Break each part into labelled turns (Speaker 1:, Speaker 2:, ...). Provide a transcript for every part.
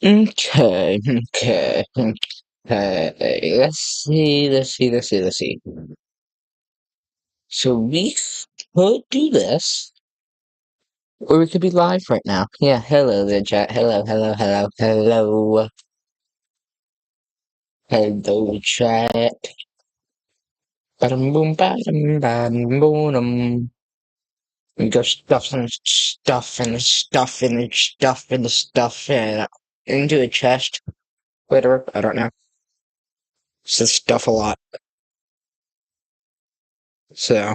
Speaker 1: Okay, okay, okay. Let's see. So we could do this, or we could be live right now. Yeah, hello there, chat. Hello, chat. Bada boom, bada boom. We go stuff and into a chest. Whatever, I don't know. Says stuff a lot. So,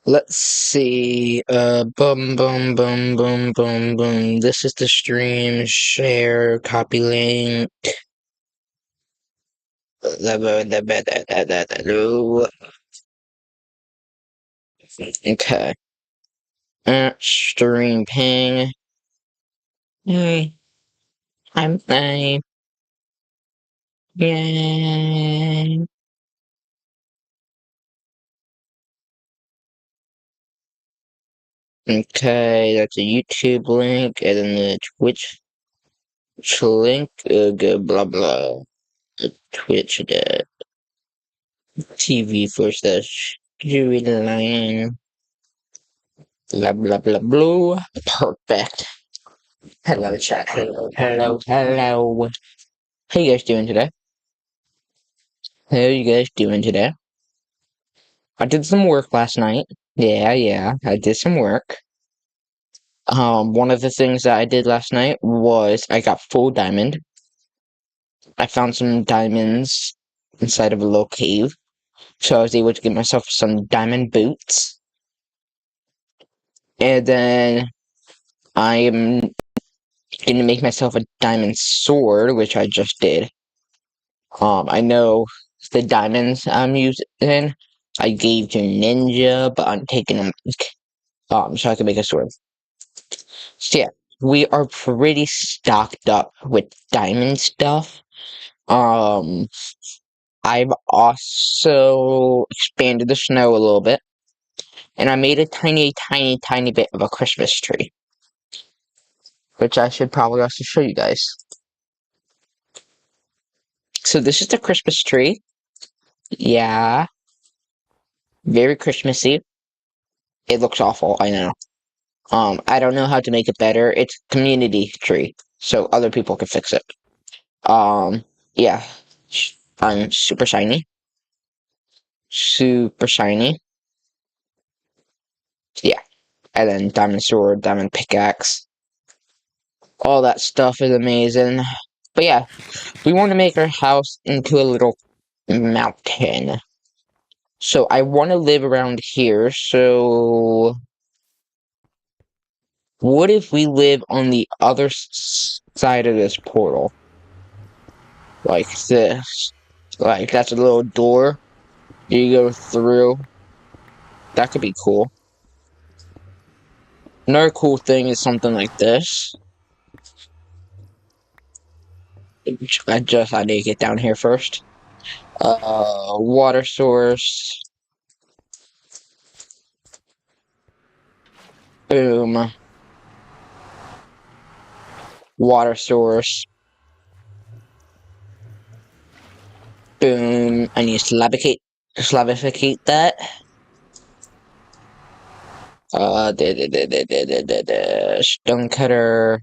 Speaker 1: let's see. Boom. This is the stream. Share, copy link. Okay. Stream ping. Hey, I'm fine. Yay. Okay, that's a YouTube link, and then the Twitch link, blah blah. The Twitch, the TV for the line, blah. Perfect. Hello, chat. Hello. How you guys doing today? I did some work last night. Yeah, I did some work. One of the things that I did last night was I got full diamond. I found some diamonds inside of a little cave, so I was able to get myself some diamond boots. And then I am going to make myself a diamond sword, which I just did. I know the diamonds I'm using I gave to Ninja, but I'm taking them so I can make a sword. So yeah, we are pretty stocked up with diamond stuff. I've also expanded the snow a little bit, and I made a tiny bit of a Christmas tree, which I should probably also show you guys. So this is the Christmas tree. Yeah, very Christmassy. It looks awful, I know. I don't know how to make it better. It's a community tree, so other people can fix it. Yeah, I'm super shiny. Yeah, and then diamond sword, diamond pickaxe. All that stuff is amazing. But yeah, we want to make our house into a little mountain. So I want to live around here, so what if we live on the other side of this portal? Like this. Like, that's a little door you go through. That could be cool. Another cool thing is something like this. I need to get down here first. Water source. Boom. Water source. Boom. I need to slavificate that. Stone cutter.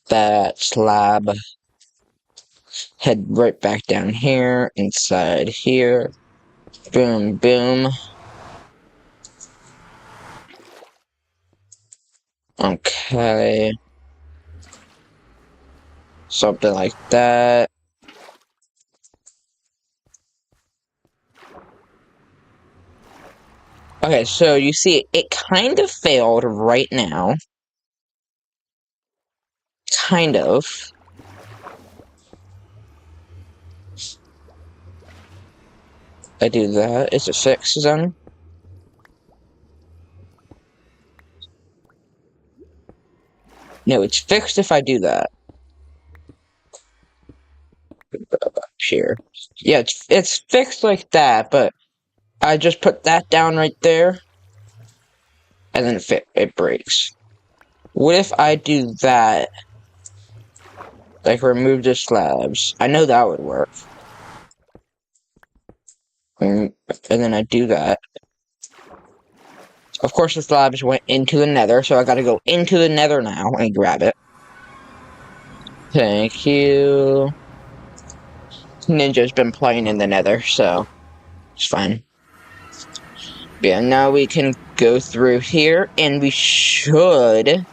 Speaker 1: That slab. Head right back down here. Inside here. Boom. Okay. Something like that. Okay, so you see, it kind of failed right now. Kind of. I do that. Is it fixed then? No, it's fixed if I do that. Here. Yeah, it's fixed like that, but I just put that down right there. and then it breaks. What if I do that? Like, remove the slabs. I know that would work. And then I do that. Of course, the slabs went into the nether, so I gotta go into the nether now and grab it. Thank you. Ninja's been playing in the nether, so it's fine. Yeah, now we can go through here, and we should...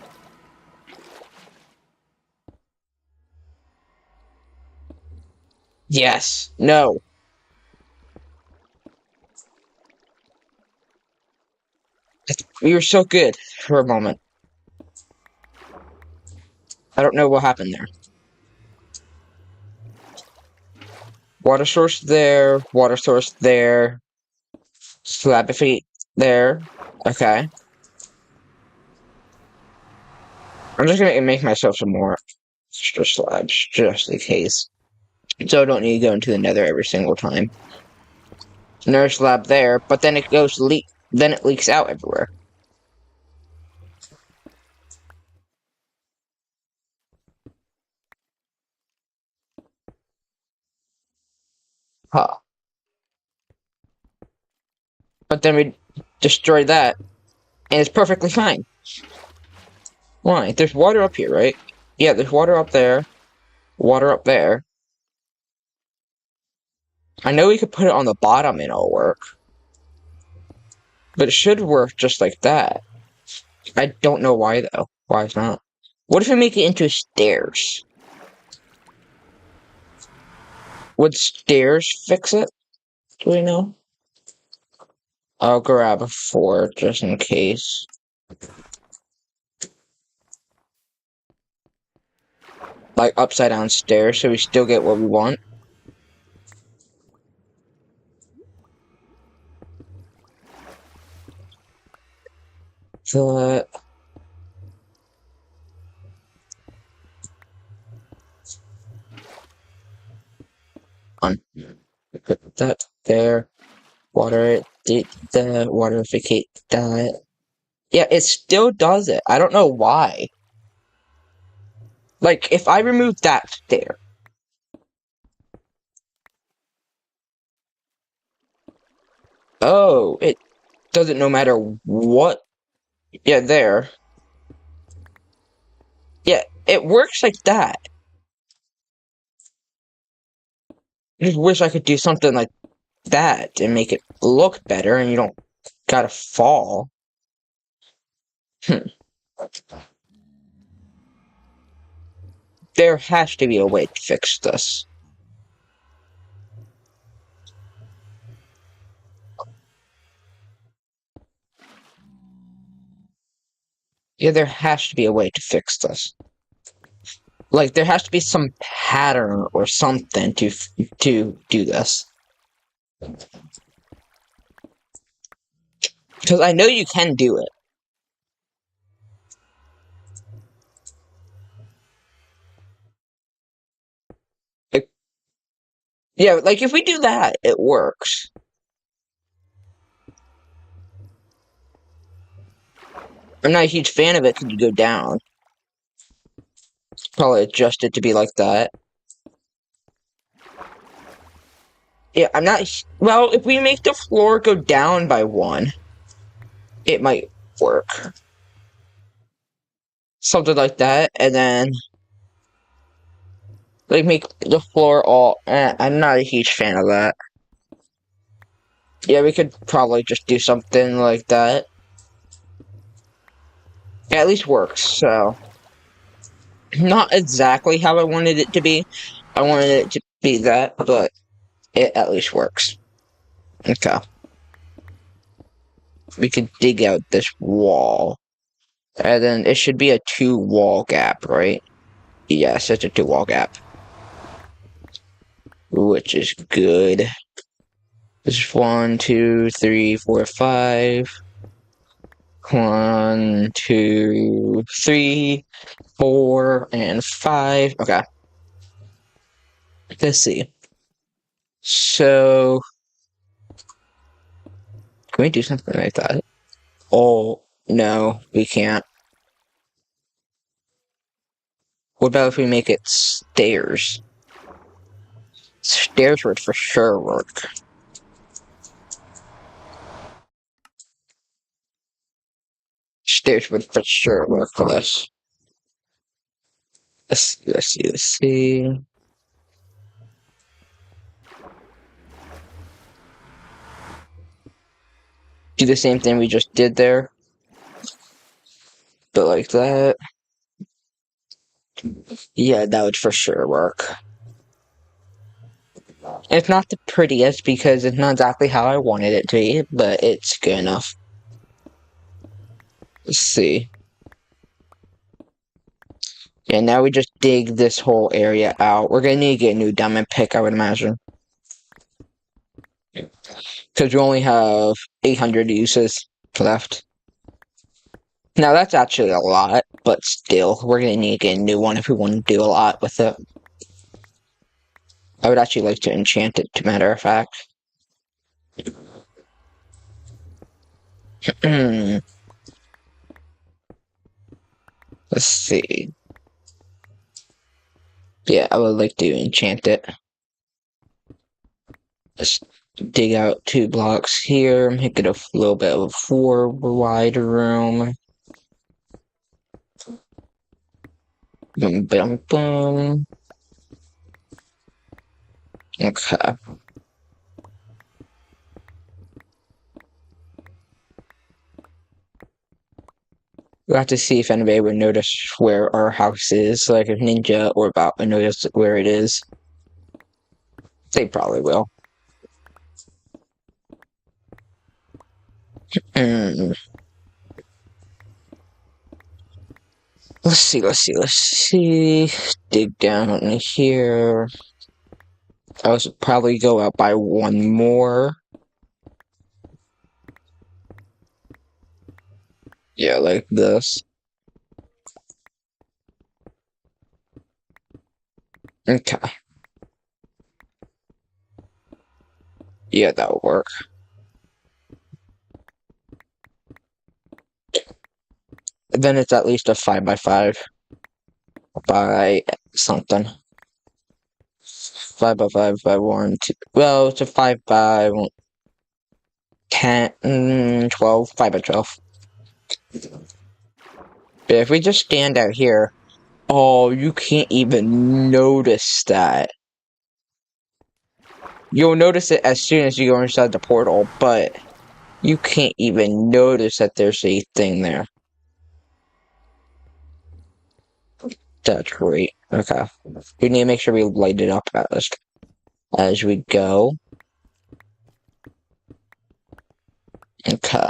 Speaker 1: Yes. No. We were so good for a moment. I don't know what happened there. Water source there, water source there, slab feet there. Okay. I'm just gonna make myself some more extra slabs, just in case. So I don't need to go into the nether every single time. Another slab there, but then it goes then it leaks out everywhere. Huh. But then we destroy that, and it's perfectly fine. Why? There's water up here, right? Yeah, there's water up there. Water up there. I know we could put it on the bottom and it'll work. But it should work just like that. I don't know why, though. Why it's not? What if we make it into stairs? Would stairs fix it? Do we know? I'll grab a 4 just in case. Like upside down stairs so we still get what we want. The... Put that there. Water the waterificate that. Yeah, it still does it. I don't know why. Like, if I remove that stair. Oh, it does it no matter what. Yeah, there. Yeah, it works like that. I just wish I could do something like that and make it look better and you don't gotta fall. There has to be a way to fix this. Yeah, there has to be a way to fix this. Like, there has to be some pattern or something to do this. Because I know you can do it. Like, yeah, like if we do that, it works. I'm not a huge fan of it because you go down. Probably adjust it to be like that. Yeah, I'm not... Well, if we make the floor go down by 1, it might work. Something like that, and then... Like, make the floor all... I'm not a huge fan of that. Yeah, we could probably just do something like that. It at least works, so... Not exactly how I wanted it to be. I wanted it to be that, but it at least works. Okay. We could dig out this wall. And then it should be a 2-wall gap, right? Yes, it's a 2-wall gap. Which is good. This is 1, 2, 3, 4, 5. 1, 2, 3, 4, and 5. Okay. Let's see. So, can we do something like that? Oh, No, we can't. What about if we make it stairs? Stairs would for sure work. Stairs would for sure work for this. Let's see. Do the same thing we just did there. But like that. Yeah, that would for sure work. It's not the prettiest because it's not exactly how I wanted it to be, but it's good enough. Let's see. And now we just dig this whole area out. We're gonna need to get a new diamond pick, I would imagine. Because we only have 800 uses left. Now that's actually a lot, but still, we're gonna need to get a new one if we want to do a lot with it. I would actually like to enchant it, to matter of fact. Let's see. Yeah, I would like to enchant it. Let's dig out 2 blocks here, make it a little bit of a 4 wide room. Boom, boom, boom. Okay. We'll have to see if anybody would notice where our house is, like if Ninja or Bot would notice where it is. They probably will. Let's see. Dig down in here. I will probably go out by 1 more. Yeah, like this. Okay. Yeah, that'll work. Then it's at least a 5x5 by something. 5x5 by 1, 2. Well, it's a 5 by 10, 12, 5x12. But if we just stand out here, oh, you can't even notice that. You'll notice it as soon as you go inside the portal, but you can't even notice that there's a thing there. That's great. Okay. We need to make sure we light it up as we go. Okay.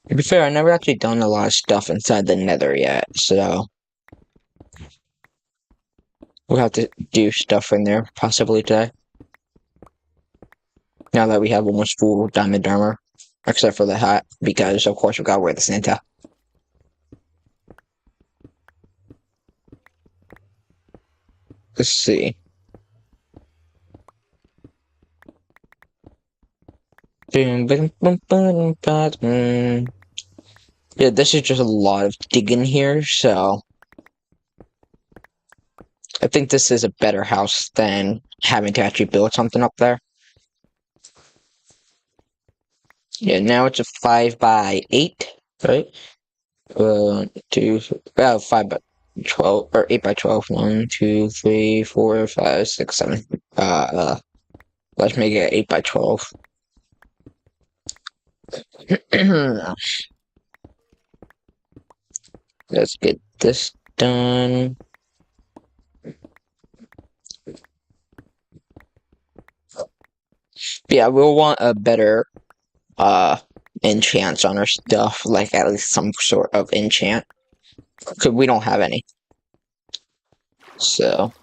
Speaker 1: To be fair, I've never actually done a lot of stuff inside the Nether yet, so we'll have to do stuff in there possibly today. Now that we have almost full diamond armor, except for the hat, because of course we gotta wear the Santa. Let's see. Yeah, this is just a lot of digging here, so I think this is a better house than having to actually build something up there. Yeah, now it's a 5x8, right? 2, 5x12, or 8x12. 1, 2, 3, 4, 5, 6, 7. Let's make it 8x12. Let's get this done. Yeah, we'll want a better enchants on our stuff, like at least some sort of enchant, because we don't have any. So,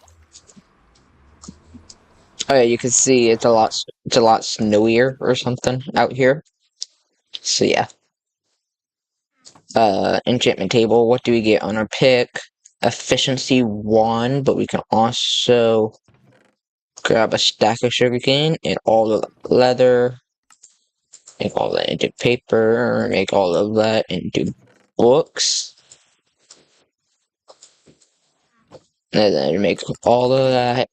Speaker 1: oh yeah, you can see it's a lot snowier or something out here. So yeah. Enchantment table. What do we get on our pick? Efficiency 1, but we can also grab a stack of sugarcane and all the leather. Make all that into paper, make all of that into books. And then make all of that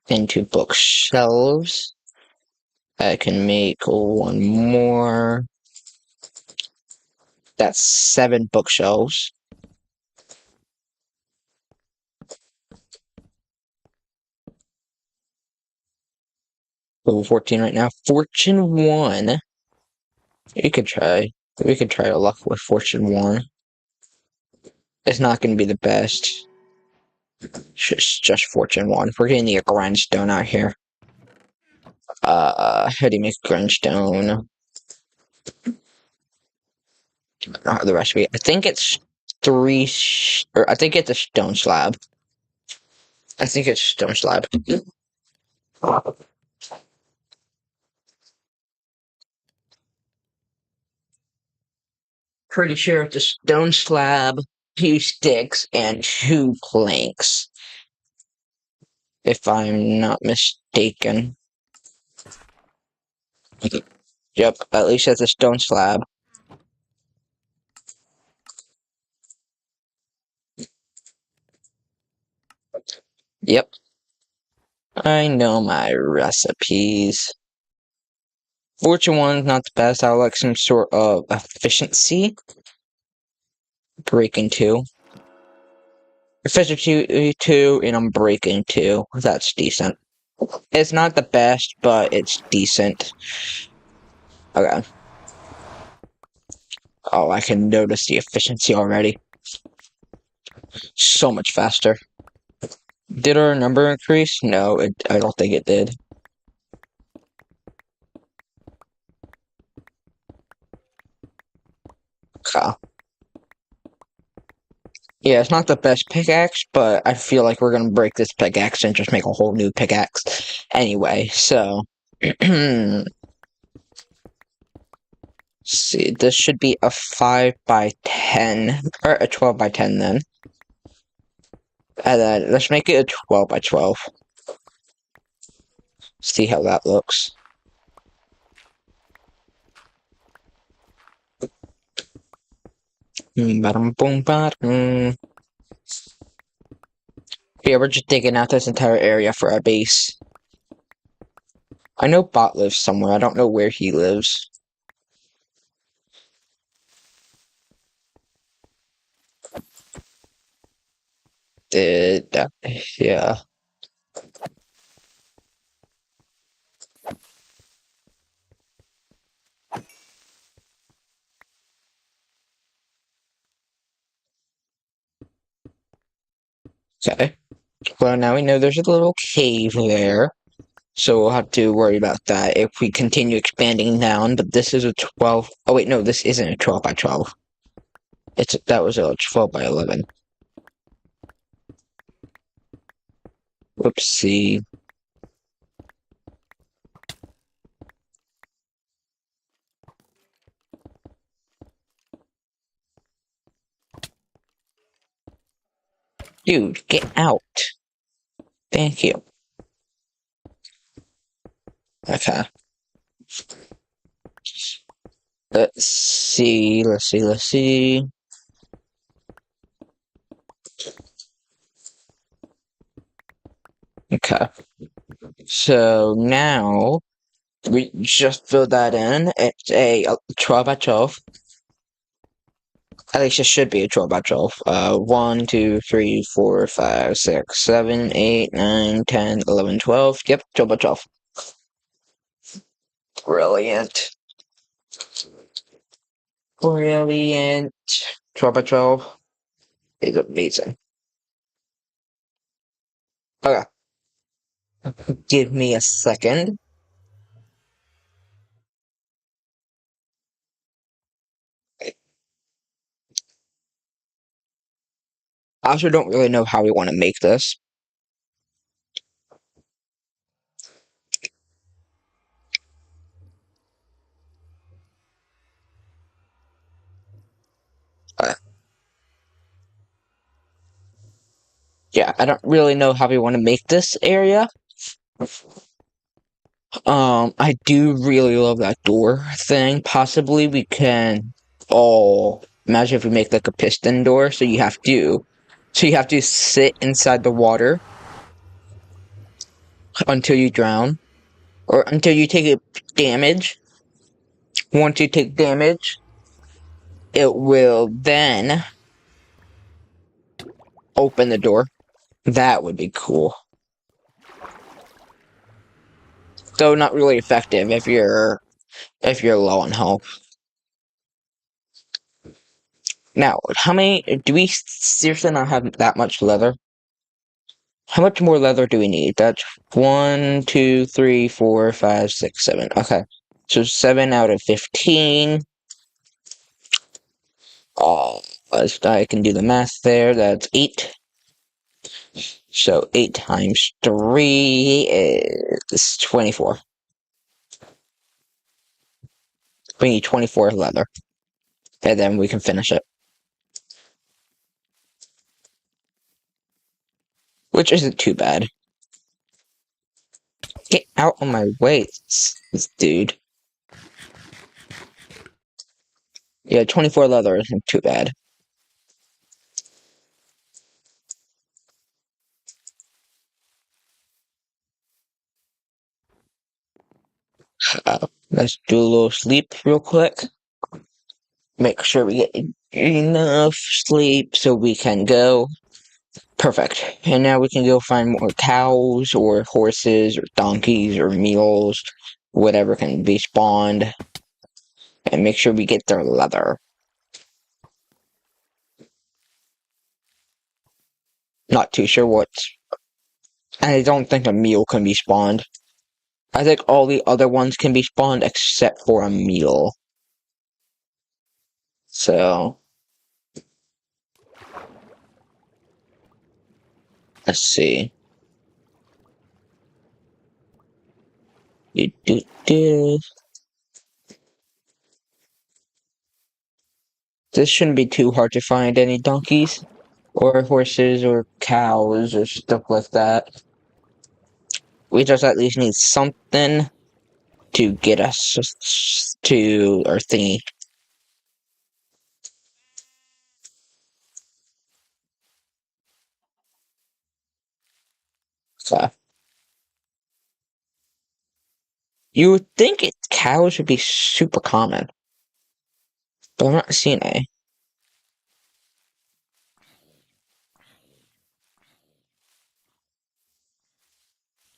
Speaker 1: into bookshelves. I can make one more. That's 7 bookshelves. Level 14 right now. Fortune 1. We could try. We could try our luck with Fortune 1. It's not going to be the best. Just Fortune 1. We're going to need a grindstone out here. How do you make grindstone? The recipe. I think it's 3. Or I think it's a stone slab. I think it's stone slab. Pretty sure it's a stone slab, 2 sticks, and 2 planks. If I'm not mistaken. Yep, at least that's a stone slab. Yep. I know my recipes. Fortune 1's not the best. I would like some sort of efficiency. Breaking 2. Efficiency 2, and I'm breaking 2. That's decent. It's not the best, but it's decent. Okay. Oh, I can notice the efficiency already. So much faster. Did our number increase? No, I don't think it did. Okay. Yeah, it's not the best pickaxe, but I feel like we're gonna break this pickaxe and just make a whole new pickaxe. Anyway, so... see, this should be a 5 by 10, or a 12 by 10 then. And then, let's make it a 12 by 12. See how that looks. Yeah, we're just digging out this entire area for our base. I know Bot lives somewhere. I don't know where he lives. Yeah. Okay. Well, now we know there's a little cave there. So we'll have to worry about that if we continue expanding down, but this is a 12... Oh wait, no, this isn't a 12 by 12. That was a 12 by 11. Whoopsie. Dude, get out. Thank you. Okay. Let's see. Okay. So now we just filled that in. It's a 12 by 12. At least it should be a 12 by 12. 1, 2, 3, 4, 5, 6, 7, 8, 9, 10, 11, 12. Yep, 12 by 12. Brilliant. Brilliant. 12 by 12 is amazing. Okay. Give me a second. I also don't really know how we want to make this. Yeah, I don't really know how we want to make this area. I do really love that door thing. Possibly we can all imagine if we make like a piston door, so you have to sit inside the water until you drown or until you take damage. Once you take damage, it will then open the door. That would be cool. Though not really effective if you're low on health. Now, how many do we seriously not have that much leather? How much more leather do we need? That's 1, 2, 3, 4, 5, 6, 7. Okay. So 7 out of 15. I can do the math there. That's 8. So 8 times 3 is 24. We need 24 leather. And then we can finish it. Which isn't too bad. Get out of my way, dude. Yeah, 24 leather isn't too bad. Let's do a little sleep real quick. Make sure we get enough sleep so we can go. Perfect. And now we can go find more cows or horses or donkeys or mules, whatever can be spawned. And make sure we get their leather. Not too sure what. I don't think a mule can be spawned. I think all the other ones can be spawned except for a mule. So, let's see. This shouldn't be too hard to find any donkeys or horses or cows or stuff like that. We just at least need something to get us to our thingy. So, you would think cows would be super common, but I'm not seeing any.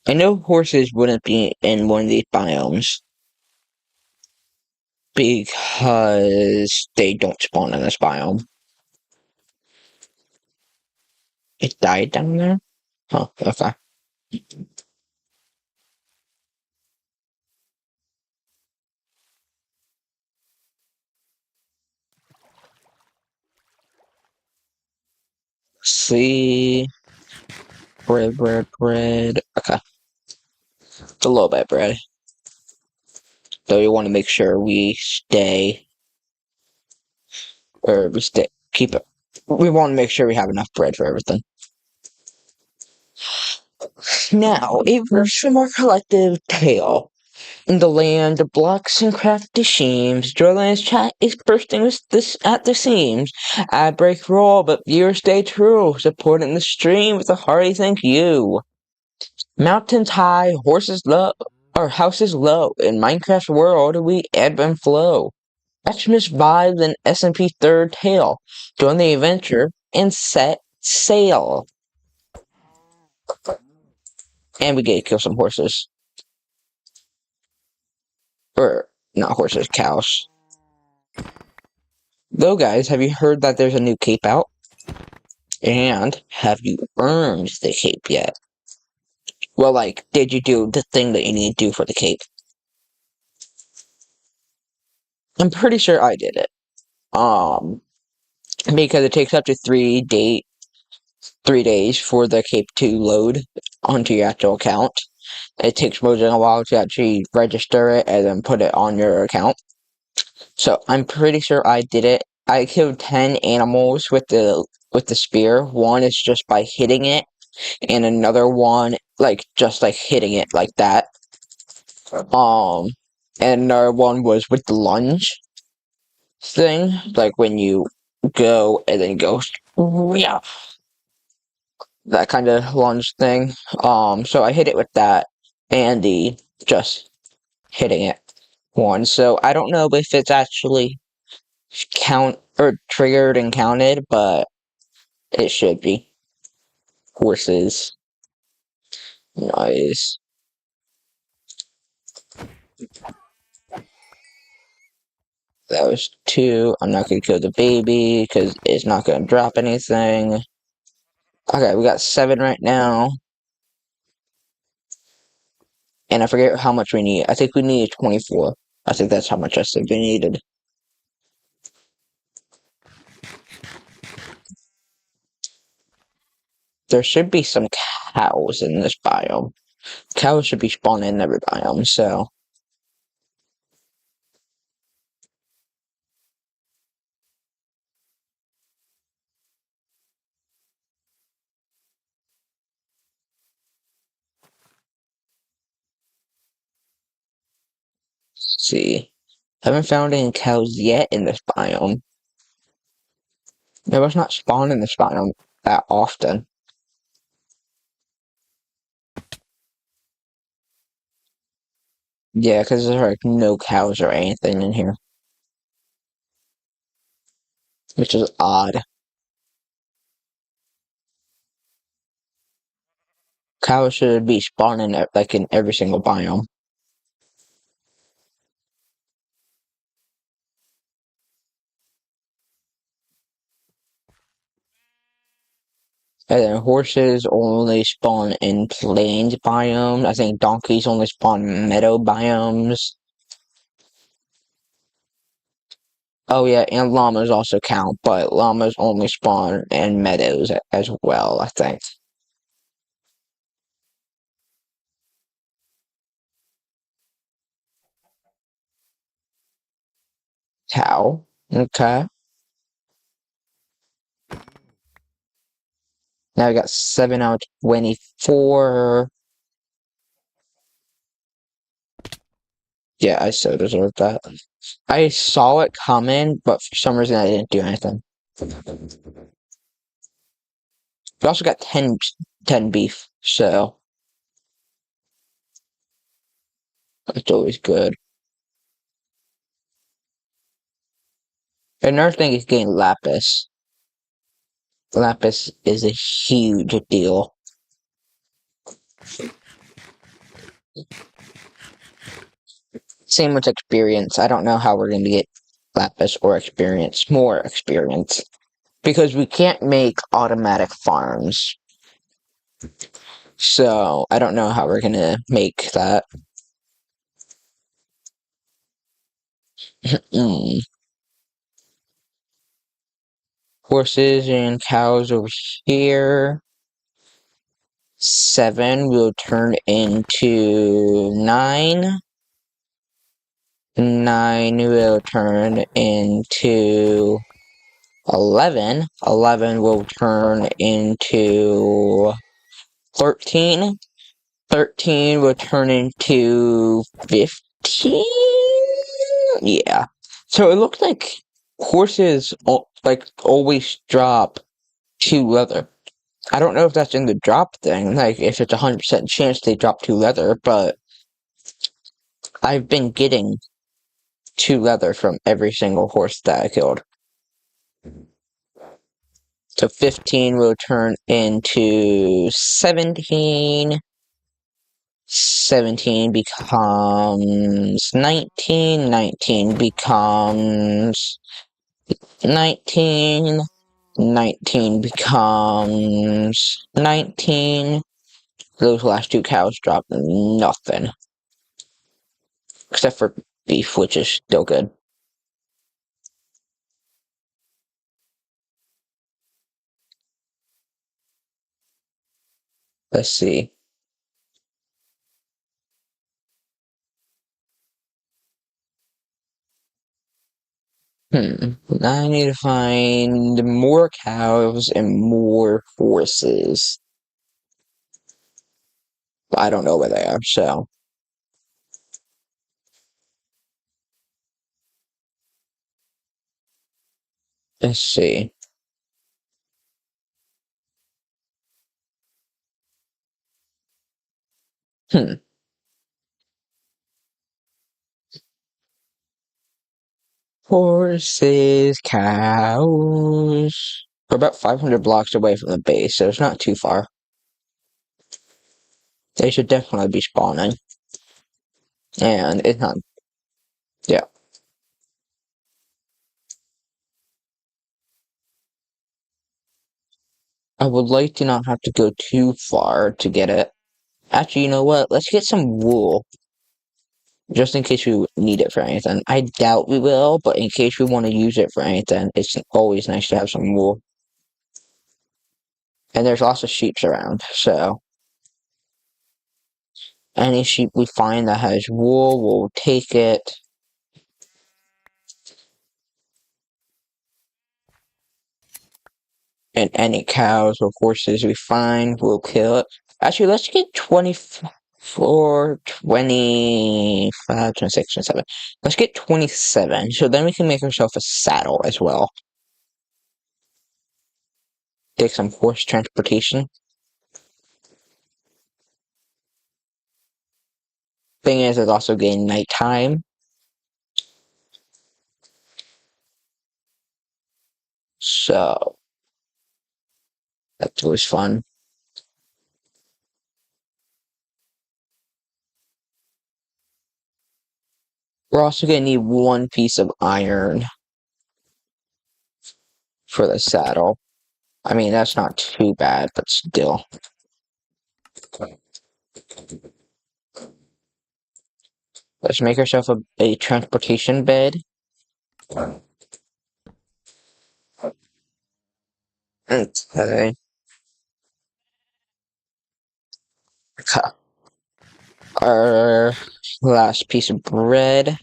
Speaker 1: I know horses wouldn't be in one of these biomes because they don't spawn in this biome. It died down there? Huh, okay. See. Bread. Okay. It's a little bit bread. So we want to make sure we keep it. We want to make sure we have enough bread for everything. Now, a verse from our collective tale. In the land of blocks and crafty schemes, Joyland's chat is bursting at the seams. I break raw, but viewers stay true, supporting the stream with a hearty thank you. Mountains high, houses low. In Minecraft's world, we ebb and flow. Xmas vibes and SMP third tale. Join the adventure and set sail. And we get to kill some horses. Or, not horses, cows. Though, guys, have you heard that there's a new cape out? And have you earned the cape yet? Well, like, did you do the thing that you need to do for the cape? I'm pretty sure I did it. Because it takes up to 3 days for the cape to load onto your actual account. It takes more than a while to actually register it and then put it on your account. So I'm pretty sure I did it. I killed 10 animals with the spear. One is just by hitting it, and another one just hitting it like that. And another one was with the lunge thing, like when you go and then go, yeah, that kind of lunge thing. So I hit it with that, and the just hitting it one. So I don't know if it's actually count or triggered and counted, but it should be. Horses. Nice. That was 2. I'm not gonna kill the baby because it's not gonna drop anything. Okay, we got 7 right now. And I forget how much we need. I think we needed 24. I think that's how much I said we needed. There should be some cows in this biome. Cows should be spawning in every biome, so. Let's see. Haven't found any cows yet in this biome. They must not spawn in this biome that often. Yeah, because there's like no cows or anything in here. Which is odd. Cows should be spawning like in every single biome. And then horses only spawn in plains biomes. I think donkeys only spawn in meadow biomes. Oh yeah, and llamas also count, but llamas only spawn in meadows as well, I think. Cow. Okay. Now we got 7 out of 24. Yeah, I so deserve that. I saw it coming, but for some reason I didn't do anything. We also got 10 beef, so it's always good. Another thing is getting lapis. Lapis is a huge deal. Same with experience. I don't know how we're going to get lapis or experience, more experience. Because we can't make automatic farms. So, I don't know how we're going to make that. Horses and cows over here. 7 will turn into 9. 9 will turn into 11. 11 will turn into 13. 13 will turn into 15? Yeah. So it looks like horses like always drop 2 leather. I don't know if that's in the drop thing, like if it's 100% chance they drop 2 leather, but I've been getting 2 leather from every single horse that I killed. So 15 will turn into 17. 17 becomes 19. 19 becomes 19. 19 becomes 19. Those last 2 cows drop nothing. Except for beef, which is still good. Let's see. I need to find more cows and more horses. I don't know where they are, so. Let's see. Horses, cows. We're about 500 blocks away from the base, so it's not too far. They should definitely be spawning. And it's not. Yeah. I would like to not have to go too far to get it. Actually, you know what? Let's get some wool. Just in case we need it for anything. I doubt we will, but in case we want to use it for anything, it's always nice to have some wool. And there's lots of sheep around, so any sheep we find that has wool, we'll take it. And any cows or horses we find, we'll kill it. Actually, let's get 24, 25, 26, 27. Let's get 27, so then we can make ourselves a saddle as well. Take some horse transportation. Thing is, it's also getting nighttime. So, that's always fun. We're also going to need one piece of iron for the saddle. I mean, that's not too bad, but still. Let's make ourselves a transportation bed. Okay. Our last piece of bread.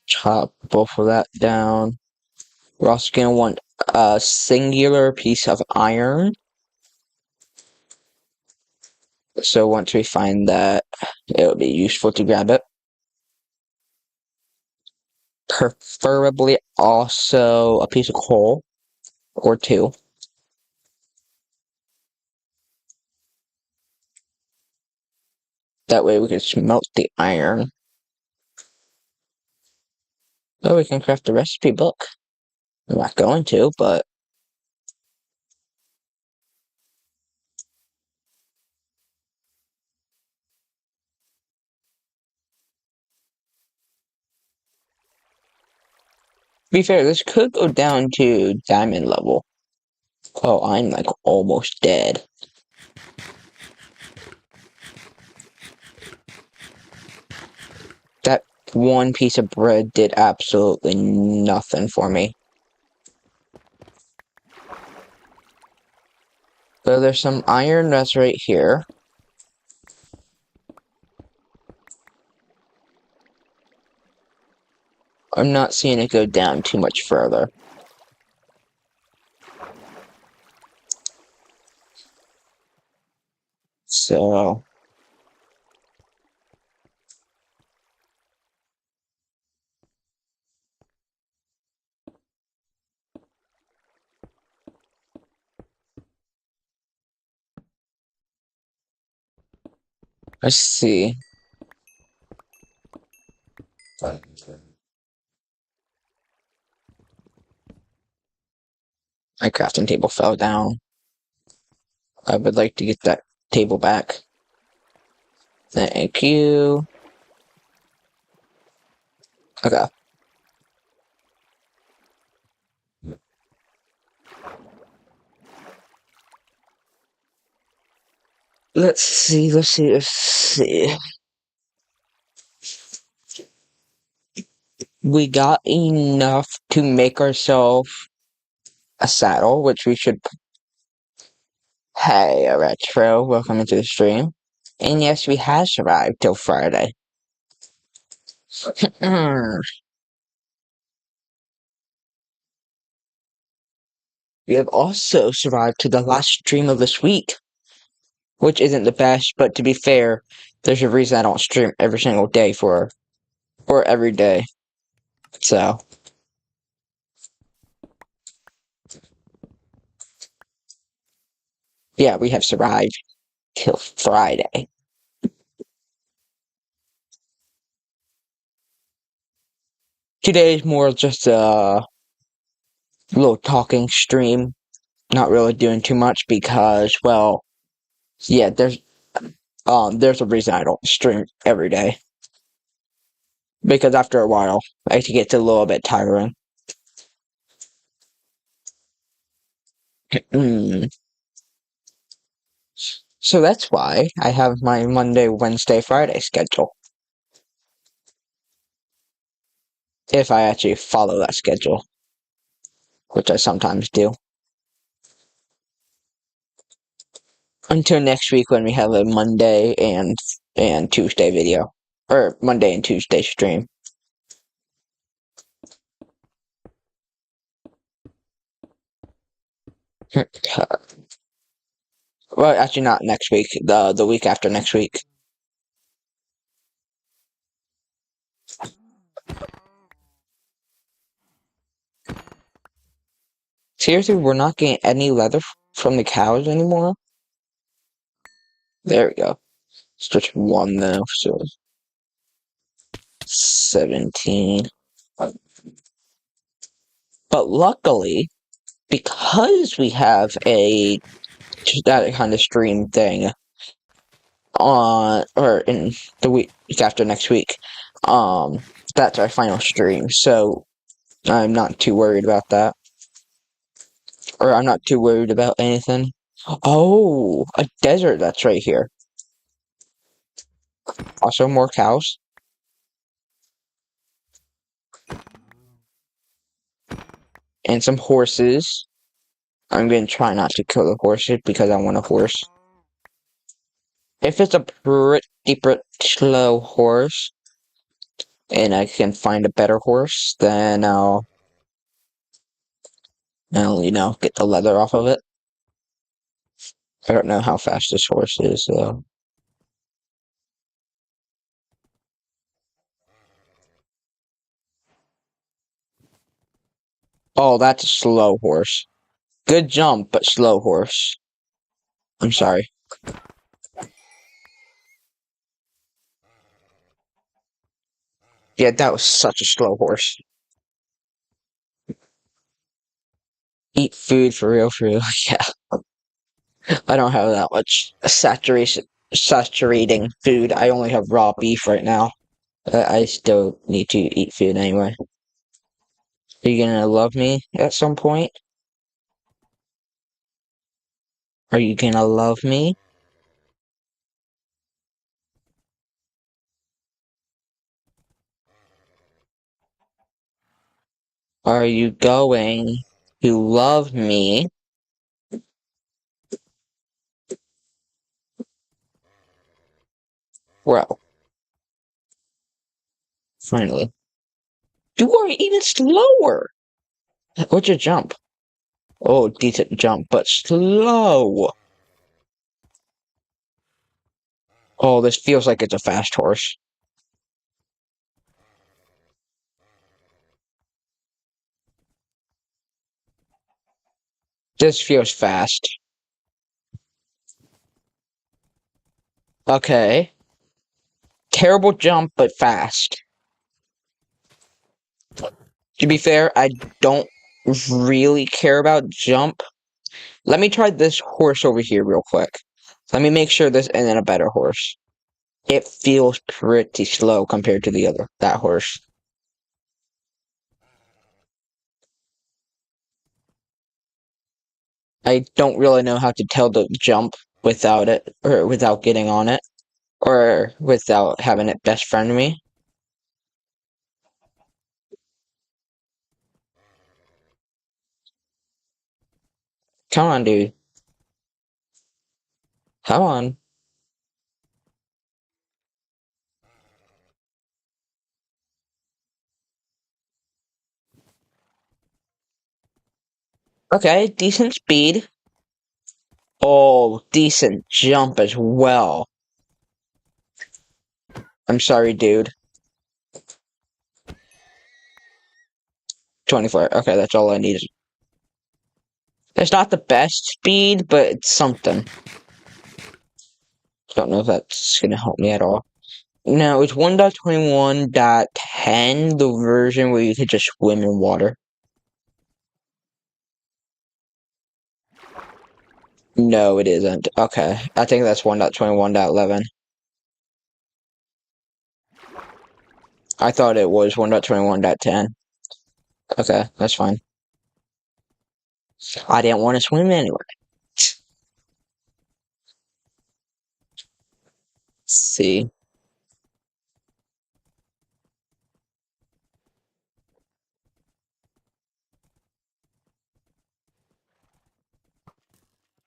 Speaker 1: Chop both of that down. We're also going to want a singular piece of iron. So once we find that, it'll be useful to grab it. Preferably also a piece of coal. Or two. That way we can smelt the iron. So we can craft the recipe book. I'm not going to, but... To be fair, this could go down to diamond level. Oh, I'm like almost dead. That one piece of bread did absolutely nothing for me. So there's some iron that's right here. I'm not seeing it go down too much further. So... let's see. My crafting table fell down. I would like to get that table back. Thank you. Okay. Let's see. We got enough to make ourselves a saddle, which we should... Hey, a retro, welcome into the stream. And yes, we have survived till Friday. We have also survived to the last stream of this week, which isn't the best, but to be fair, there's a reason I don't stream every single day or every day. So, Yeah, we have survived till Friday. Today is more just a little talking stream. Not really doing too much because, well, yeah, there's a reason I don't stream every day. Because after a while, it gets a little bit tiring. So that's why I have my Monday, Wednesday, Friday schedule. If I actually follow that schedule, which I sometimes do. Until next week when we have a Monday and Tuesday video. Or Monday and Tuesday stream. Well, actually not next week, the week after next week. Seriously, we're not getting any leather from the cows anymore? There we go. It's just one though, so 17. But luckily, because we have that kind of stream thing or in the week after next week, that's our final stream, so I'm not too worried about that. Or I'm not too worried about anything. Oh, a desert that's right here. Also more cows. And some horses. I'm going to try not to kill the horses because I want a horse. If it's a pretty slow horse, and I can find a better horse, then I'll get the leather off of it. I don't know how fast this horse is, though. Oh, that's a slow horse. Good jump, but slow horse. I'm sorry. Yeah, that was such a slow horse. Eat food for real, yeah. I don't have that much saturating food. I only have raw beef right now. I still need to eat food anyway. Are you gonna love me at some point? Are you gonna love me? Are you going to love me? Well, finally. You are even slower! What's your jump? Oh, decent jump, but slow! Oh, this feels like it's a fast horse. This feels fast. Okay. Terrible jump, but fast. To be fair, I don't really care about jump. Let me try this horse over here real quick. Let me make sure this isn't a better horse. It feels pretty slow compared to that horse. I don't really know how to tell the jump without it, or without getting on it, or without having it best friend me. Come on, dude. Come on. Okay, decent speed. Oh, decent jump as well. I'm sorry, dude. 24. Okay, that's all I needed. It's not the best speed, but it's something. Don't know if that's gonna help me at all. No, it's 1.21.10, the version where you could just swim in water. No, it isn't. Okay, I think that's 1.21.11. I thought it was 1.21.10. Okay, that's fine. I didn't want to swim anyway. See.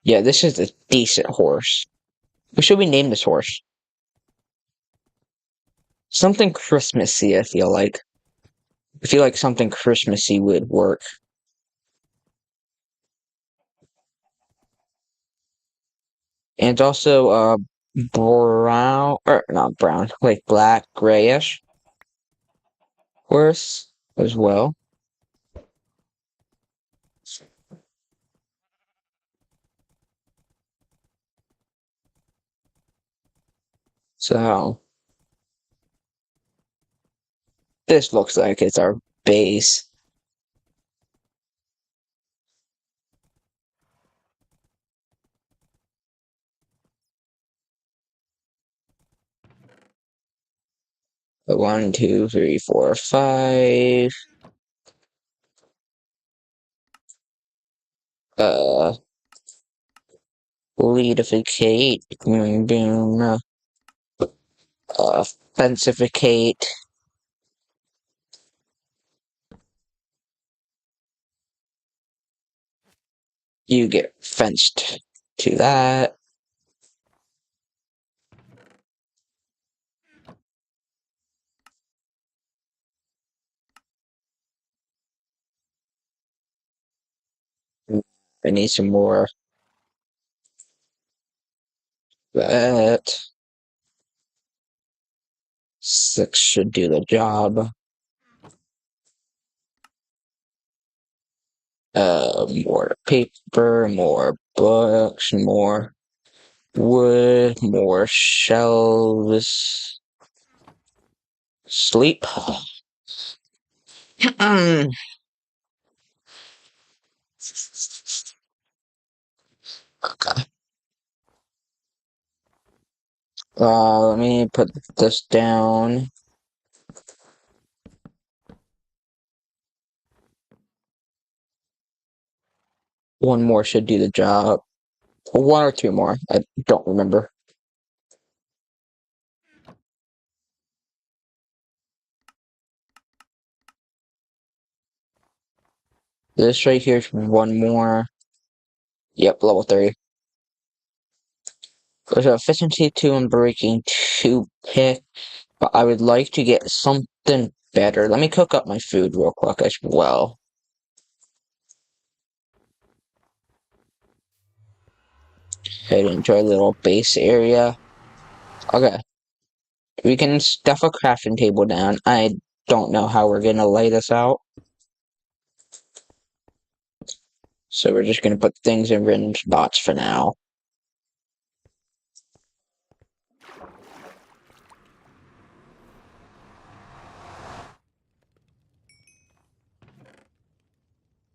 Speaker 1: Yeah, this is a decent horse. What should we name this horse? Something Christmassy, I feel like. I feel like something Christmassy would work. And also, brown, or not brown, like black, grayish horse as well. So, this looks like it's our base. One, two, three, four, five. Uh, Leadificate. Boom, boom. Fensificate. You get fenced to that. I need some more. That. 6 should do the job. More paper, more books, more wood, more shelves. Sleep. Okay. Let me put this down. One more should do the job. One or two more. I don't remember. This right here is one more. Yep, level 3. There's efficiency 2 and breaking 2 pick, but I would like to get something better. Let me cook up my food real quick as well. Head into our little base area. Okay. We can stuff a crafting table down. I don't know how we're gonna lay this out. So we're just gonna put things in random spots for now.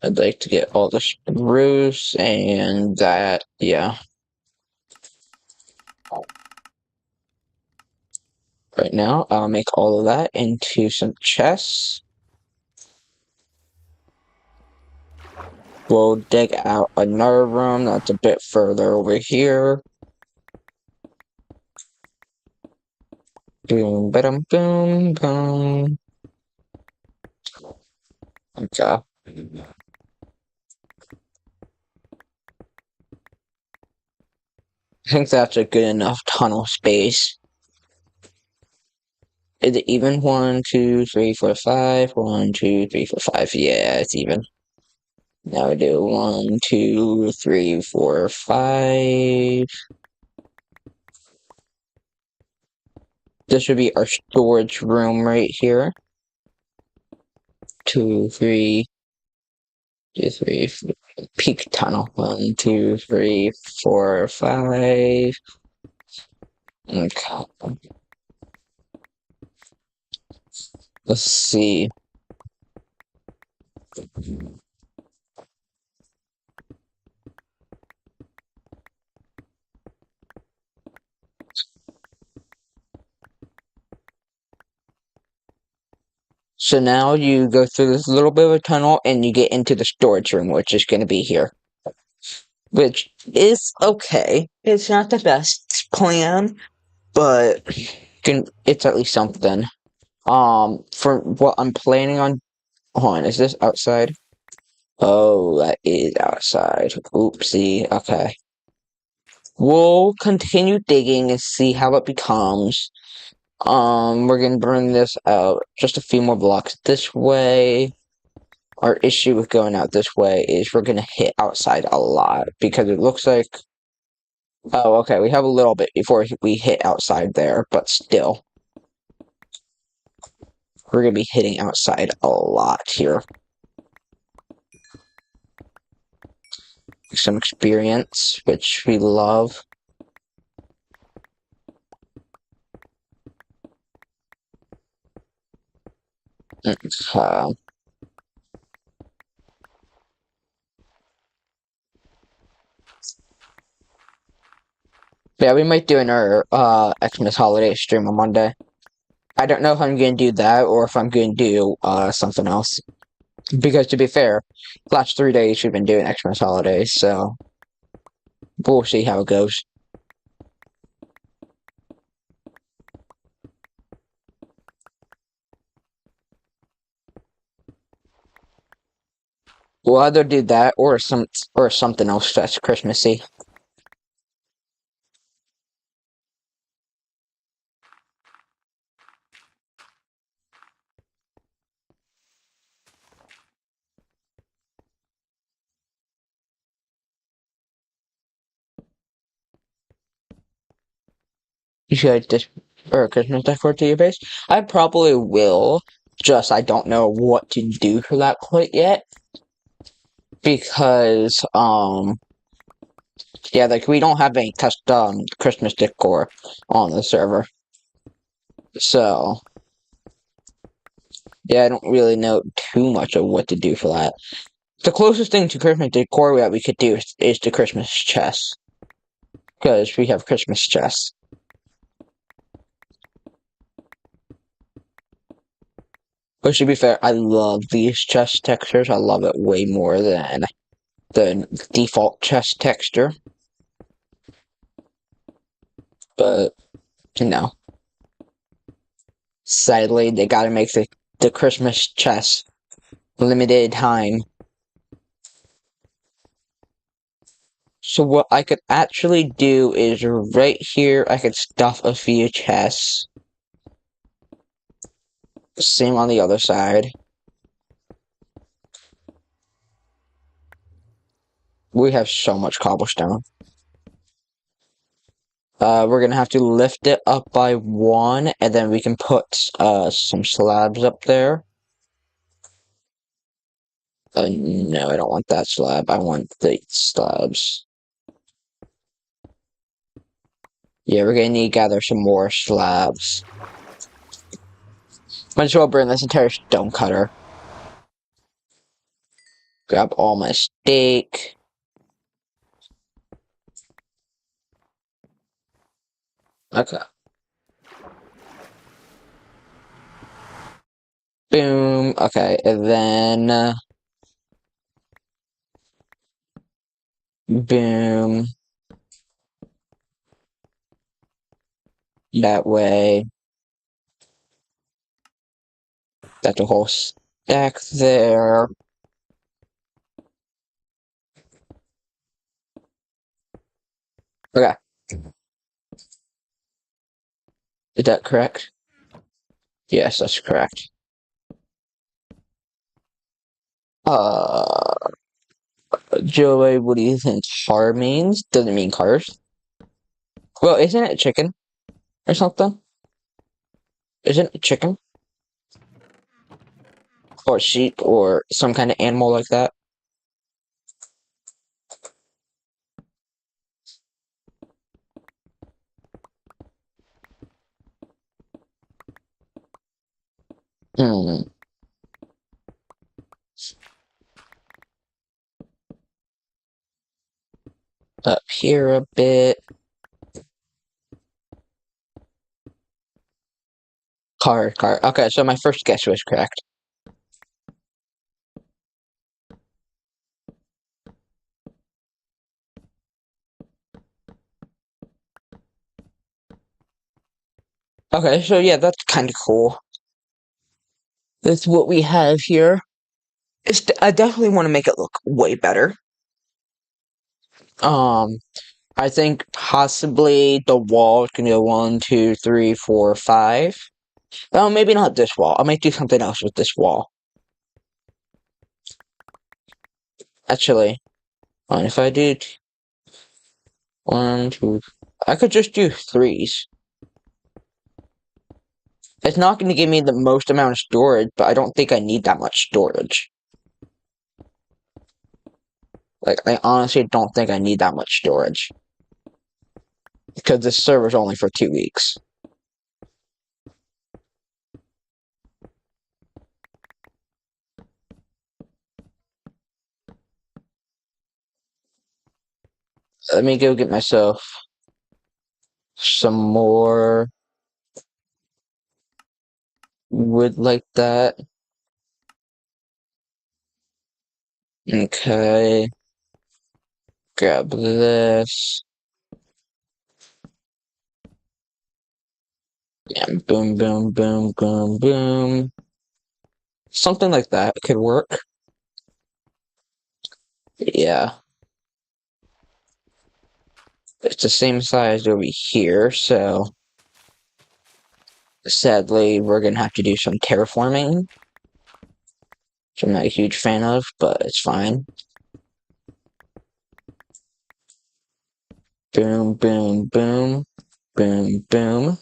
Speaker 1: I'd like to get all the spruce and that, yeah. Right now, I'll make all of that into some chests. We'll dig out another room that's a bit further over here. Boom, ba-dum, boom, boom. Okay. I think that's a good enough tunnel space. Is it even? 1, 2, 3, 4, 5. 1, 2, 3, 4, 5. Yeah, it's even. Now we do 1, 2, 3, 4, 5. This should be our storage room right here. 2, 3, 2, 3, 4. Peak tunnel. 1, 2, 3, 4, 5. Okay. Let's see. So now you go through this little bit of a tunnel and you get into the storage room, which is going to be here. Which is okay. It's not the best plan, but it's at least something. For what I'm planning on. Hold on, is this outside? Oh, that is outside. Oopsie. Okay. We'll continue digging and see how it becomes. We're gonna bring this out just a few more blocks this way. Our issue with going out this way is we're gonna hit outside a lot because it looks like. Oh, okay, we have a little bit before we hit outside there, but still. We're gonna be hitting outside a lot here. Some experience, which we love. Okay. Yeah, we might do another Xmas holiday stream on Monday. I don't know if I'm gonna do that or if I'm gonna do something else. Because to be fair, last 3 days we've been doing Xmas holidays, so we'll see how it goes. We'll either do that or something else that's Christmassy. You should just or Christmas decor to your base. I probably will. Just I don't know what to do for that quite yet. Because yeah, like we don't have any custom Christmas decor on the server. So yeah, I don't really know too much of what to do for that. The closest thing to Christmas decor that we could do is the Christmas chest. Because we have Christmas chests. But to be fair, I love these chest textures. I love it way more than the default chest texture. But, you know. Sadly, they gotta make the Christmas chest limited time. So what I could actually do is right here, I could stuff a few chests. Same on the other side. We have so much cobblestone. We're gonna have to lift it up by 1, and then we can put some slabs up there. No, I don't want that slab. I want the slabs. Yeah, we're gonna need to gather some more slabs. Might as well burn this entire stone cutter. Grab all my steak. Okay. Boom. Okay, and then boom. That way. That's a whole stack there. Okay. Is that correct? Yes, that's correct. Joey, what do you think car means? Does it mean cars? Well, isn't it chicken? Or something? Isn't it chicken? Or sheep, or some kind of animal like that? Hmm. Up here a bit. Car. Okay, so my first guess was correct. Okay, so yeah, that's kind of cool. That's what we have here. I definitely want to make it look way better. I think possibly the wall can go 1, 2, 3, 4, 5. Well, maybe not this wall. I might do something else with this wall. Actually, if I do 1, 2, I could just do 3s. It's not going to give me the most amount of storage, but I don't think I need that much storage. Like, I honestly don't think I need that much storage. Because this server's only for 2 weeks. Let me go get myself some more wood like that. Okay. Grab this. Yeah, boom, boom, boom, boom, boom. Something like that could work. Yeah. It's the same size over here, so sadly we're gonna have to do some terraforming, which I'm not a huge fan of, but it's fine. Boom, boom, boom, boom, boom.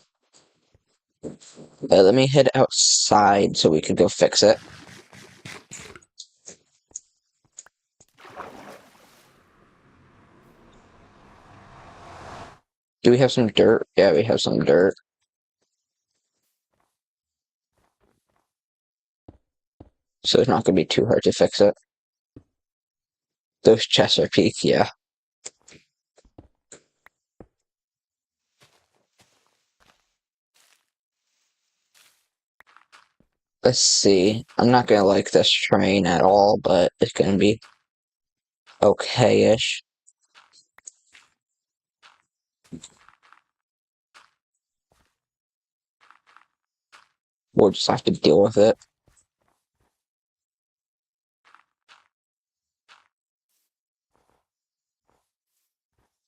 Speaker 1: Let me head outside so we can go fix it. Do we have some dirt? Yeah, we have some dirt. So it's not going to be too hard to fix it. Those chests are peak, yeah. Let's see. I'm not going to like this train at all, but it's going to be okay-ish. We'll just have to deal with it.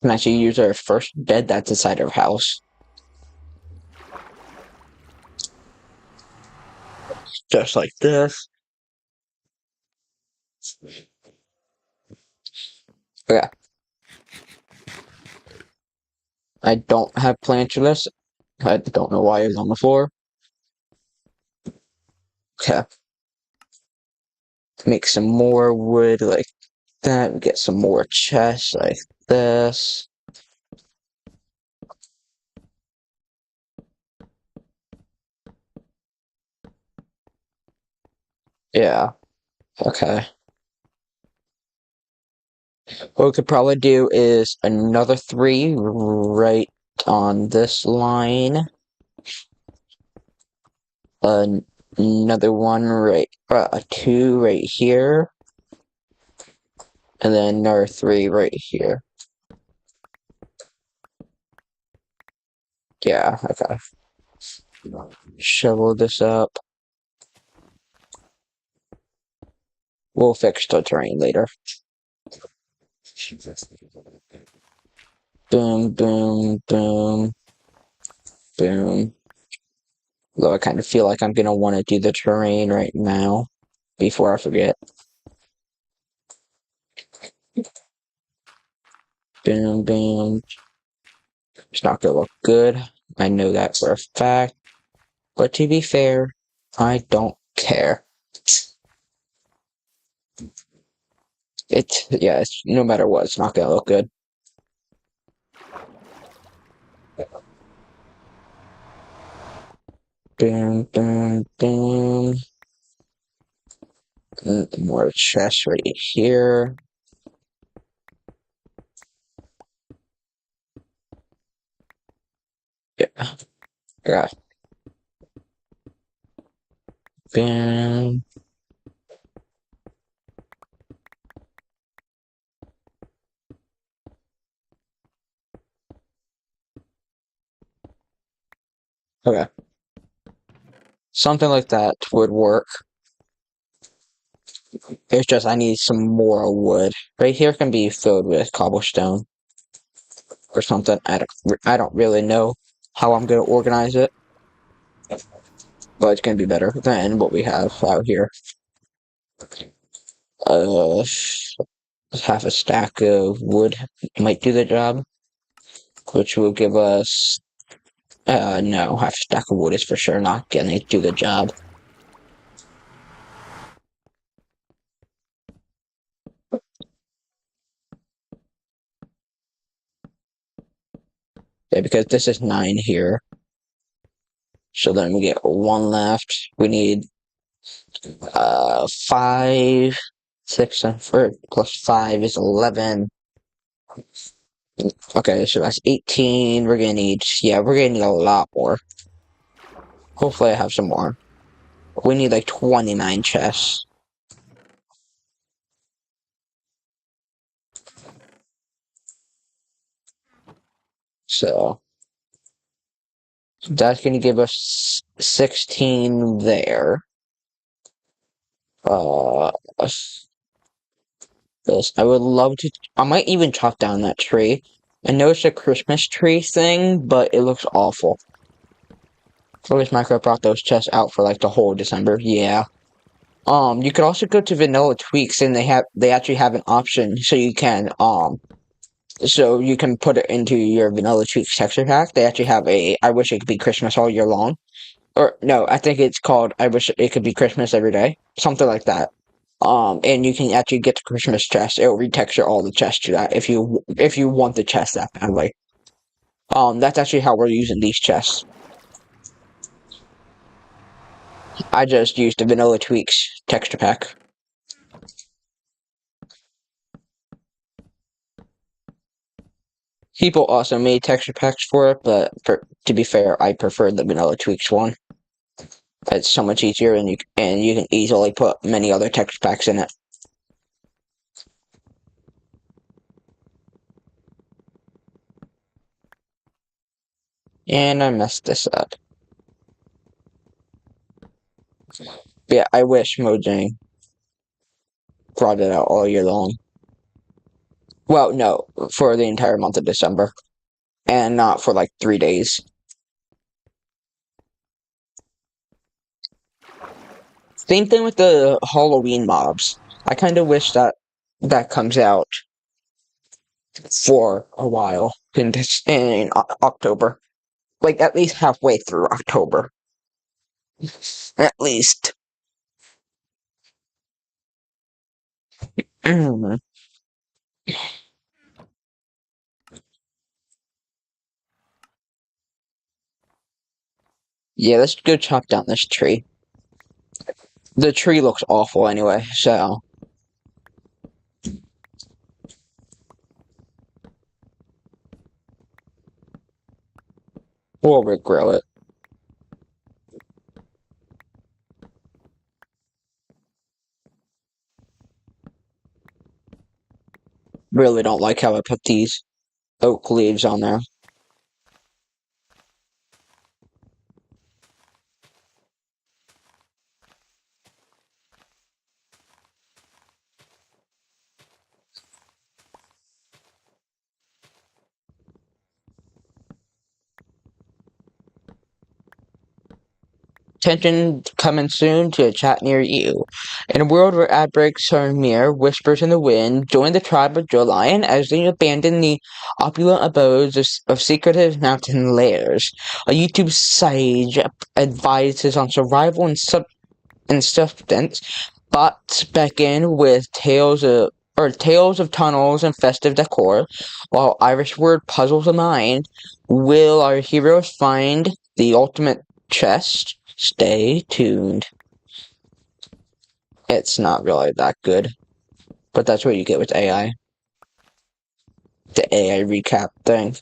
Speaker 1: Can actually use our first bed that's inside our house. Just like this. Okay. I don't have plans for this. I don't know why it's on the floor. Okay. Make some more wood like that. Get some more chests like this. Yeah. Okay. What we could probably do is another 3 right on this line. Another one right, 2 right here. And then another 3 right here. Yeah, okay. Shovel this up. We'll fix the terrain later. Boom, boom, boom, boom. Though I kind of feel like I'm gonna want to do the terrain right now before I forget. Boom, boom. It's not gonna look good. I know that for a fact. But to be fair, I don't care. No matter what, it's not gonna look good. Boom, boom, boom. More chests right here. Yeah. Yeah. Boom. Okay. Something like that would work. It's just I need some more wood. Right here can be filled with cobblestone or something. I don't really know how I'm gonna organize it, but it's gonna be better than what we have out here. Uh, half a stack of wood might do the job, which will give us. No, half a stack of wood is for sure not gonna do the job. Yeah, because this is 9 here. So then we get 1 left. We need 5, 6, and 4 plus 5 is 11. Okay, so that's 18. We're gonna need a lot more. Hopefully I have some more. We need like 29 chests. So that's gonna give us 16 there. This I would love to. I might even chop down that tree. I know it's a Christmas tree thing, but it looks awful. I wish Minecraft brought those chests out for like the whole December. Yeah. You could also go to Vanilla Tweaks, and they actually have an option so you can put it into your Vanilla Tweaks texture pack. They actually have a I wish it could be Christmas all year long. Or no, I think it's called I wish it could be Christmas every day. Something like that. And you can actually get the Christmas chest. It'll retexture all the chests to that if you want the chest that badly. That's actually how we're using these chests. I just used the Vanilla Tweaks texture pack. People also made texture packs for it, but to be fair, I prefer the Vanilla Tweaks one. It's so much easier, and you can easily put many other texture packs in it. And I messed this up. Yeah, I wish Mojang brought it out all year long. Well, no, for the entire month of December. And not for like 3 days. Same thing with the Halloween mobs. I kind of wish that comes out for a while in October. Like, at least halfway through October. At least. Yeah, let's go chop down this tree. The tree looks awful anyway, so. We'll regrow it. Really don't like how I put these oak leaves on there. Attention coming soon to a chat near you. In a world where ad breaks are mere whispers in the wind, join the tribe of Joe Lion as they abandon the opulent abodes of secretive mountain lairs. A YouTube sage advises on survival and substance, bots beckon with tales of tunnels and festive decor, while Irish word puzzles the mind. Will our heroes find the ultimate chest? Stay tuned. It's not really that good, but that's what you get with AI. The AI recap thing.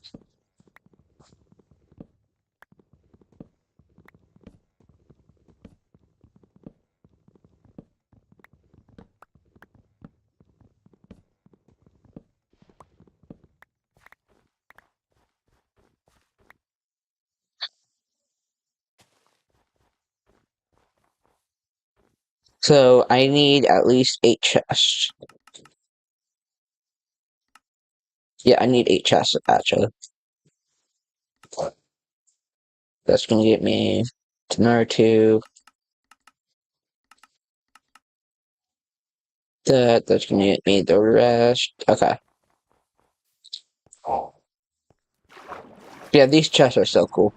Speaker 1: So I need at least 8 chests. Yeah, I need 8 chests actually. That's gonna get me to number 2. That's gonna get me the rest. Okay. Yeah, these chests are so cool.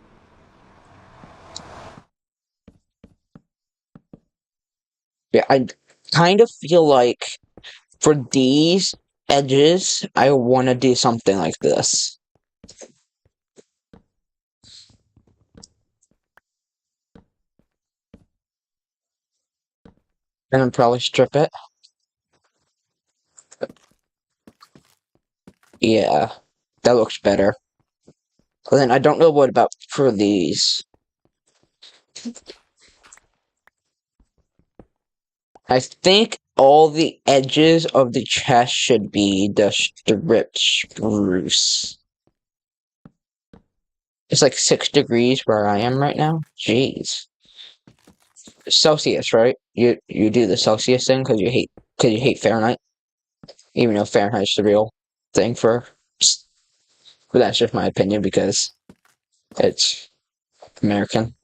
Speaker 1: Yeah, I kind of feel like for these edges, I want to do something like this. And then probably strip it. Yeah, that looks better. But then I don't know what about for these. I think all the edges of the chest should be the stripped spruce. It's like 6 degrees where I am right now. Jeez. Celsius, right? You do the Celsius thing because you hate Fahrenheit, even though Fahrenheit's the real thing for. But that's just my opinion because it's American.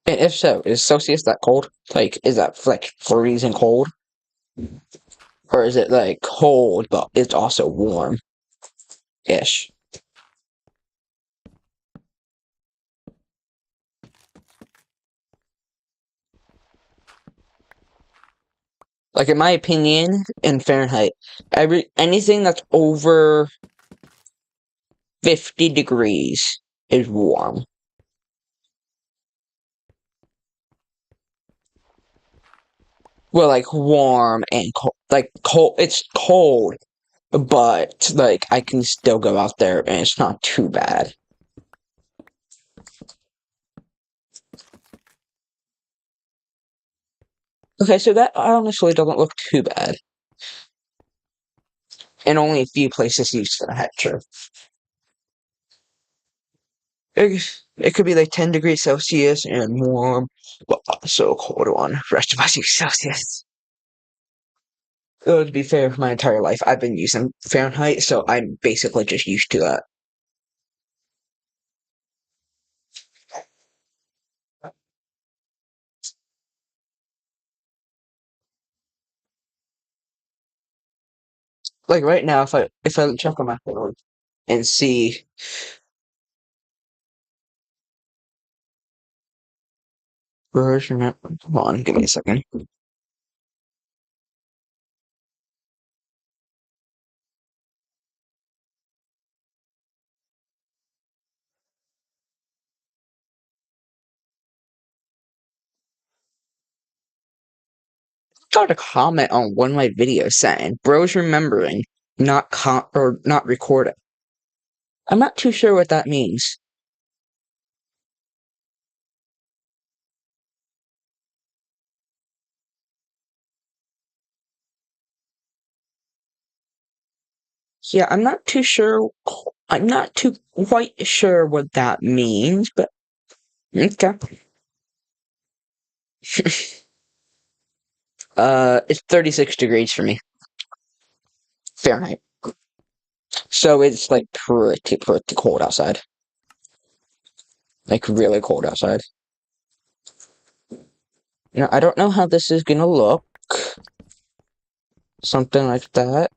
Speaker 1: And if so, is Celsius that cold? Like, is that like freezing cold? Or is it like cold, but it's also warm-ish? Like, in my opinion, in Fahrenheit, anything that's over 50 degrees is warm. Well, like warm and cold. Like cold, it's cold, but like I can still go out there and it's not too bad. Okay, so that honestly doesn't look too bad. And only a few places use that, sure. It could be like 10 degrees Celsius and warm, but also cold one. Rest of us use Celsius. To be fair, my entire life I've been using Fahrenheit, so I'm basically just used to that. Like right now, if I check on my phone and see version, hold on, give me a second. Got a comment on one of my videos saying, "Bro's remembering not recording." I'm not too sure what that means. Yeah, I'm not too sure. I'm not too quite sure what that means, but okay. It's 36 degrees for me, Fahrenheit. So it's like pretty cold outside. Like really cold outside. I don't know how this is gonna look. Something like that.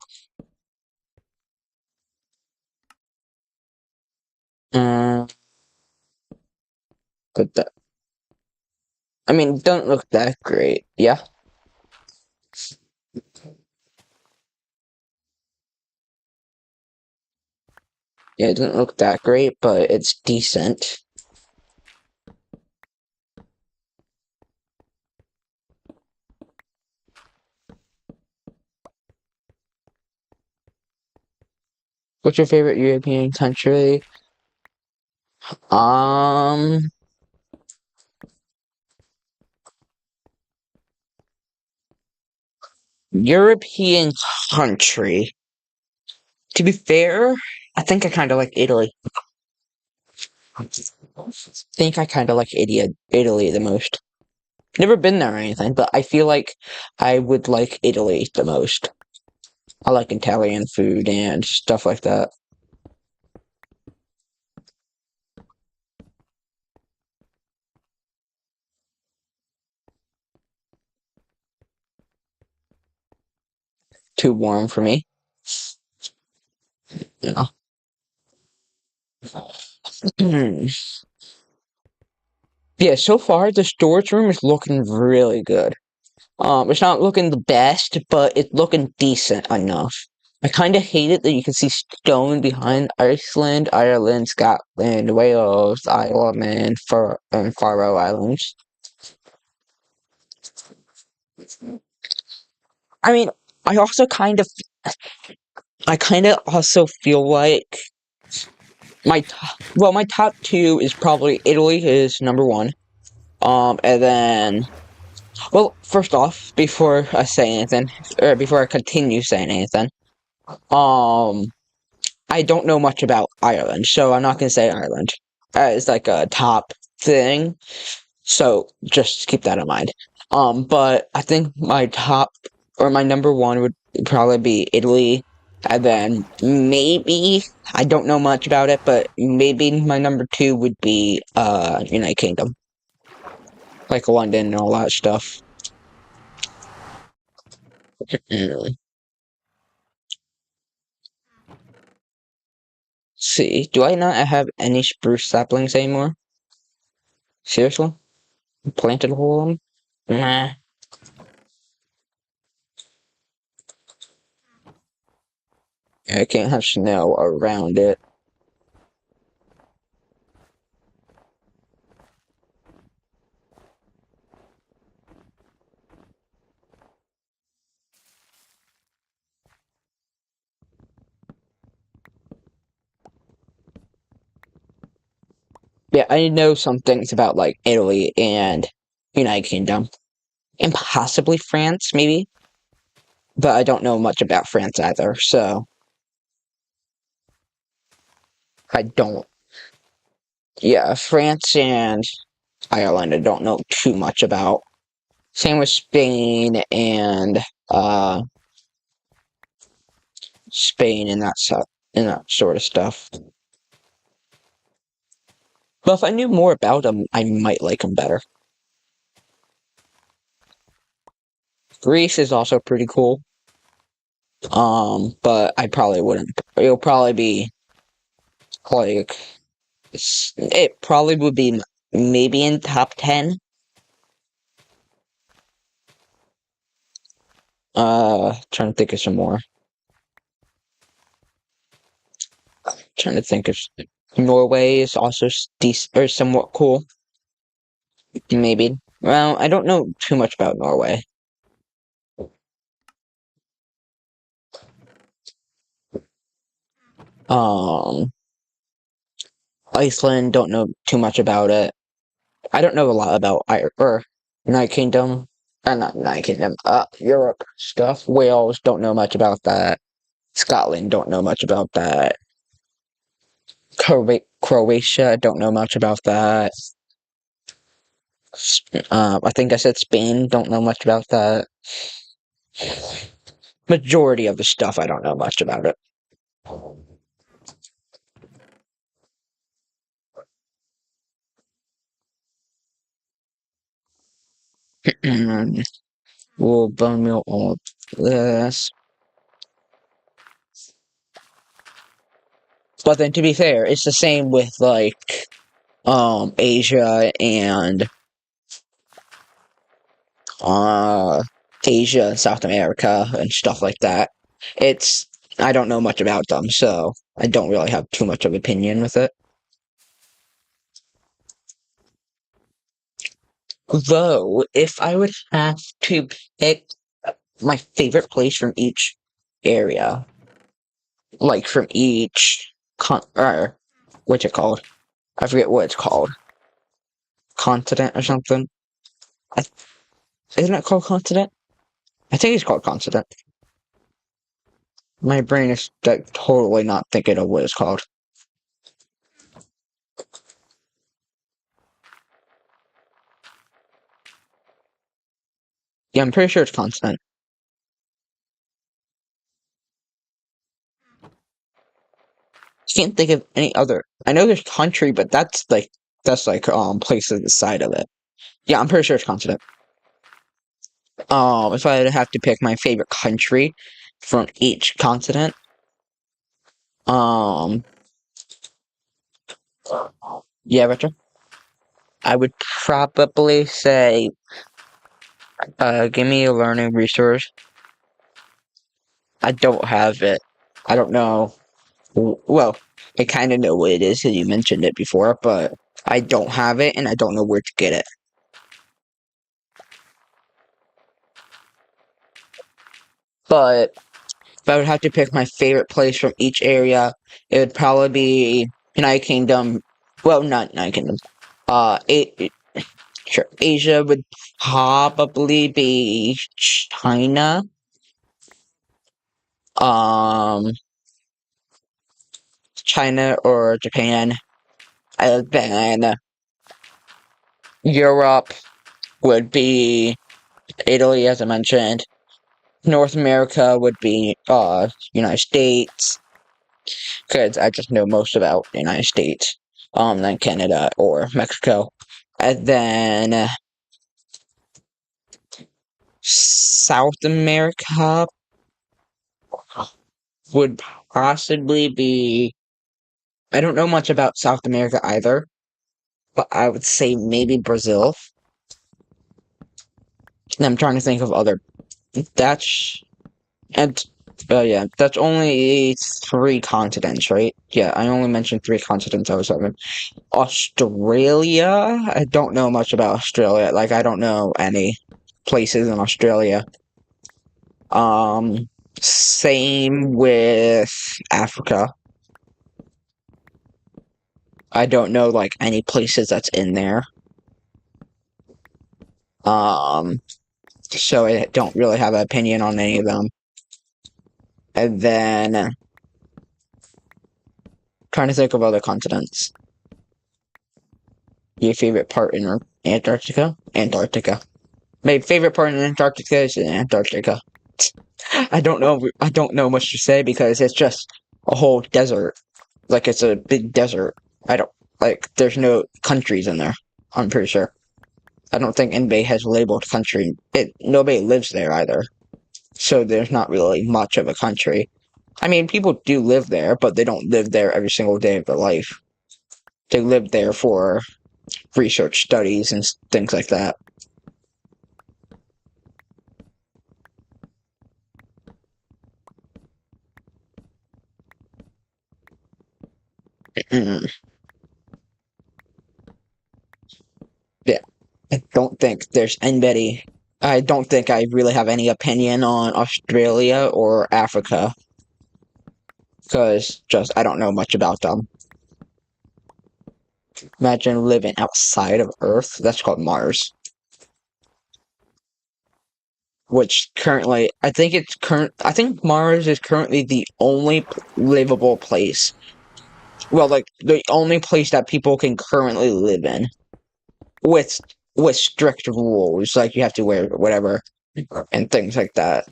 Speaker 1: But I mean, don't look that great. Yeah. Yeah, it doesn't look that great, but it's decent. What's your favorite European country? Um, European country. To be fair, I think I kind of like Italy. I think I kind of like Italy the most. Never been there or anything, but I feel like I would like Italy the most. I like Italian food and stuff like that. Too warm for me. Yeah. Yeah, so far the storage room is looking really good. It's not looking the best, but it's looking decent enough. I kind of hate it that you can see stone behind Iceland, Ireland, Scotland, Wales, Ireland, and Faroe Islands. I mean, I also kind of, I kind of also feel like my top two is probably Italy is number one. And then, well, first off, before I say anything, or before I continue saying anything, um, I don't know much about Ireland, so I'm not gonna say Ireland as like a top thing. So just keep that in mind. But I think my top or my number one would probably be Italy, and then maybe I don't know much about it, but maybe my number two would be United Kingdom, like London and all that stuff. Mm. See, do I not have any spruce saplings anymore? Seriously? Planted all of them? Nah. I can't have snow around it. Yeah, I know some things about like Italy and United Kingdom, and possibly France, maybe, but I don't know much about France either. So I don't. Yeah, France and Ireland, I don't know too much about. Same with uh Spain and that sort of stuff. But if I knew more about them, I might like them better. Greece is also pretty cool. But I probably wouldn't. It'll probably be like it probably would be maybe in top 10. Trying to think of some more. Trying to think of Norway is also decent or somewhat cool. Maybe. Well, I don't know too much about Norway. Um, Iceland, don't know too much about it. I don't know a lot about United Kingdom. Not United Kingdom. Europe stuff. Wales, don't know much about that. Scotland, don't know much about that. Croatia, don't know much about that. I think I said Spain, don't know much about that. Majority of the stuff, I don't know much about it. We'll bone meal all of this. But then, to be fair, it's the same with, like, Asia and, South America, and stuff like that. I don't know much about them, so I don't really have too much of opinion with it. Though, if I would have to pick my favorite place from each area, like from each what's it called? I forget what it's called. Continent or something? Isn't it called continent? I think it's called continent. My brain is totally not thinking of what it's called. Yeah, I'm pretty sure it's continent. Can't think of any other. I know there's country, but that's like places the side of it. Yeah, I'm pretty sure it's continent. If I would have to pick my favorite country from each continent, yeah, Richard, I would probably say, give me a learning resource. I don't have it. I don't know. Well, I kind of know what it is because you mentioned it before, but I don't have it and I don't know where to get it. But if I would have to pick my favorite place from each area, it would probably be United Kingdom. Well, not United Kingdom. Sure. Asia would probably be China. Um, China or Japan. And then Europe would be Italy, as I mentioned. North America would be United States, because I just know most about the United States. Then Canada or Mexico. And then South America would possibly be. I don't know much about South America either, but I would say maybe Brazil. And I'm trying to think of other. That's and yeah, that's only 3 continents, right? Yeah, I only mentioned 3 continents. I was talking. Australia. I don't know much about Australia. Like, I don't know any places in Australia. Same with Africa. I don't know, like, any places that's in there. So I don't really have an opinion on any of them. And then, trying to think of other continents. Your favorite part in Antarctica? Antarctica. My favorite part in Antarctica is in Antarctica. I don't know much to say because it's just a whole desert. Like, it's a big desert. There's no countries in there, I'm pretty sure. I don't think anybody has labeled country. Nobody lives there either. So there's not really much of a country. I mean, people do live there, but they don't live there every single day of their life. They live there for research studies and things like that. Yeah. I don't think there's anybody. I don't think I really have any opinion on Australia or Africa. Because I don't know much about them. Imagine living outside of Earth. That's called Mars. Which currently, I think Mars is currently the only livable place. Well, like, the only place that people can currently live in. With strict rules, like you have to wear whatever, and things like that.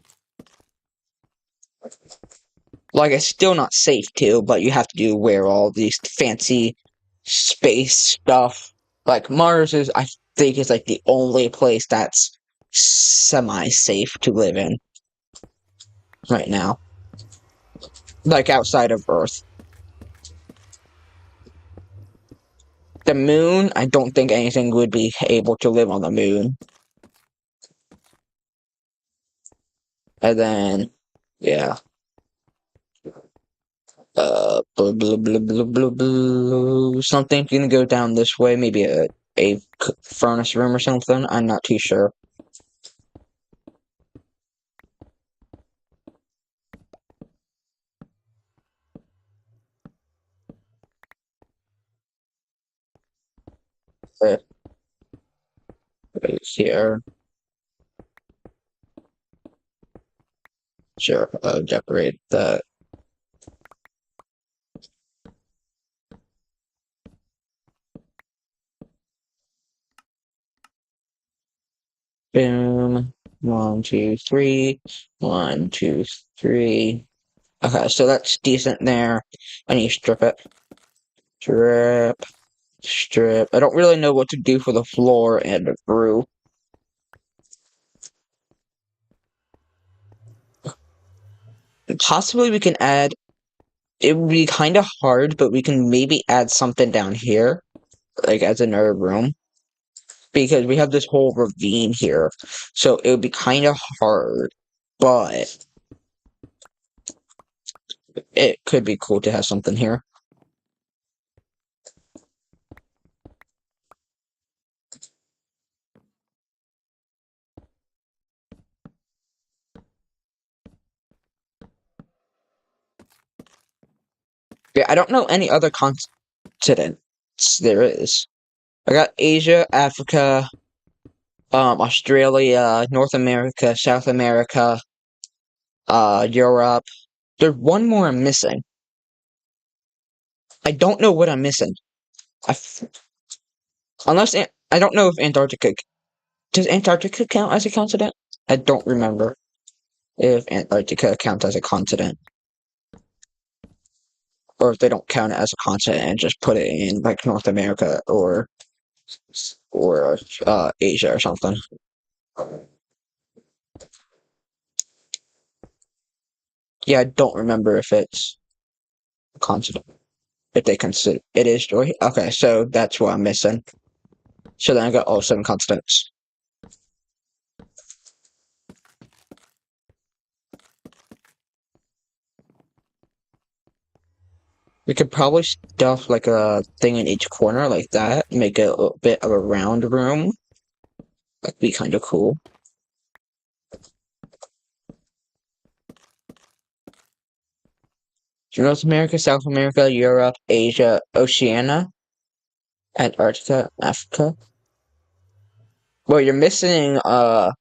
Speaker 1: Like, it's still not safe to, but you have to wear all these fancy space stuff. Like, Mars is, I think, is like the only place that's semi-safe to live in right now. Like, outside of Earth. The moon, I don't think anything would be able to live on the moon. And then, yeah. Blah, blah, blah, blah, blah, blah. Something can go down this way. Maybe a furnace room or something. I'm not too sure. Uh, right here. Sure, decorate that. Boom. 1, 2, 3. 1, 2, 3. Okay, so that's decent there. I need to strip it. Strip. Strip. I don't really know what to do for the floor and the roof. Possibly we can add. It would be kind of hard, but we can maybe add something down here, like as another room, because we have this whole ravine here, so it would be kind of hard, but it could be cool to have something here. Yeah, I don't know any other continents there is. I got Asia, Africa, Australia, North America, South America, Europe. There's one more I'm missing. I don't know what I'm missing. I f Unless I don't know if Antarctica does Antarctica count as a continent? I don't remember if Antarctica counts as a continent, or if they don't count it as a continent and just put it in like North America or Asia or something. Yeah, I don't remember if it's a continent. If they consider it is joy. Okay, so that's what I'm missing. So then I got all 7 continents. We could probably stuff like a thing in each corner like that, make it a bit of a round room. That'd be kind of cool. North America, South America, Europe, Asia, Oceania, Antarctica, Africa. Well, you're missing uh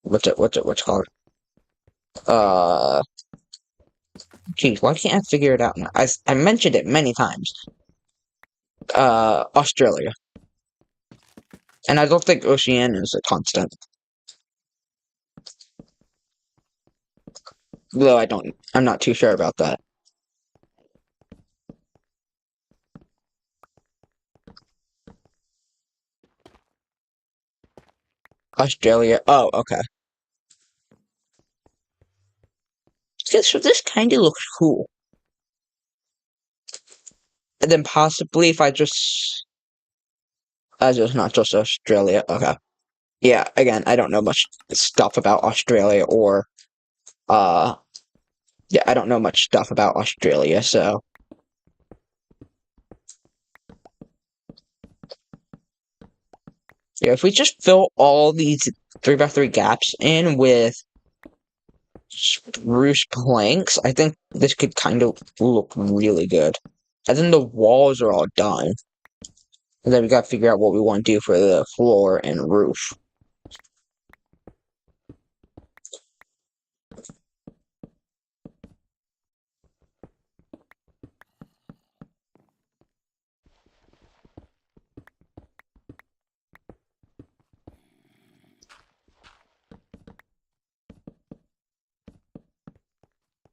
Speaker 1: what's it called? Uh Geez, why can't I figure it out now? I mentioned it many times. Australia. And I don't think Oceania is a constant. Though I'm not too sure about that. Australia. Oh, okay. So this kind of looks cool. And then possibly if I just not just Australia. Okay. Yeah, again, I don't know much stuff about Australia or uh yeah, I don't know much stuff about Australia, so yeah, if we just fill all these 3x3 gaps in with spruce planks, I think this could kind of look really good. And then the walls are all done. And then we gotta figure out what we want to do for the floor and roof.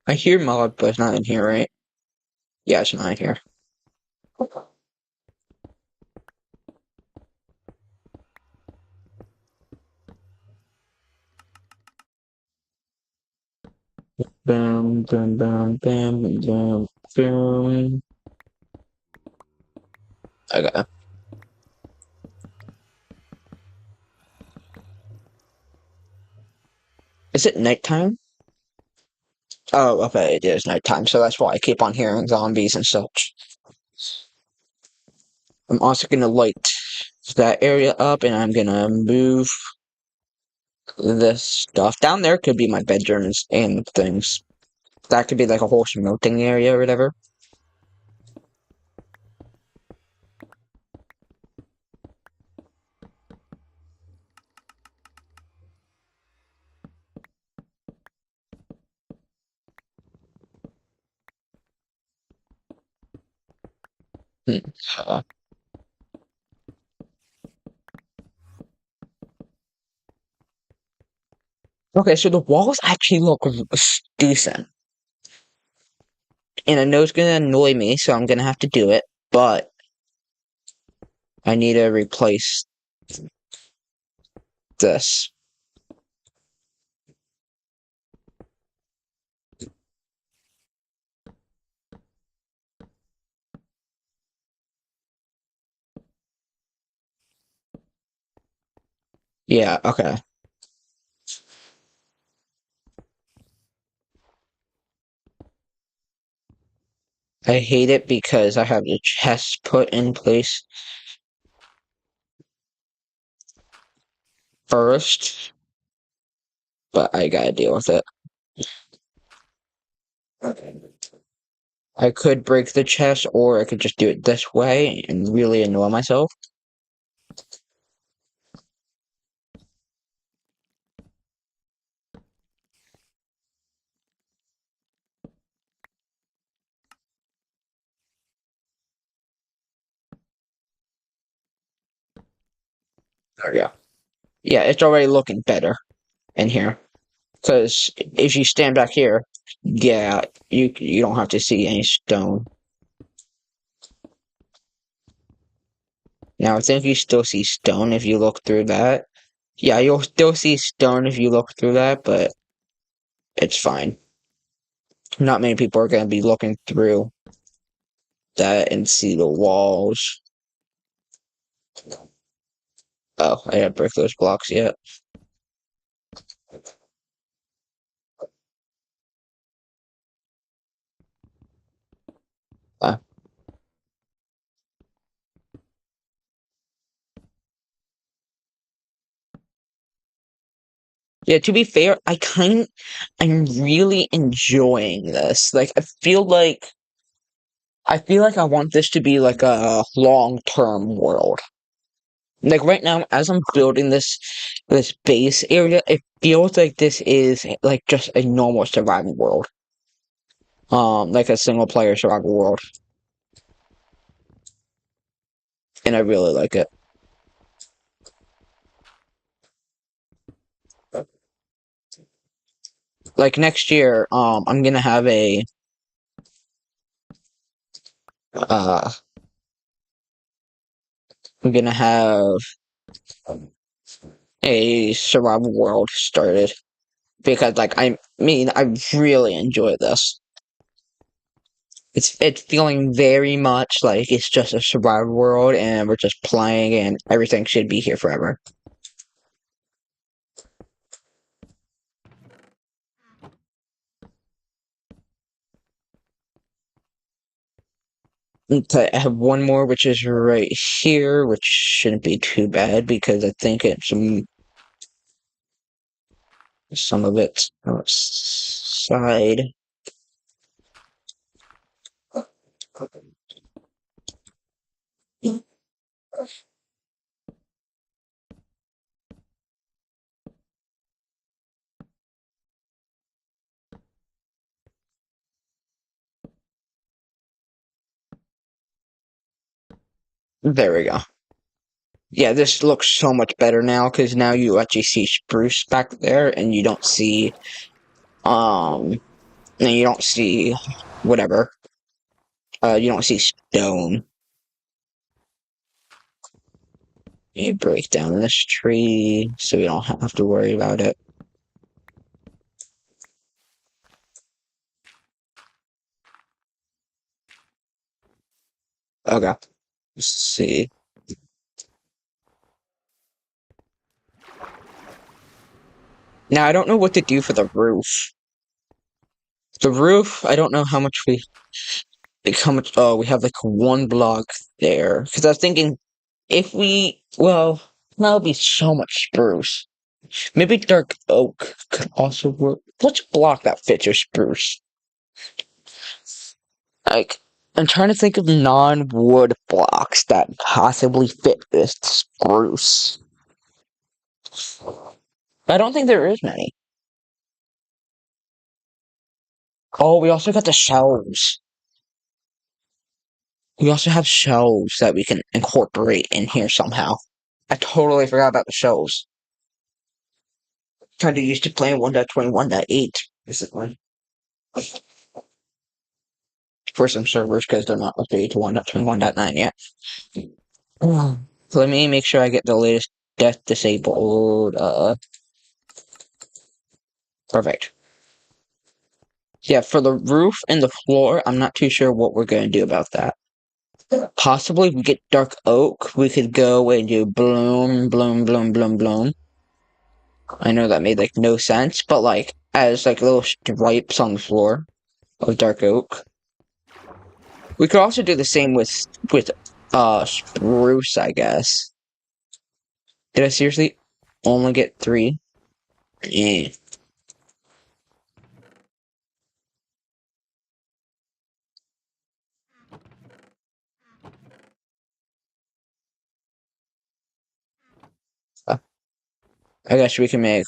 Speaker 1: I hear mod, but it's not in here, right? Yeah, it's not in here. Boom, boom, boom, boom, boom, boom. Okay. Is it nighttime? Oh, okay, it is nighttime, so that's why I keep on hearing zombies and such. I'm also gonna light that area up, and I'm gonna move this stuff. Down there could be my bedrooms and things. That could be like a whole smelting area or whatever. Hmm. Uh, okay, so the walls actually look decent. And I know it's gonna annoy me, so I'm gonna have to do it, but I need to replace this. Yeah, okay. I hate it because I have the chest put in place first, but I gotta deal with it. I could break the chest, or I could just do it this way and really annoy myself. There we go. Yeah, it's already looking better in here. Because if you stand back here, yeah, you don't have to see any stone. Now I think you still see stone if you look through that. Yeah, you'll still see stone if you look through that, but it's fine. Not many people are gonna be looking through that and see the walls. Oh, I didn't break those blocks yet. Uh, yeah, to be fair, I'm really enjoying this. Like, I feel like I want this to be like a long-term world. Like right now, as I'm building this base area, it feels like this is like just a normal survival world. Like a single player survival world. And I really like it. Like next year, uh I'm gonna have a survival world started. Because like I really enjoy this. It's feeling very much like it's just a survival world and we're just playing and everything should be here forever. Okay, I have one more which is right here, which shouldn't be too bad because I think it's some of it's outside. There we go. Yeah, this looks so much better now because now you actually see spruce back there and um you don't see whatever. You don't see stone. You break down this tree so we don't have to worry about it. Okay. Let's see. Now, I don't know what to do for the roof. The roof, I don't know how much oh, we have like one block there. Because I was thinking, if we, well, that would be so much spruce. Maybe dark oak could also work. Which block that fits your spruce? Like, I'm trying to think of non-wood blocks that possibly fit this spruce. I don't think there is many. Oh, we also got the shelves. We also have shelves that we can incorporate in here somehow. I totally forgot about the shelves. Tried to use to play 1.21.8 recently for some servers because they're not updated to 1.21.9 yet. So let me make sure I get the latest death disabled. Perfect. Yeah, for the roof and the floor, I'm not too sure what we're going to do about that. Possibly if we get dark oak, we could go and do bloom, bloom, bloom, bloom, bloom. I know that made like no sense, but like as like little stripes on the floor of dark oak. We could also do the same with spruce, I guess. Did I seriously only get 3? Yeah. I guess we can make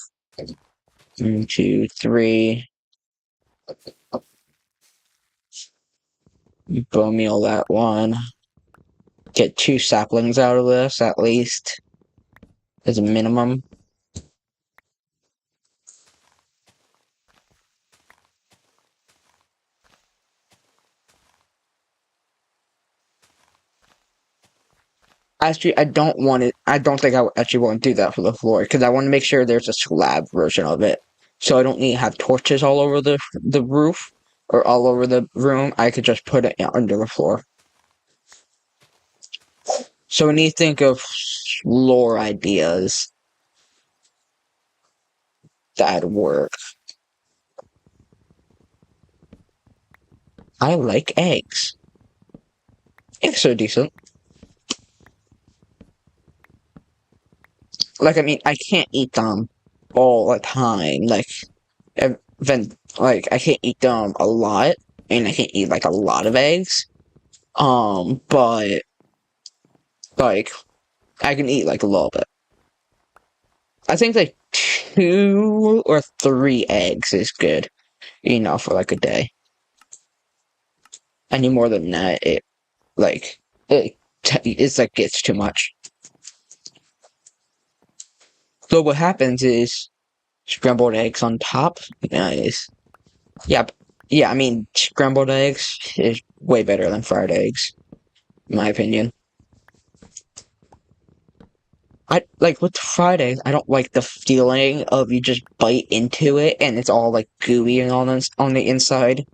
Speaker 1: 1, 2, 3. Bone meal that one. Get 2 saplings out of this at least as a minimum. Actually, I don't want it. I don't think I actually want to do that for the floor because I want to make sure there's a slab version of it, so I don't need to have torches all over the roof or all over the room. I could just put it under the floor. So we need to think of floor ideas that'd work. I like eggs. Eggs are decent. Like, I mean, I can't eat them all the time. Like, I can't eat them a lot, and I can't eat like a lot of eggs. But like, I can eat like a little bit. I think like 2 or 3 eggs is good enough for like a day. Any more than that, like it's like gets too much. So what happens is scrambled eggs on top. Nice. Yep. Yeah, I mean scrambled eggs is way better than fried eggs, in my opinion. I like with fried eggs. I don't like the feeling of you just bite into it and it's all like gooey and on the inside.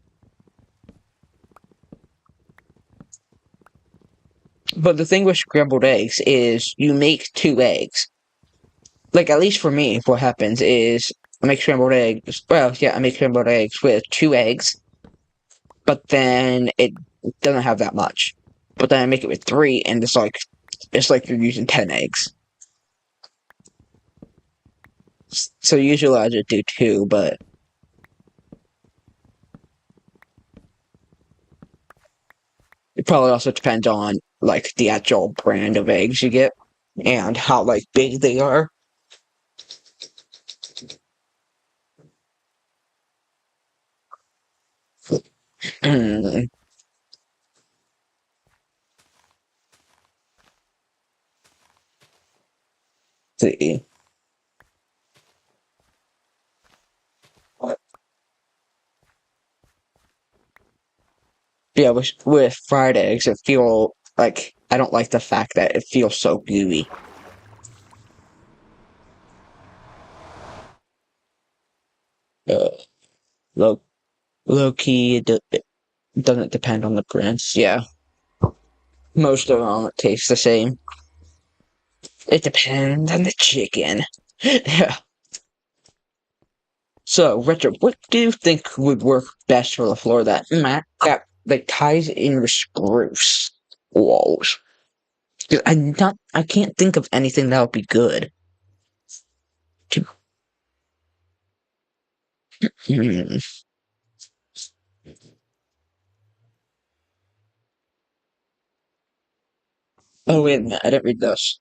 Speaker 1: But the thing with scrambled eggs is you make 2 eggs. Like, at least for me, what happens is I make scrambled eggs. Well, yeah, I make scrambled eggs with 2 eggs, but then it doesn't have that much. But then I make it with 3, and it's like you're using 10 eggs. So usually I just do 2, but it probably also depends on like the actual brand of eggs you get and how like big they are. See. Yeah, with fried eggs, it feel like I don't like the fact that it feels so gooey. Uh, low low key, it doesn't depend on the brands. Yeah, Most of them taste the same. It depends on the chicken. Yeah. So, Retro, what do you think would work best for the floor that ties in with spruce walls? 'Cause I can't think of anything that would be good. Hmm. Oh wait a minute, I didn't read this.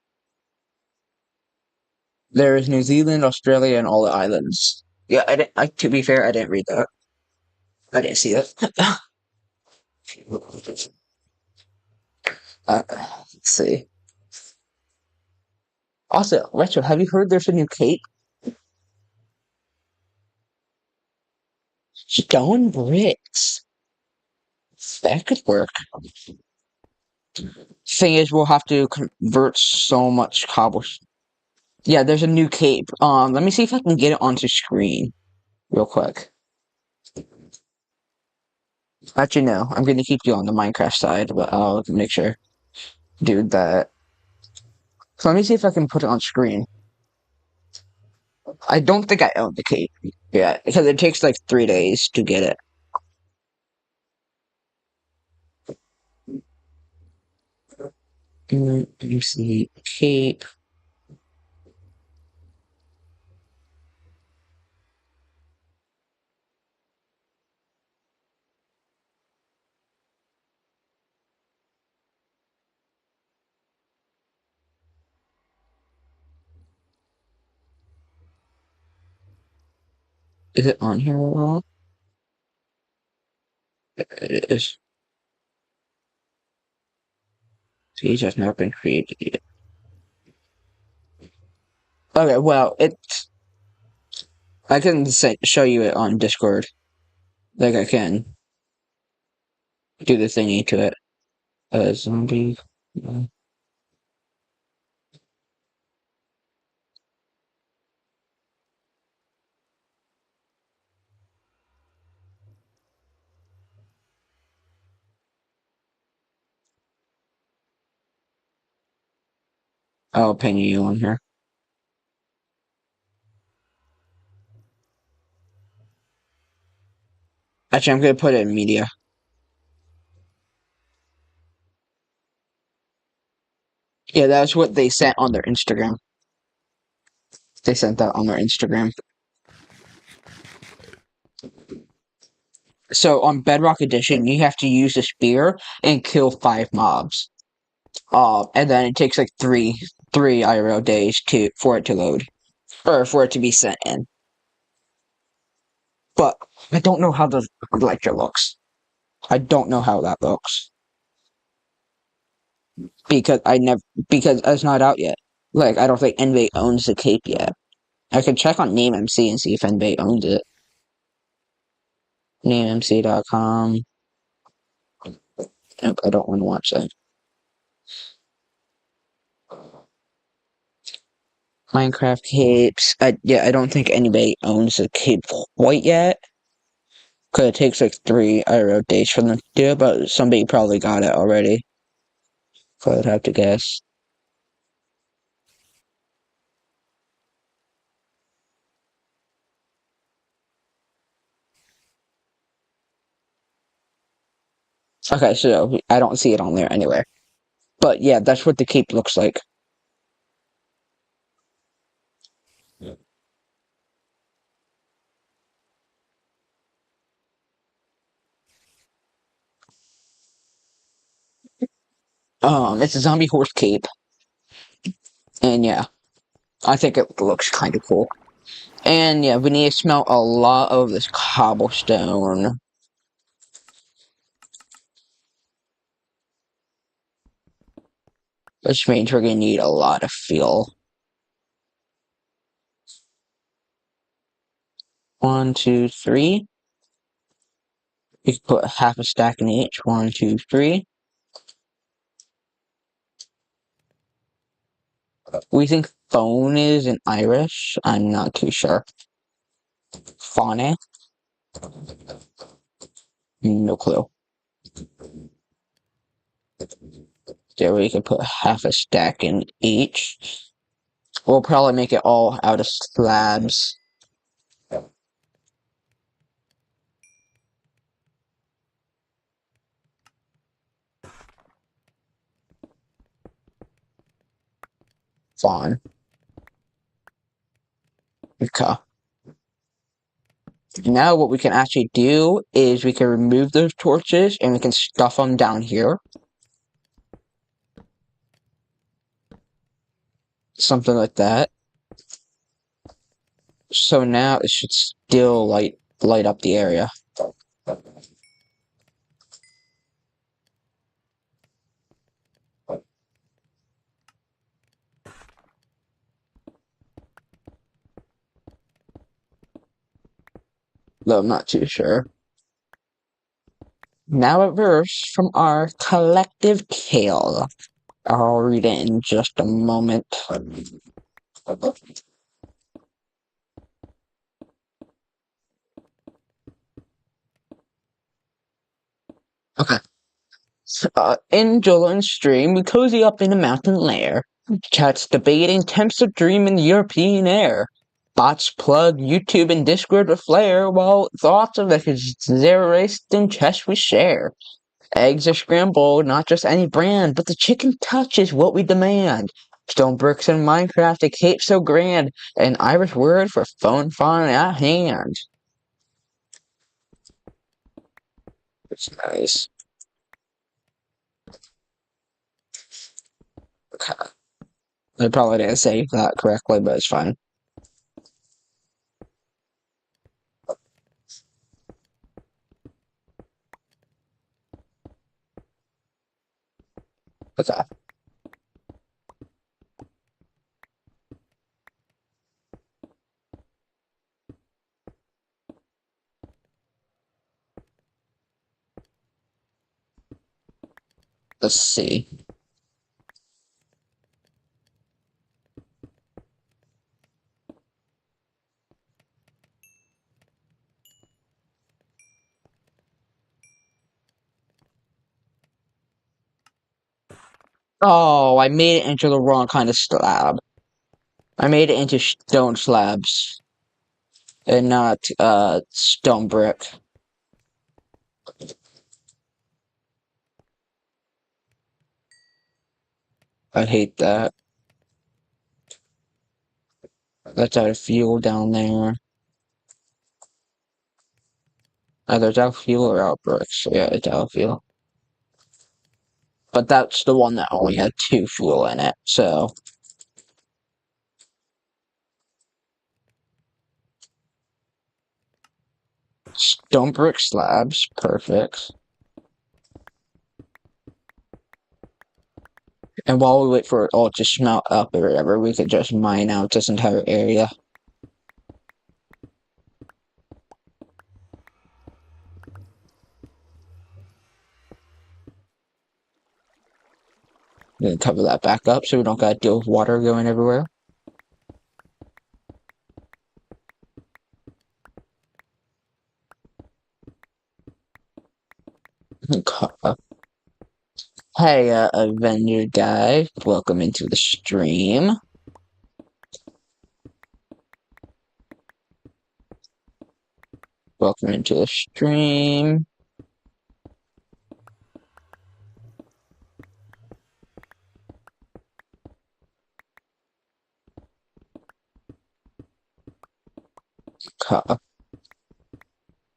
Speaker 1: There is New Zealand, Australia, and all the islands. Yeah, I didn't. To be fair, I didn't read that. I didn't see that. Let's see. Also, Retro, have you heard there's a new cape? Stone bricks. That could work. Thing is, we'll have to convert so much cobblestone. Yeah, there's a new cape. Let me see if I can get it onto screen real quick. Actually, no. I'm going to keep you on the Minecraft side, but I'll make sure do that. So let me see if I can put it on screen. I don't think I own the cape yet, because it takes like 3 days to get it. Let me see. Cape. Is it on here at all? It is. Page has not been created yet. Okay, well, I can show you it on Discord. Like, I can do the thingy to it. Zombie. I'll ping you on here. Actually, I'm gonna put it in media. Yeah, that's what they sent on their Instagram. They sent that on their Instagram. So on Bedrock Edition, you have to use a spear and kill 5 mobs. And then it takes like three IRL days for it to load, or for it to be sent in. But I don't know how the lecture looks. I don't know how that looks because it's not out yet. Like, I don't think NBA owns the cape yet. I can check on NameMC and see if NBA owns it. NameMC.com. Nope, I don't want to watch that. Minecraft capes. I don't think anybody owns the cape quite yet. Because it takes like 3 IRL days for them to do it, but somebody probably got it already. So I'd have to guess. Okay, so I don't see it on there anywhere. But yeah, that's what the cape looks like. It's a zombie horse cape. And yeah, I think it looks kind of cool. And yeah, we need to smelt a lot of this cobblestone. Which means we're gonna need a lot of fuel. 1, 2, 3. We can put half a stack in each. 1, 2, 3. We think phone is in Irish. I'm not too sure. Faune? No clue. There we can put half a stack in each. We'll probably make it all out of slabs. Fine. Okay. Now what we can actually do is we can remove those torches and we can stuff them down here. Something like that. So now it should still light up the area. Though I'm not too sure. Now a verse from our collective tale. I'll read it in just a moment. Okay. In Jolin's stream, we cozy up in a mountain lair. Chats debating, temps a dream in the European air. Bots plug YouTube and Discord with flair, while thoughts of exhilaration and chess we share. Eggs are scrambled, not just any brand, but the chicken touch is what we demand. Stone bricks in Minecraft, a cape so grand, an Irish word for phone font at hand. It's nice. Okay. I probably didn't say that correctly, but it's fine. Okay. Let's see. Oh, I made it into the wrong kind of slab. I made it into stone slabs. And not, stone brick. I hate that. That's out of fuel down there. There's out fuel or out bricks. Yeah, it's out fuel. But that's the one that only had 2 fuel in it, so. Stone brick slabs, perfect. And while we wait for it all to smelt up or whatever, we could just mine out this entire area. We can cover that back up so we don't gotta deal with water going everywhere. Hey, Avenger guy, welcome into the stream. Welcome into the stream.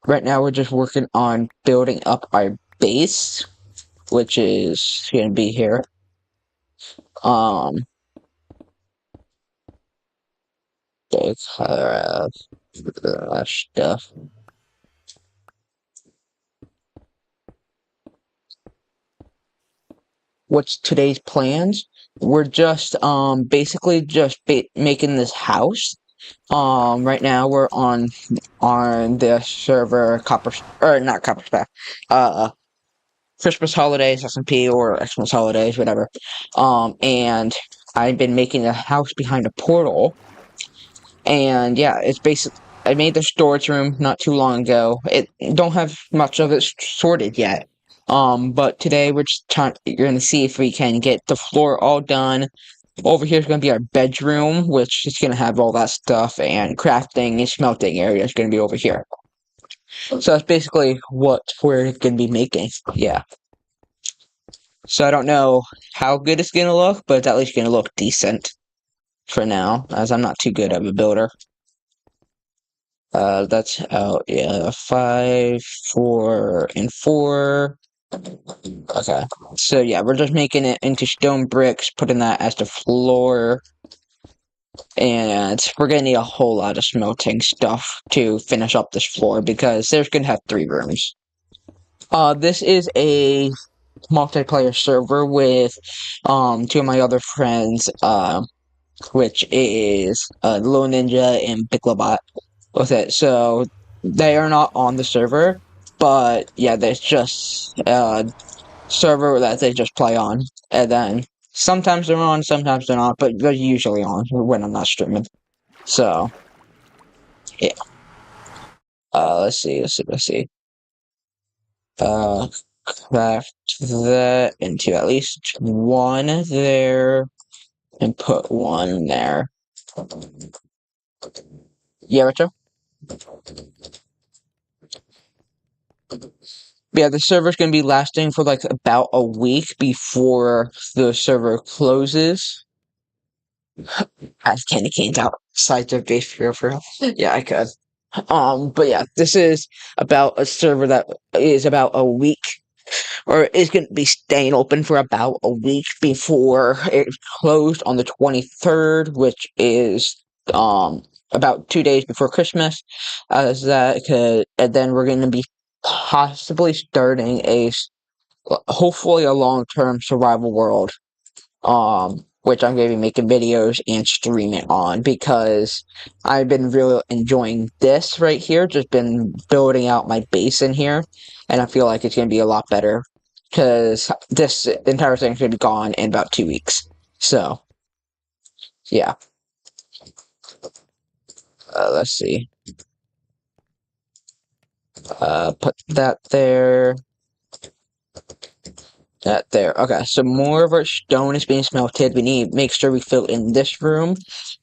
Speaker 1: Right now we're just working on building up our base, which is gonna be here. The color of stuff. What's today's plans? We're just basically just making this house. Right now we're on the server not Copperstack, Christmas Holidays SMP or Xmas Holidays, whatever. And I've been making a house behind a portal. And yeah, it's basically, I made the storage room not too long ago. It don't have much of it sorted yet. But today we're just you're gonna see if we can get the floor all done. Over here is gonna be our bedroom, which is gonna have all that stuff, and crafting and smelting area is gonna be over here. So that's basically what we're gonna be making. Yeah. So I don't know how good it's gonna look, but it's at least gonna look decent for now, as I'm not too good of a builder. That's out, yeah, 5, 4, and 4. Okay, so yeah, we're just making it into stone bricks, putting that as the floor, and we're gonna need a whole lot of smelting stuff to finish up this floor, because there's gonna have 3 rooms. This is a multiplayer server with, 2 of my other friends, which is, Little Ninja and Big Lobot. With it, so they are not on the server, but yeah, there's just a server that they just play on, and then sometimes they're on, sometimes they're not, but they're usually on when I'm not streaming. So yeah, let's see. Craft that into at least 1 there, and put 1 there. Yeah, Retro? Yeah, the server's gonna be lasting for like about a week before the server closes. Has candy canes outside their base for real. Yeah, I could. But yeah, this is about a server that is about a week, or is going to be staying open for about a week before it closed on the 23rd, which is about 2 days before Christmas. As that could, and then we're going to be possibly starting hopefully a long-term survival world, which I'm going to be making videos and streaming on, because I've been really enjoying this right here, just been building out my base in here, and I feel like it's going to be a lot better, because this entire thing's going to be gone in about 2 weeks. So, yeah. Let's see. Put that there. That there. Okay, so more of our stone is being smelted. We need to make sure we fill in this room.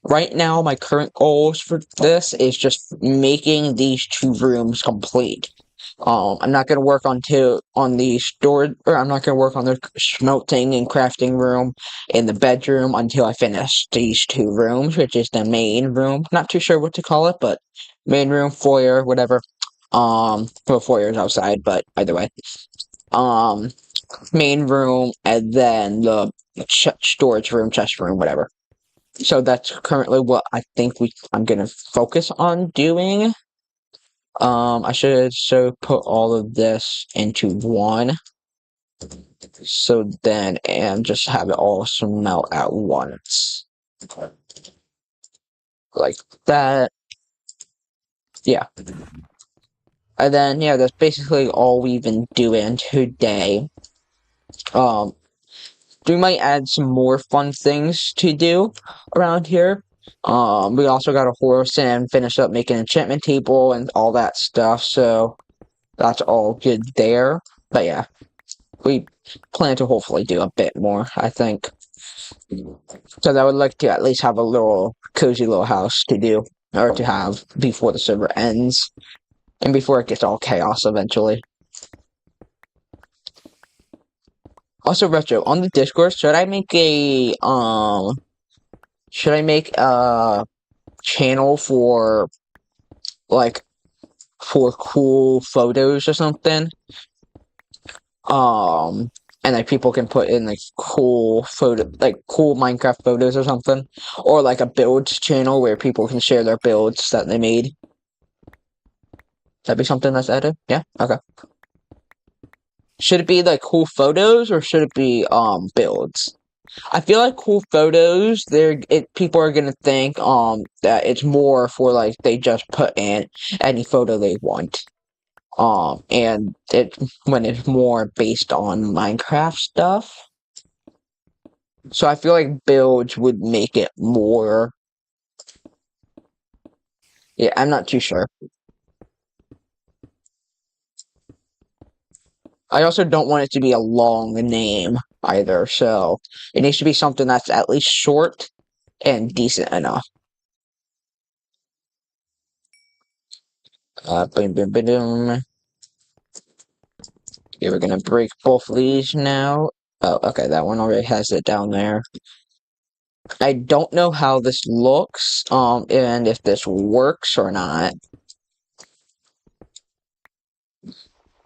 Speaker 1: Right now, my current goals for this is just making these 2 rooms complete. I'm not gonna work on the storage, or I'm not gonna work on the smelting and crafting room in the bedroom until I finish these 2 rooms, which is the main room. Not too sure what to call it, but main room, foyer, whatever. Well, foyer is outside, but either way. Main room, and then the storage room, chest room, whatever. So that's currently what I think I'm gonna focus on doing. I should put all of this into 1. So then, and just have it all smelt at once. Like that. Yeah. And then, yeah, that's basically all we've been doing today. We might add some more fun things to do around here. We also got a horse and finished up making an enchantment table and all that stuff, so that's all good there. But yeah, we plan to hopefully do a bit more, I think. Because I would like to at least have a little cozy little house to do, or to have before the server ends, and before it gets all chaos eventually. Also, Retro, on the Discord, should I make a channel for, like, for cool photos or something? And like people can put in like cool Minecraft photos or something, or like a builds channel where people can share their builds that they made. That'd be something that's added. Yeah. Okay. Should it be like cool photos, or should it be builds? I feel like cool photos, people are gonna think that it's more for like they just put in any photo they want. And when it's more based on Minecraft stuff. So I feel like builds would make it more. Yeah, I'm not too sure. I also don't want it to be a long name either, so it needs to be something that's at least short and decent enough. Boom, boom, boom, boom. Okay, we're gonna break both of these now. Oh, okay, that one already has it down there. I don't know how this looks, and if this works or not,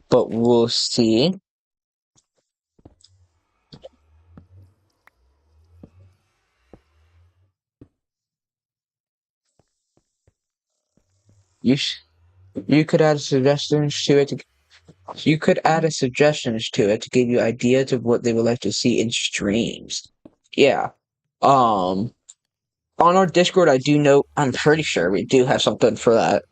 Speaker 1: but we'll see. You could add suggestions to it. You could add suggestions to it to give you ideas of what they would like to see in streams. Yeah. On our Discord, I do know. I'm pretty sure we do have something for that.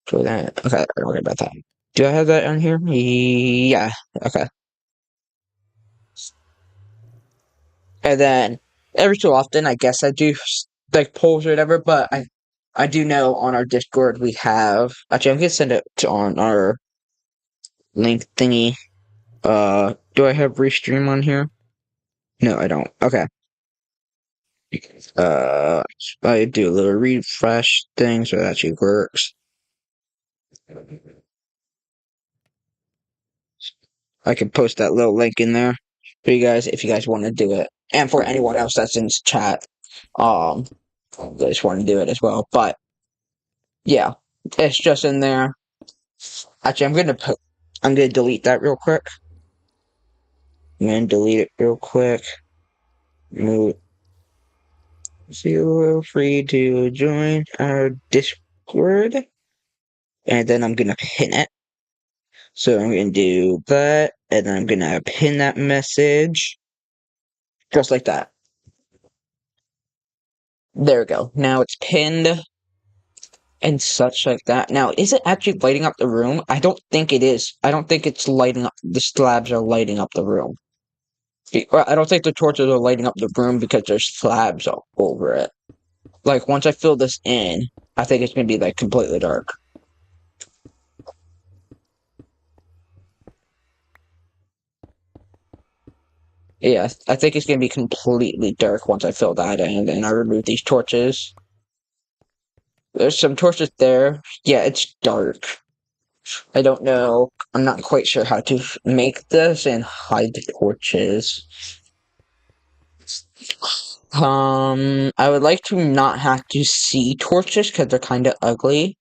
Speaker 1: For that. Okay, don't worry about that. Do I have that on here? Yeah. Okay. And then every so often, I guess I do like polls or whatever. But I do know on our Discord we have. Actually, I'm gonna send it to on our link thingy. Do I have restream on here? No, I don't. Okay. I do a little refresh thing so it actually works. I can post that little link in there for you guys if you guys want to do it, and for anyone else that's in chat, they just want to do it as well. But yeah, it's just in there. Actually, I'm gonna delete that real quick. I'm gonna delete it real quick. Feel free to join our Discord, and then I'm gonna pin it. So I'm gonna do that, and then I'm gonna pin that message, just like that. There we go. Now it's pinned, and such like that. Now, is it actually lighting up the room? I don't think it is. I don't think it's lighting up, the slabs are lighting up the room. I don't think the torches are lighting up the room because there's slabs over it. Like, once I fill this in, I think it's gonna be, like, completely dark. Yeah, I think it's gonna be completely dark once I fill that in, and I remove these torches. There's some torches there. Yeah, it's dark. I don't know. I'm not quite sure how to make this and hide the torches. I would like to not have to see torches because they're kind of ugly.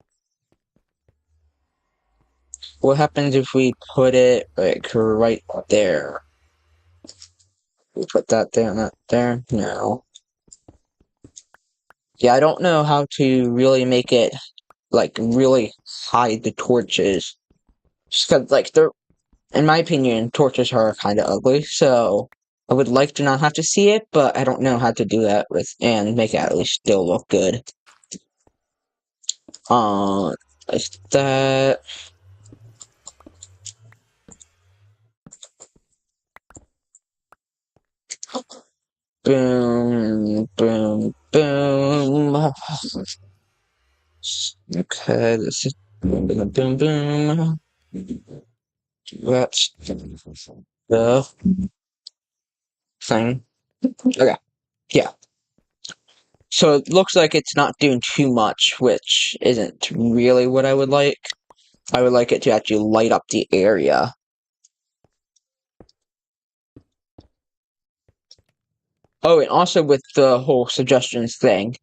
Speaker 1: What happens if we put it, like, right there? We put that there, not there? No. Yeah, I don't know how to really make it, like, really hide the torches. Just because, like, they're, in my opinion, torches are kind of ugly, so I would like to not have to see it, but I don't know how to do that with, and make it at least still look good. Like that. Boom, boom, boom. Okay, this is boom, boom, boom, boom. That's the thing. Okay, yeah. So it looks like it's not doing too much, which isn't really what I would like. I would like it to actually light up the area. Oh, and also with the whole suggestions thing,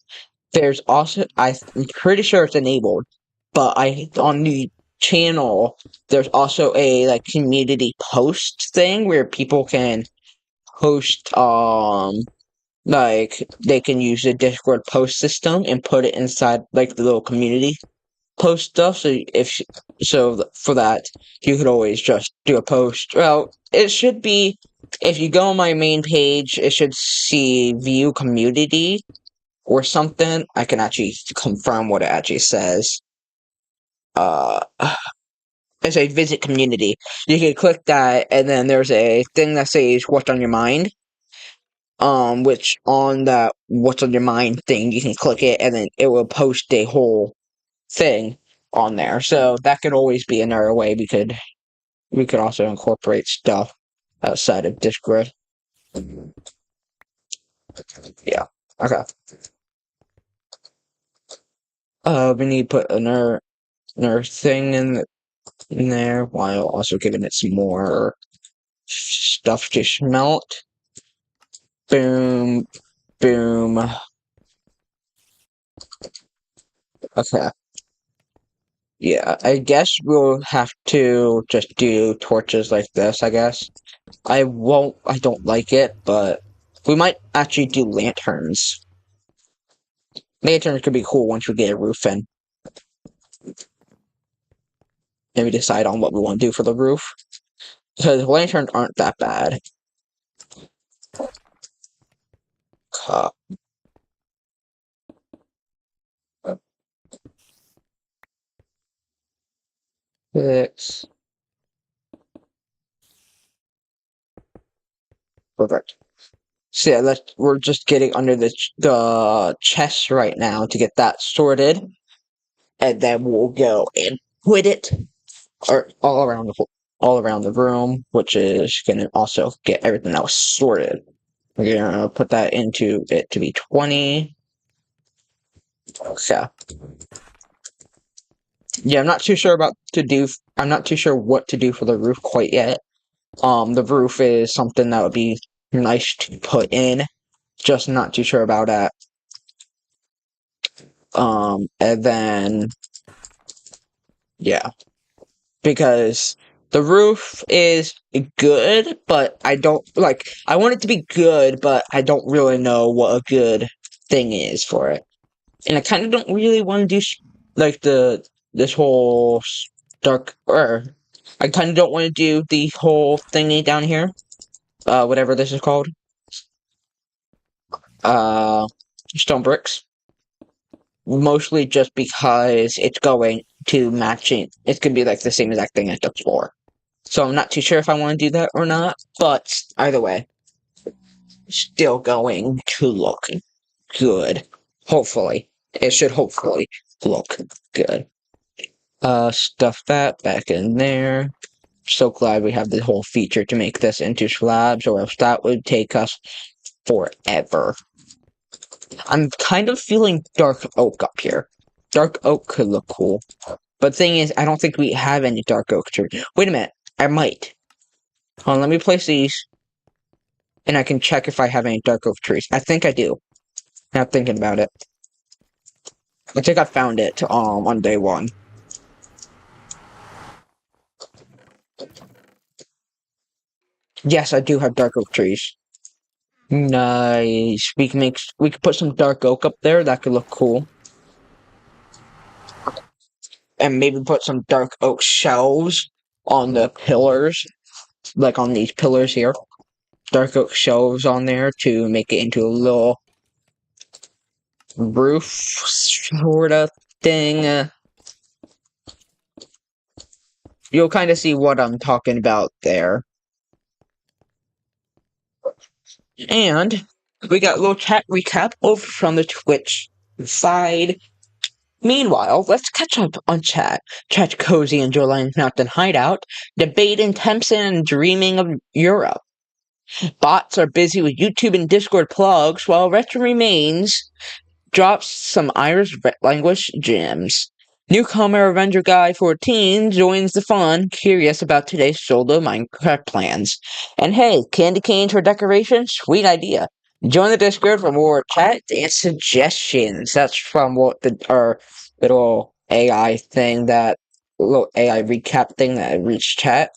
Speaker 1: there's also, I'm pretty sure it's enabled, but on the channel, there's also a, like, community post thing where people can post, like, they can use the Discord post system and put it inside, like, the little community post stuff. So for that, you could always just do a post. Well, it should be, if you go on my main page, it should see view community or something. I can actually confirm what it actually says. It's a visit community. You can click that, and then there's a thing that says what's on your mind. Which on that what's on your mind thing, you can click it, and then it will post a whole thing. on there. So that could always be another way we could also incorporate stuff outside of Discord. Yeah. Okay. We need to put another thing in there while also giving it some more stuff to smelt. Boom. Boom. Okay. Yeah, I guess we'll have to just do torches like this, I guess. I don't like it, but we might actually do lanterns. Lanterns could be cool once we get a roof in. And we decide on what we want to do for the roof. Because lanterns aren't that bad. Cup. 6. Perfect. So yeah, we're just getting under the chest right now to get that sorted. And then we'll go and put it all around the room, which is gonna also get everything else sorted. We're gonna put that into it to be 20. Okay. Yeah, I'm not too sure what to do for the roof quite yet. The roof is something that would be nice to put in. Just not too sure about that. And then yeah. Because the roof is good, but I want it to be good, but I don't really know what a good thing is for it. And I kind of don't really want to do this whole dark, or I kind of don't want to do the whole thingy down here, whatever this is called, stone bricks. Mostly just because it's going to it's gonna be like the same exact thing as the floor. So I'm not too sure if I want to do that or not, but either way, still going to look good. Hopefully. It should hopefully look good. Stuff that back in there. So glad we have the whole feature to make this into slabs, or else that would take us forever. I'm kind of feeling dark oak up here. Dark oak could look cool. But the thing is, I don't think we have any dark oak tree. Wait a minute. I might. Hold on, let me place these. And I can check if I have any dark oak trees. I think I do. Now thinking about it. I think I found it on day 1. Yes, I do have dark oak trees. Nice. We can put some dark oak up there. That could look cool. And maybe put some dark oak shelves on the pillars. Like on these pillars here. Dark oak shelves on there to make it into a little roof sort of thing. You'll kind of see what I'm talking about there. And we got a little chat recap over from the Twitch side. Meanwhile, let's catch up on chat. Chat cozy in Joline's Mountain Hideout, debating Tempson and dreaming of Europe. Bots are busy with YouTube and Discord plugs, while Retro Remains drops some Irish language gems. Newcomer Avenger Guy 14 joins the fun, curious about today's solo Minecraft plans. And hey, candy canes for decoration? Sweet idea. Join the Discord for more chat and suggestions. That's from our little AI thing little AI recap thing that reached chat.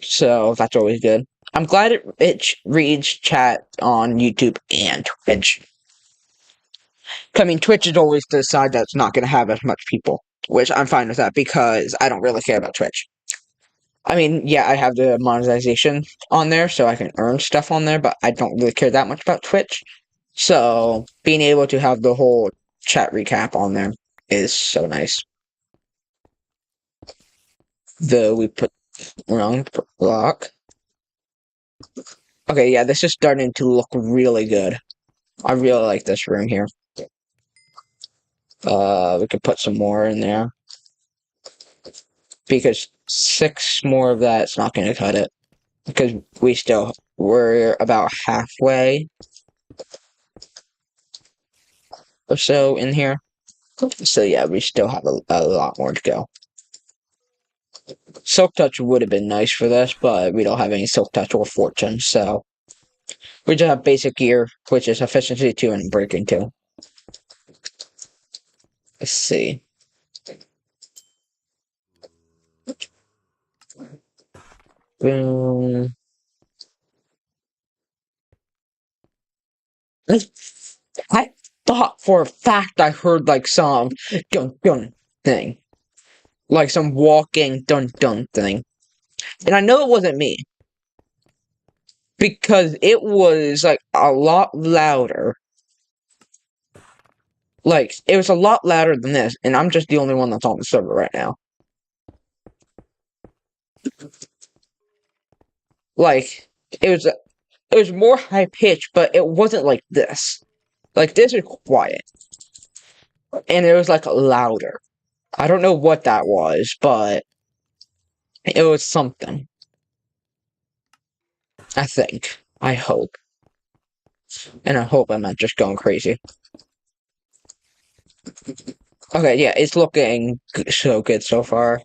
Speaker 1: So that's always good. I'm glad it reads chat on YouTube and Twitch. I mean, Twitch is always the side that's not going to have as much people, which I'm fine with that because I don't really care about Twitch. I mean, yeah, I have the monetization on there, so I can earn stuff on there, but I don't really care that much about Twitch. So, being able to have the whole chat recap on there is so nice. Though we put wrong block. Okay, yeah, this is starting to look really good. I really like this room here. We could put some more in there. Because 6 more of that's not going to cut it. Because we're about halfway or so in here. So yeah, we still have a lot more to go. Silk Touch would have been nice for this, but we don't have any Silk Touch or Fortune, so we just have basic gear, which is efficiency 2 and breaking 2. Let's see. Boom. I thought for a fact I heard like some dun dun thing. Like some walking dun dun thing. And I know it wasn't me. Because it was like a lot louder. Like, it was a lot louder than this, and I'm just the only one that's on the server right now. Like, it was more high pitched, but it wasn't like this. Like, this is quiet. And it was like louder. I don't know what that was, but it was something. I think. I hope. And I hope I'm not just going crazy. Okay, yeah, it's looking so good so far.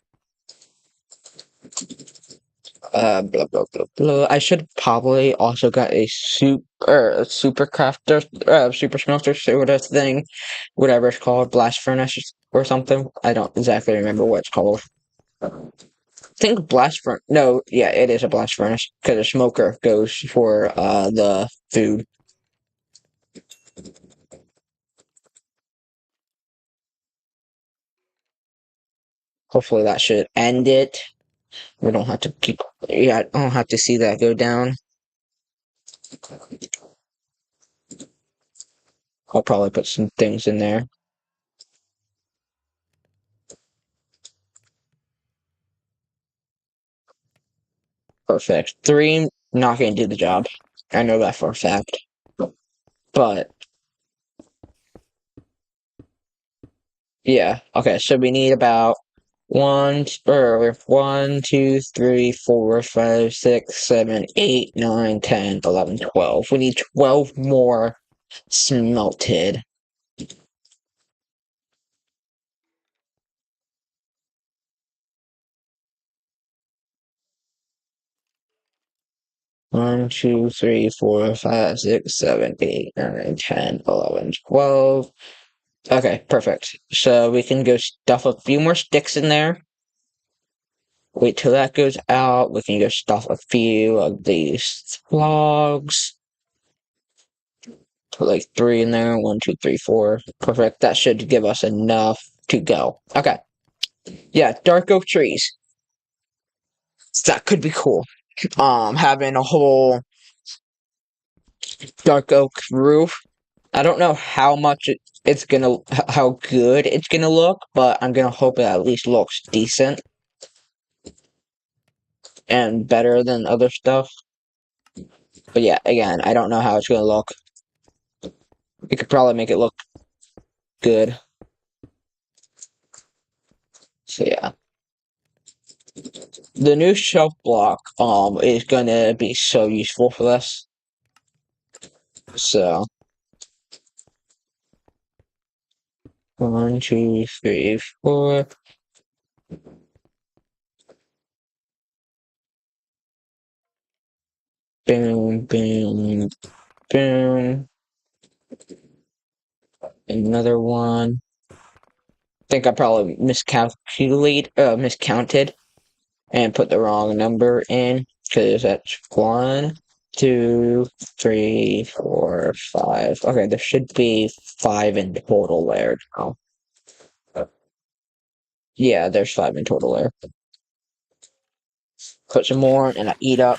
Speaker 1: Blah blah blah blah. I should probably also get a super crafter, super smelter sort of thing, whatever it's called, blast furnace or something. I don't exactly remember what it's called. I think blast furnace. No, yeah, it is a blast furnace because a smoker goes for the food. Hopefully that should end it. We don't have to keep. Yeah, I don't have to see that go down. I'll probably put some things in there. Perfect. 3, not gonna do the job. I know that for a fact. But yeah, okay, so we need about 1, 2, 3, 4, 5, 6, 7, 8, 9, 10, 11, 12. We need 12 more smelted. One, 2, 3, 4, 5, 6, 7, 8, 9, 10, 11, 12. Okay, perfect. So we can go stuff a few more sticks in there. Wait till that goes out. We can go stuff a few of these logs. Put like 3 in there. 1, 2, 3, 4. Perfect. That should give us enough to go. Okay. Yeah, dark oak trees. That could be cool. Having a whole dark oak roof. I don't know how much it's gonna, how good it's gonna look, but I'm gonna hope it at least looks decent and better than other stuff. But yeah, again, I don't know how it's gonna look. We could probably make it look good. So yeah. The new shelf block is gonna be so useful for this. So 1, 2, 3, 4. Boom, boom, boom. Another one. I think I probably miscounted and put the wrong number in because that's 1, 2, 3, 4, 5. Okay, there should be 5 in total there now. Yeah, there's 5 in total there. Put some more and I eat up.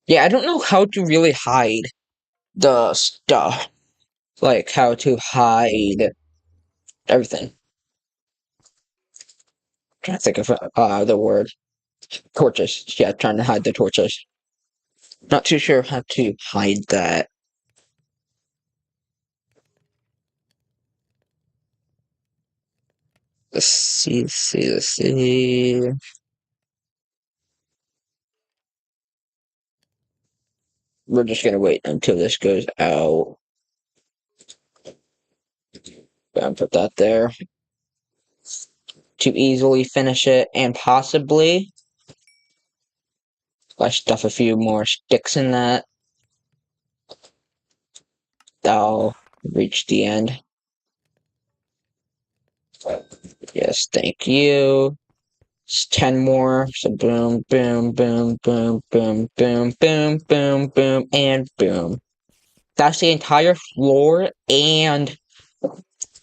Speaker 1: Yeah, I don't know how to really hide the stuff. Like, how to hide everything. I'm trying to think of the word. Torches. Yeah, trying to hide the torches. Not too sure how to hide that. Let's see. We're just gonna wait until this goes out. And put that there. To easily finish it, and possibly I stuff a few more sticks in that. That'll reach the end. Yes, thank you. It's 10 more. So boom, boom, boom, boom, boom, boom, boom, boom, boom, and boom. That's the entire floor, and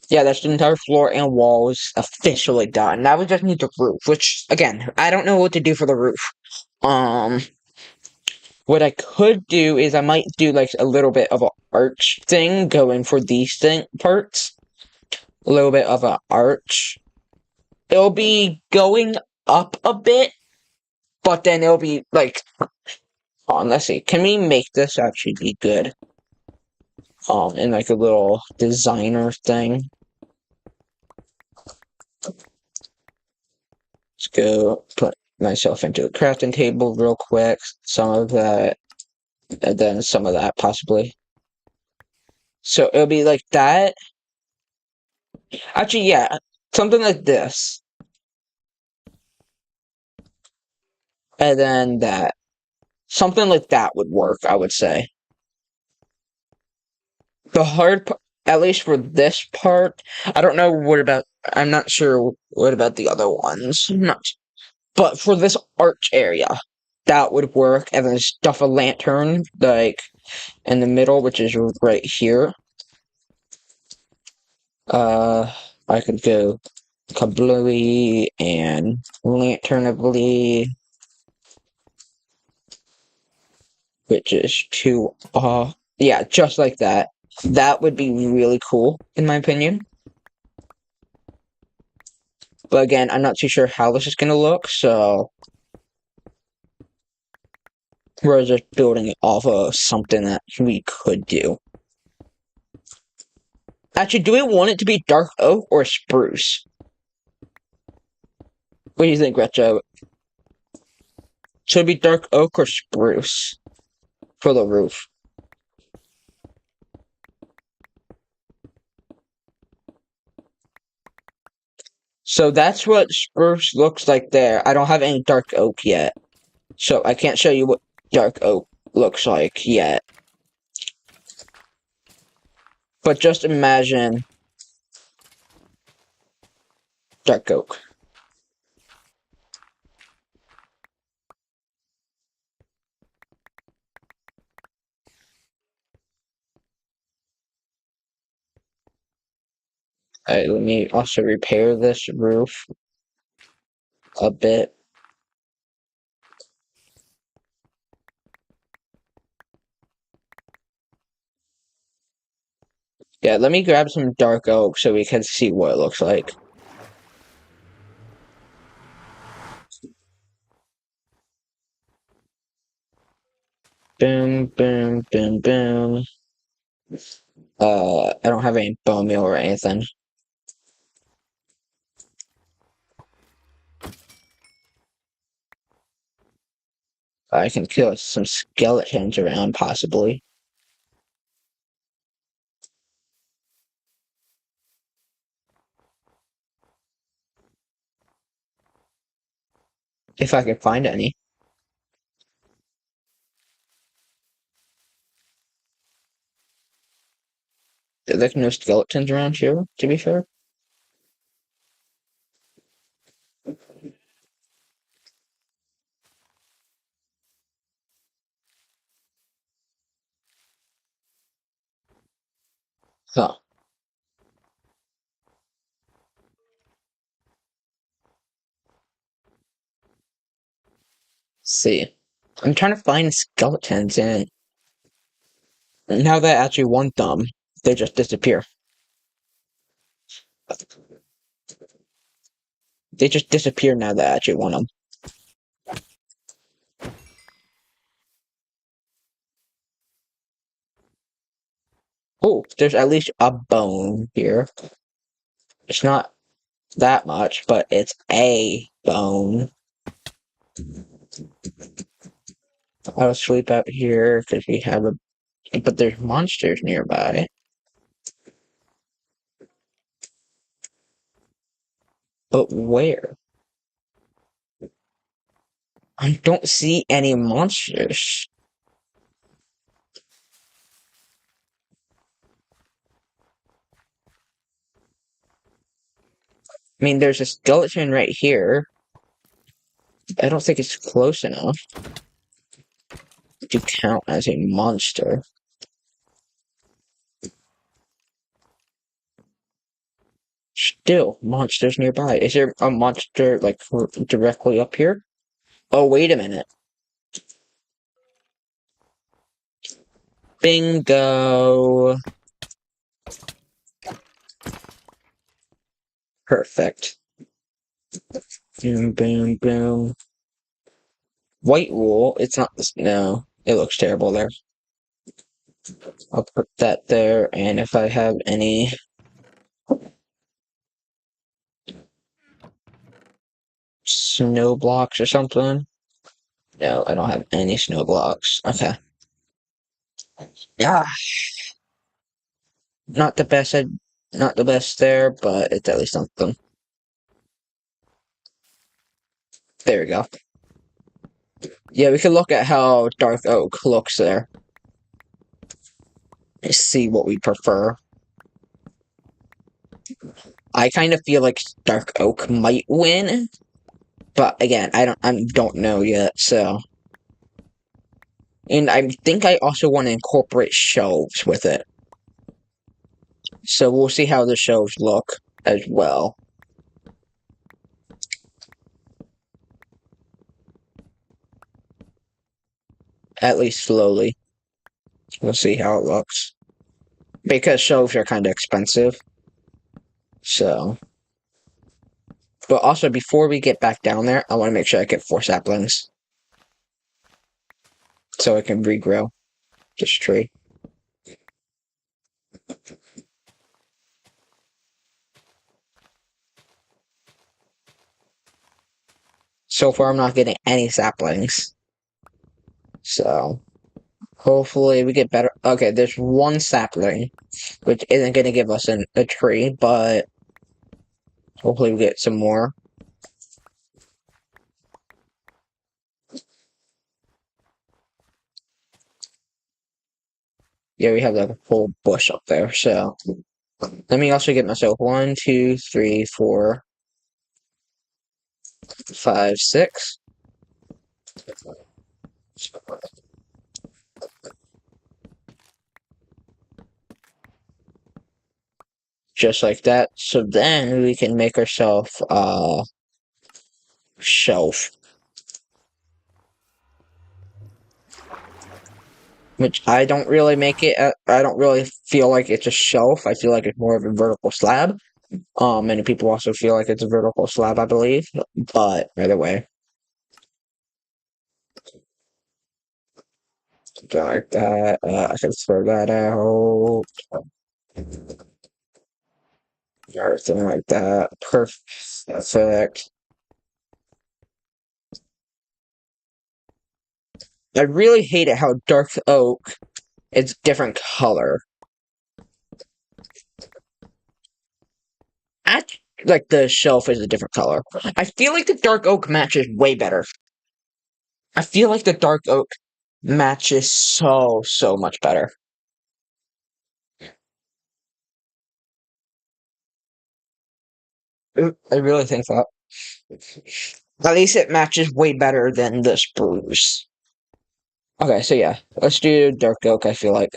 Speaker 1: yeah, that's the entire floor and walls officially done. Now we just need the roof, which again, I don't know what to do for the roof. Um, what I could do is I might do like a little bit of an arch thing going for these parts. A little bit of an arch. It'll be going up a bit, but then it'll be like, let's see, can we make this actually be good? In like a little designer thing. Let's go put myself into a crafting table real quick. Some of that, and then some of that possibly. So it'll be like that. Actually, yeah, something like this. And then that. Something like that would work, I would say. The hard part, at least for this part, I don't know what about, I'm not sure what about the other ones. Not, but for this arch area, that would work. And then stuff a lantern, like, in the middle, which is right here. I could go kablooey and lanternably, which is two, yeah, just like that. That would be really cool, in my opinion. But again, I'm not too sure how this is gonna look, so we're just building it off of something that we could do. Actually, do we want it to be dark oak or spruce? What do you think, Retro? Should it be dark oak or spruce for the roof? So that's what spruce looks like there. I don't have any dark oak yet, so I can't show you what dark oak looks like yet. But just imagine dark oak. Alright, let me also repair this roof a bit. Yeah, let me grab some dark oak so we can see what it looks like. Boom, boom, boom, boom. I don't have any bone meal or anything. I can kill some skeletons around, possibly. If I can find any. There's no skeletons around here, to be fair. Huh. See. I'm trying to find skeletons, and now that I actually want them, they just disappear. They just disappear now that I actually want them. Oh, there's at least a bone here. It's not that much, but it's a bone. I'll sleep out here because we have a. But there's monsters nearby. But where? I don't see any monsters. I mean, there's a skeleton right here. I don't think it's close enough to count as a monster. Still, monsters nearby. Is there a monster, like, directly up here? Oh, wait a minute. Bingo! Perfect. Boom, boom, boom. White wool. It's not. No, it looks terrible there. I'll put that there, and if I have any snow blocks or something. No, I don't have any snow blocks. Okay. Yeah, not the best. Not the best there, but it's at least something. There we go. Yeah, we can look at how dark oak looks there. See what we prefer. I kind of feel like dark oak might win, but again, I don't know yet. So, and I think I also want to incorporate shelves with it. So we'll see how the shelves look as well. At least slowly. We'll see how it looks. Because shelves are kind of expensive. So. But also, before we get back down there, I want to make sure I get 4 saplings. So I can regrow this tree. So far, I'm not getting any saplings. So, hopefully we get better. Okay, there's 1 sapling, which isn't going to give us a tree, but hopefully we get some more. Yeah, we have like a whole bush up there, so let me also get myself 1, 2, 3, 4, 5, 6. Just like that. So then we can make ourselves a shelf. Which I don't really make it, I don't really feel like it's a shelf. I feel like it's more of a vertical slab. Many people also feel like it's a vertical slab, I believe. But either way. Something like that. I can throw that out. Everything like that. Perfect. I really hate it how dark oak is different color. Like the shelf is a different color. I feel like the dark oak matches way better. I feel like the dark oak matches so much better. I really think that. At least it matches way better than the spruce. Okay, so yeah, let's do dark oak, I feel like.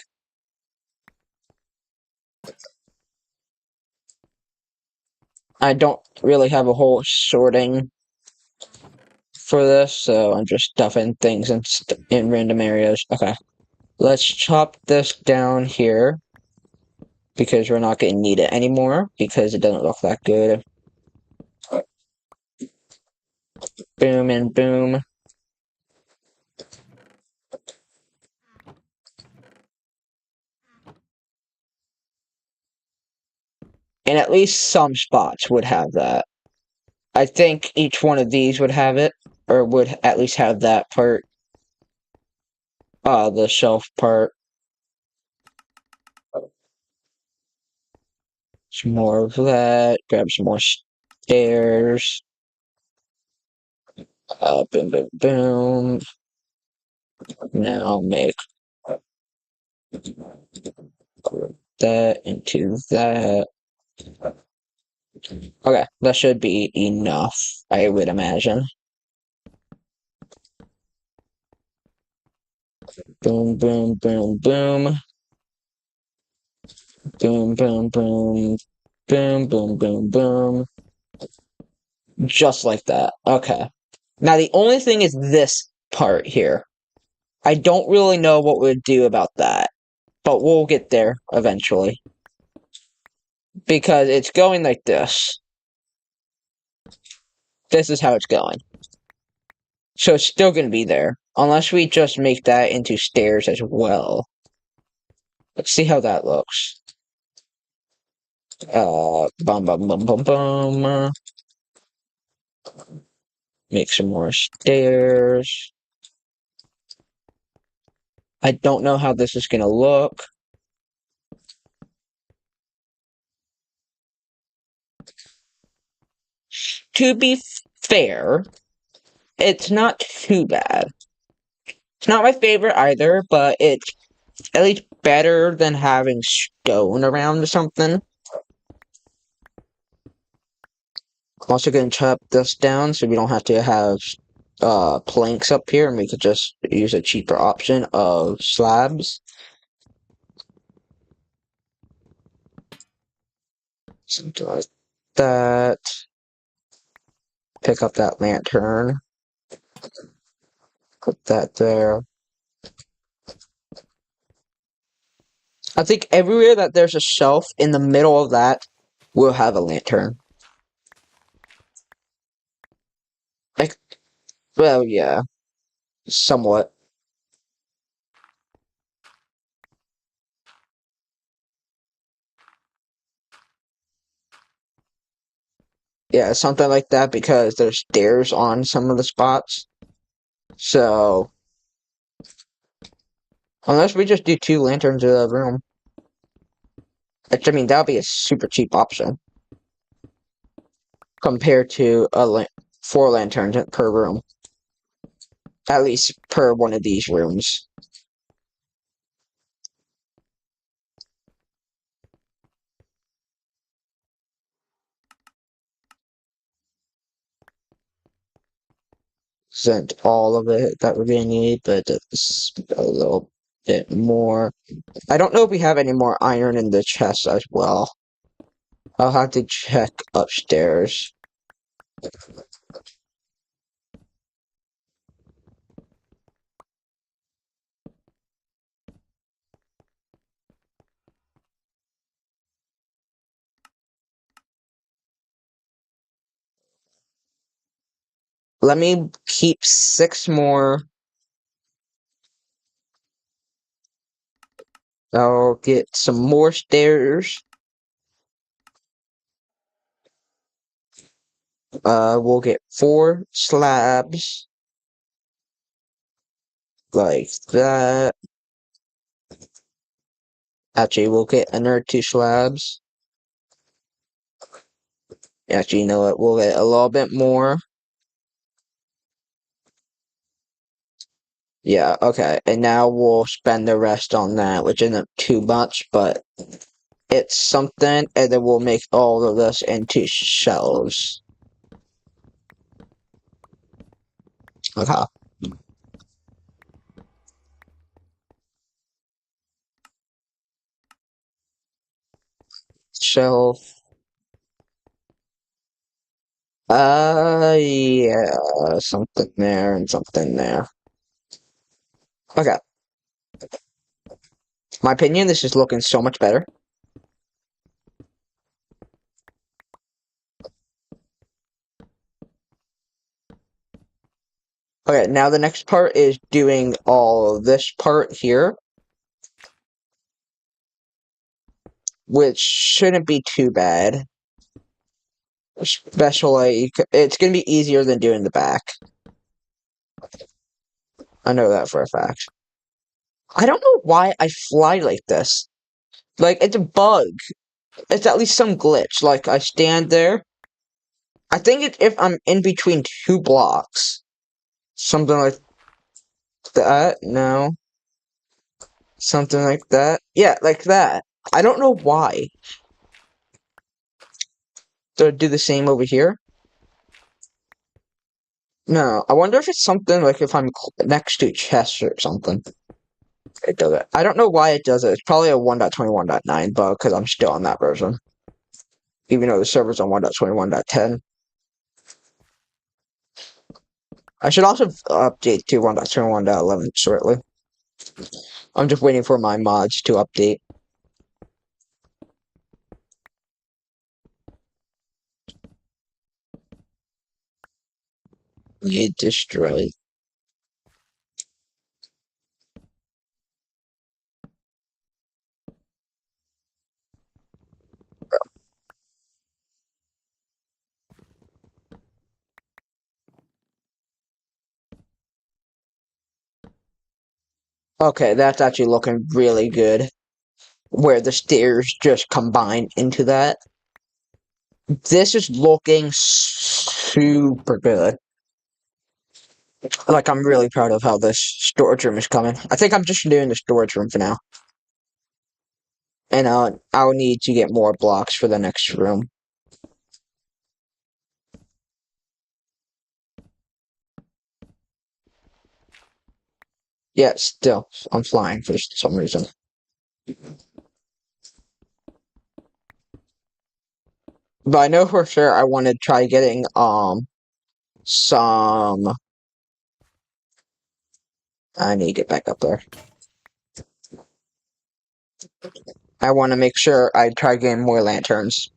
Speaker 1: I don't really have a whole sorting for this, so I'm just stuffing things in random areas. Okay, let's chop this down here because we're not going to need it anymore because it doesn't look that good. Boom and boom. And at least some spots would have that. I think each one of these would have it, or would at least have that part. The shelf part. Some more of that. Grab some more stairs. Boom, boom, boom. Now make that into that. Okay, that should be enough, I would imagine. Boom, boom, boom, boom. Boom, boom, boom. Boom, boom, boom, boom. Just like that. Okay. Now, the only thing is this part here. I don't really know what we'd do about that, but we'll get there eventually. Because it's going like this. This is how it's going. So it's still going to be there, unless we just make that into stairs as well. Let's see how that looks. Bum, bum, bum, bum, bum. Make some more stairs. I don't know how this is going to look. To be fair, it's not too bad. It's not my favorite either, but it's at least better than having stone around or something. I'm also going to chop this down so we don't have to have planks up here, and we could just use a cheaper option of slabs. Something like that. Pick up that lantern. Put that there. I think everywhere that there's a shelf in the middle of that will have a lantern. Like, well, yeah. Somewhat. Yeah, something like that, because there's stairs on some of the spots. So, unless we just do 2 lanterns in a room. Which, I mean, that would be a super cheap option. Compared to 4 lanterns per room. At least per one of these rooms. Isn't all of it that we're gonna need, but it's a little bit more. I don't know if we have any more iron in the chest as well. I'll have to check upstairs. Let me keep 6 more. I'll get some more stairs. We'll get 4 slabs. Like that. Actually, we'll get another 2 slabs. Actually, you know what? We'll get a little bit more. Yeah, okay. And now we'll spend the rest on that, which isn't too much, but it's something, and then we'll make all of this into shelves. Okay. Shelf. Yeah, something there and something there. Okay. My opinion, this is looking so much better. Okay, now the next part is doing all of this part here. which shouldn't be too bad. Especially, it's going to be easier than doing the back. I know that for a fact. I don't know why I fly like this. Like, it's a bug. It's at least some glitch. Like, I stand there. I think it's if I'm in between two blocks. Something like that. No. Something like that. Yeah, like that. I don't know why. Do I do the same over here? No. I wonder if it's something like if I'm next to a chest or something. It does it. I don't know why it does it. It's probably a 1.21.9 bug because I'm still on that version. Even though the server's on 1.21.10. I should also update to 1.21.11 shortly. I'm just waiting for my mods to update. Get destroyed. Okay, that's actually looking really good. Where the stairs just combine into that. This is looking super good. Like, I'm really proud of how this storage room is coming. I think I'm just doing the storage room for now. And I'll need to get more blocks for the next room. Yeah, still, I'm flying for some reason. But I know for sure I want to try getting, some... I need to get back up there. I want to make sure I try getting more lanterns.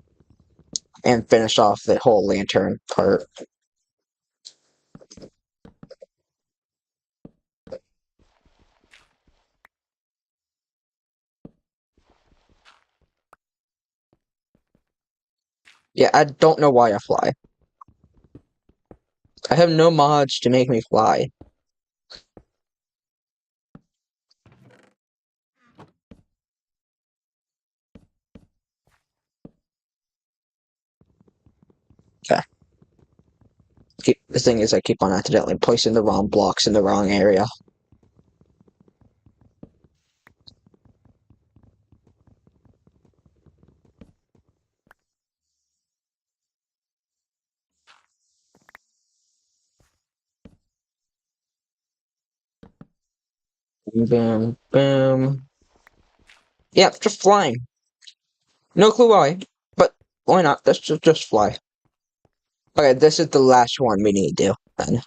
Speaker 1: And finish off the whole lantern part. Yeah, I don't know why I fly. I have no mods to make me fly. Okay. The thing is, I keep on accidentally placing the wrong blocks in the wrong area. Bam, bam. Yeah, just flying. No clue why, but why not? Let's just fly. Okay, this is the last one we need to do, then.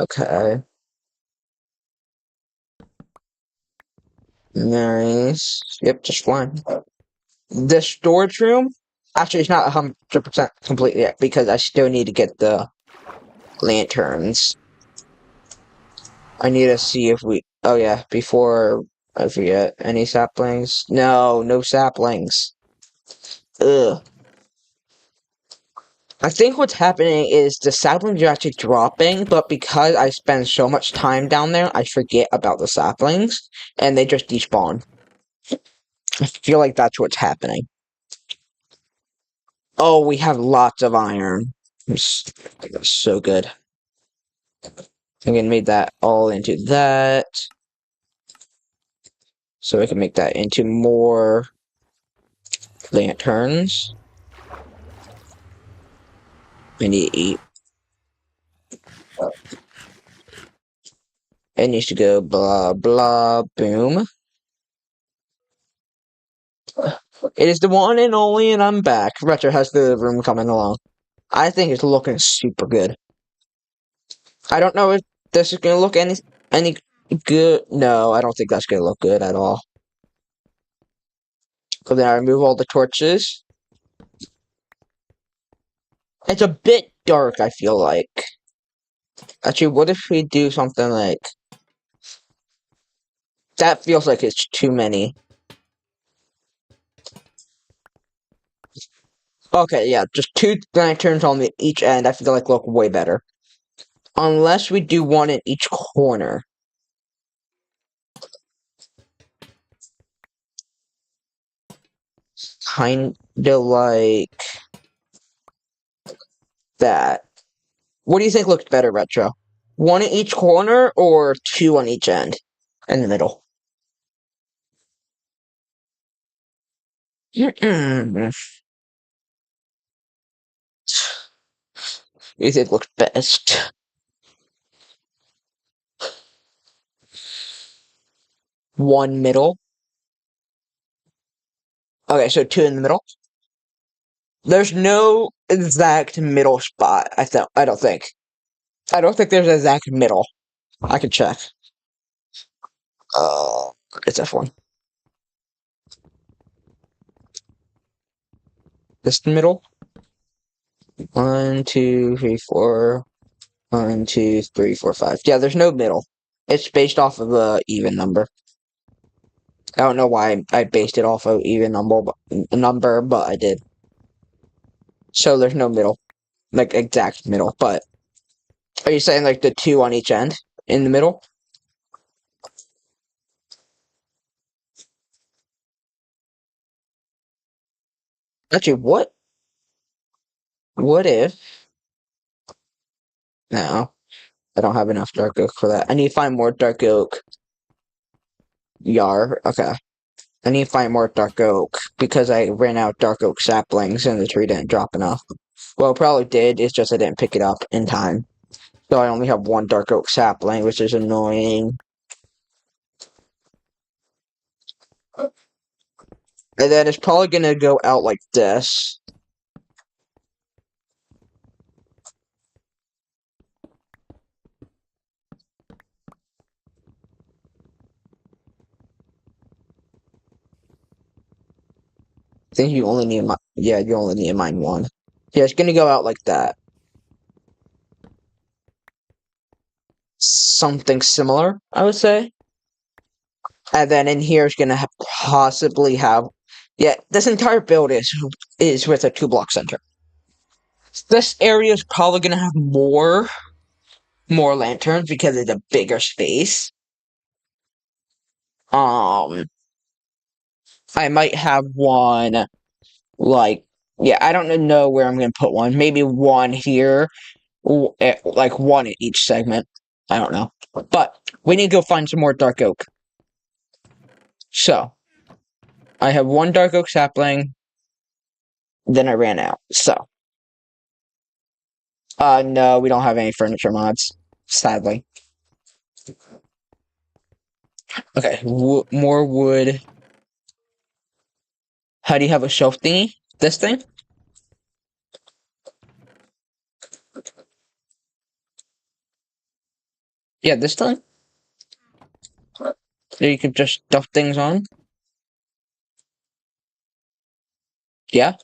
Speaker 1: Okay. Nice. Yep, just flying. The storage room, actually, it's not 100% complete yet, because I still need to get the lanterns. I need to see if we... Oh, yeah, before I forget. Any saplings? No, no saplings. Ugh. I think what's happening is the saplings are actually dropping, but because I spend so much time down there, I forget about the saplings, and they just despawn. I feel like that's what's happening. Oh, we have lots of iron. That's so good. I'm gonna make that all into that. So I can make that into more lanterns. I need to eat. It needs to go blah blah boom. It is the one and only, and I'm back. Retro has the room coming along. I think it's looking super good. I don't know if this is gonna look any good. No, I don't think that's gonna look good at all. So then I remove all the torches. It's a bit dark, I feel like. Actually, what if we do something like... That feels like it's too many. Okay, yeah, just 2 lanterns on each end, I feel like look way better. Unless we do one in each corner. Kinda like that. What do you think looks better, Retro? 1 in each corner or 2 on each end? In the middle. Mm-mm. You think looks best? One middle. Okay, so 2 in the middle. There's no exact middle spot. I don't think. I don't think there's an exact middle. I can check. It's F1. This the middle. 1, 2, 3, 4. 1, 2, 3, 4, 5. Yeah, there's no middle. It's based off of a even number. I don't know why I based it off of even number, but I did. So there's no middle, like exact middle. But are you saying like the 2 on each end in the middle? Actually, what? What if? No, I don't have enough dark oak for that. I need to find more dark oak. Yar. Okay. I need to find more dark oak because I ran out of dark oak saplings and the tree didn't drop enough. Well, it probably did. It's just I didn't pick it up in time. So I only have 1 dark oak sapling, which is annoying. And then it's probably gonna go out like this. I think you only need you only need mine 1. Yeah, it's gonna go out like that. Something similar, I would say. And then in here, it's gonna possibly have... Yeah, this entire build is with a 2-block center. This area is probably gonna have more lanterns because it's a bigger space. I might have one like... Yeah, I don't know where I'm gonna put one. Maybe 1 here, like 1 in each segment. I don't know. But we need to go find some more dark oak. So, I have 1 dark oak sapling, then I ran out. So, no, we don't have any furniture mods, sadly. Okay, more wood. How do you have a shelf thingy? This thing? Yeah, this thing? So you could just stuff things on? Yeah.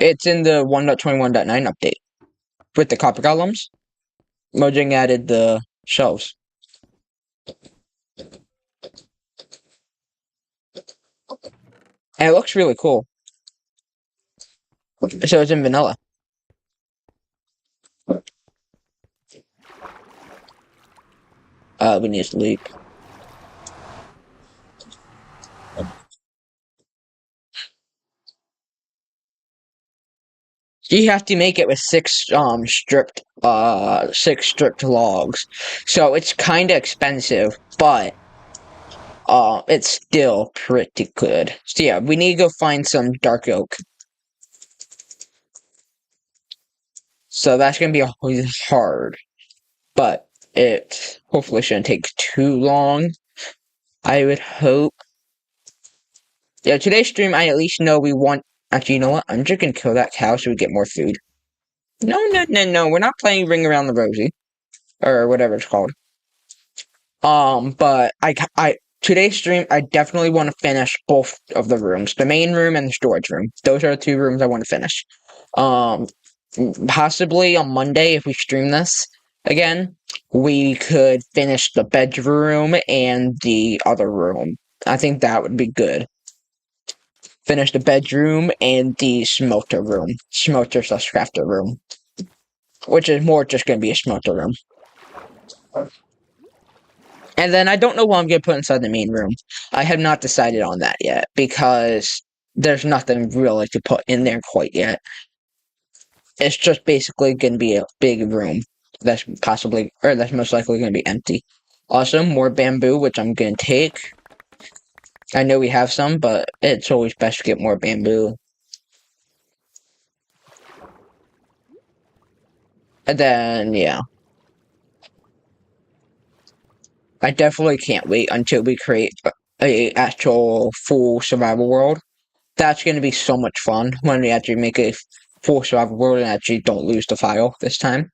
Speaker 1: It's in the 1.21.9 update. With the copper columns. Mojang added the shelves. And it looks really cool. So it's in vanilla. We need to sleep. You have to make it with 6 stripped logs. So it's kinda expensive, but it's still pretty good. So yeah, we need to go find some dark oak. So that's gonna be hard. But it hopefully shouldn't take too long. I would hope. Yeah, today's stream I at least know we want... Actually, you know what? I'm just gonna kill that cow so we get more food. No, we're not playing Ring Around the Rosie. Or whatever it's called. But today's stream, I definitely want to finish both of the rooms. The main room and the storage room. Those are the 2 rooms I want to finish. Possibly on Monday if we stream this. Again, we could finish the bedroom and the other room. I think that would be good. Finish the bedroom and the smelter room. Smelter/crafter room. Which is more just going to be a smelter room. And then I don't know what I'm going to put inside the main room. I have not decided on that yet, because there's nothing really to put in there quite yet. It's just basically going to be a big room that's most likely going to be empty. Also, more bamboo, which I'm going to take. I know we have some, but it's always best to get more bamboo. And then, yeah. I definitely can't wait until we create a actual full survival world. That's going to be so much fun when we actually make a full survival world and actually don't lose the file this time.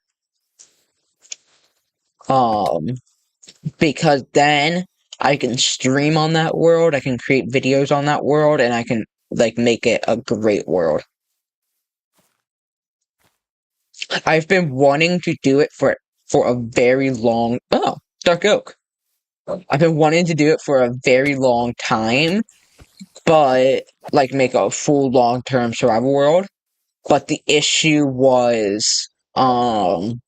Speaker 1: Because then I can stream on that world, I can create videos on that world, and I can, like, make it a great world. I've been wanting to do it for a very long... Oh, Dark Oak. I've been wanting to do it for a very long time, but, like, make a full long-term survival world. But the issue was, wonder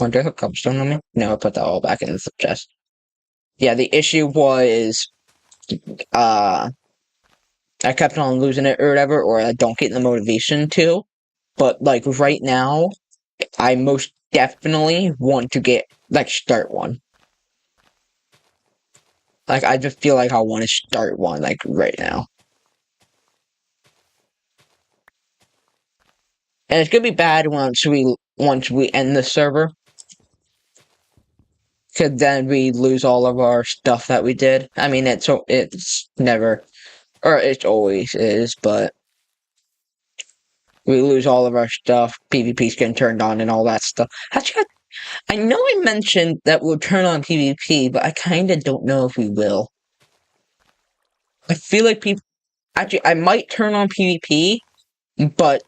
Speaker 1: if cobblestone on me? No, I put that all back in the chest. Yeah, the issue was, I kept on losing it or whatever, or I don't get the motivation to. But, like, right now, I most definitely want to get, like, start one. Like, I just feel like I want to start one, like, right now. And it's gonna be bad once we end the server. Cause then we lose all of our stuff that we did. I mean, it's never, or it always is, but we lose all of our stuff. PvP's getting turned on and all that stuff. Actually, I know I mentioned that we'll turn on PvP, but I kind of don't know if we will. I feel like actually, I might turn on PvP, but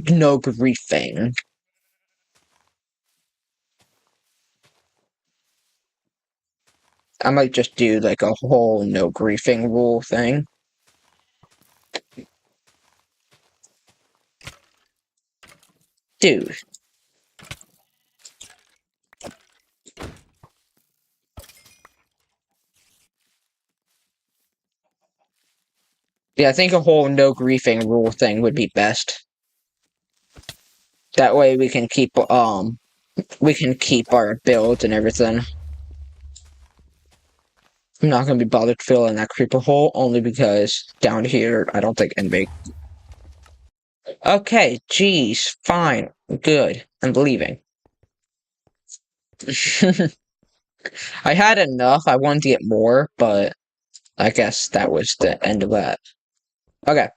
Speaker 1: no griefing. I might just do like a whole no griefing rule thing. Dude. Yeah, I think a whole no griefing rule thing would be best. That way we can keep our builds and everything. I'm not gonna be bothered filling that creeper hole only because down here I don't think anybody. Okay, geez, fine, good. I'm leaving. I had enough. I wanted to get more, but I guess that was the end of that. Okay.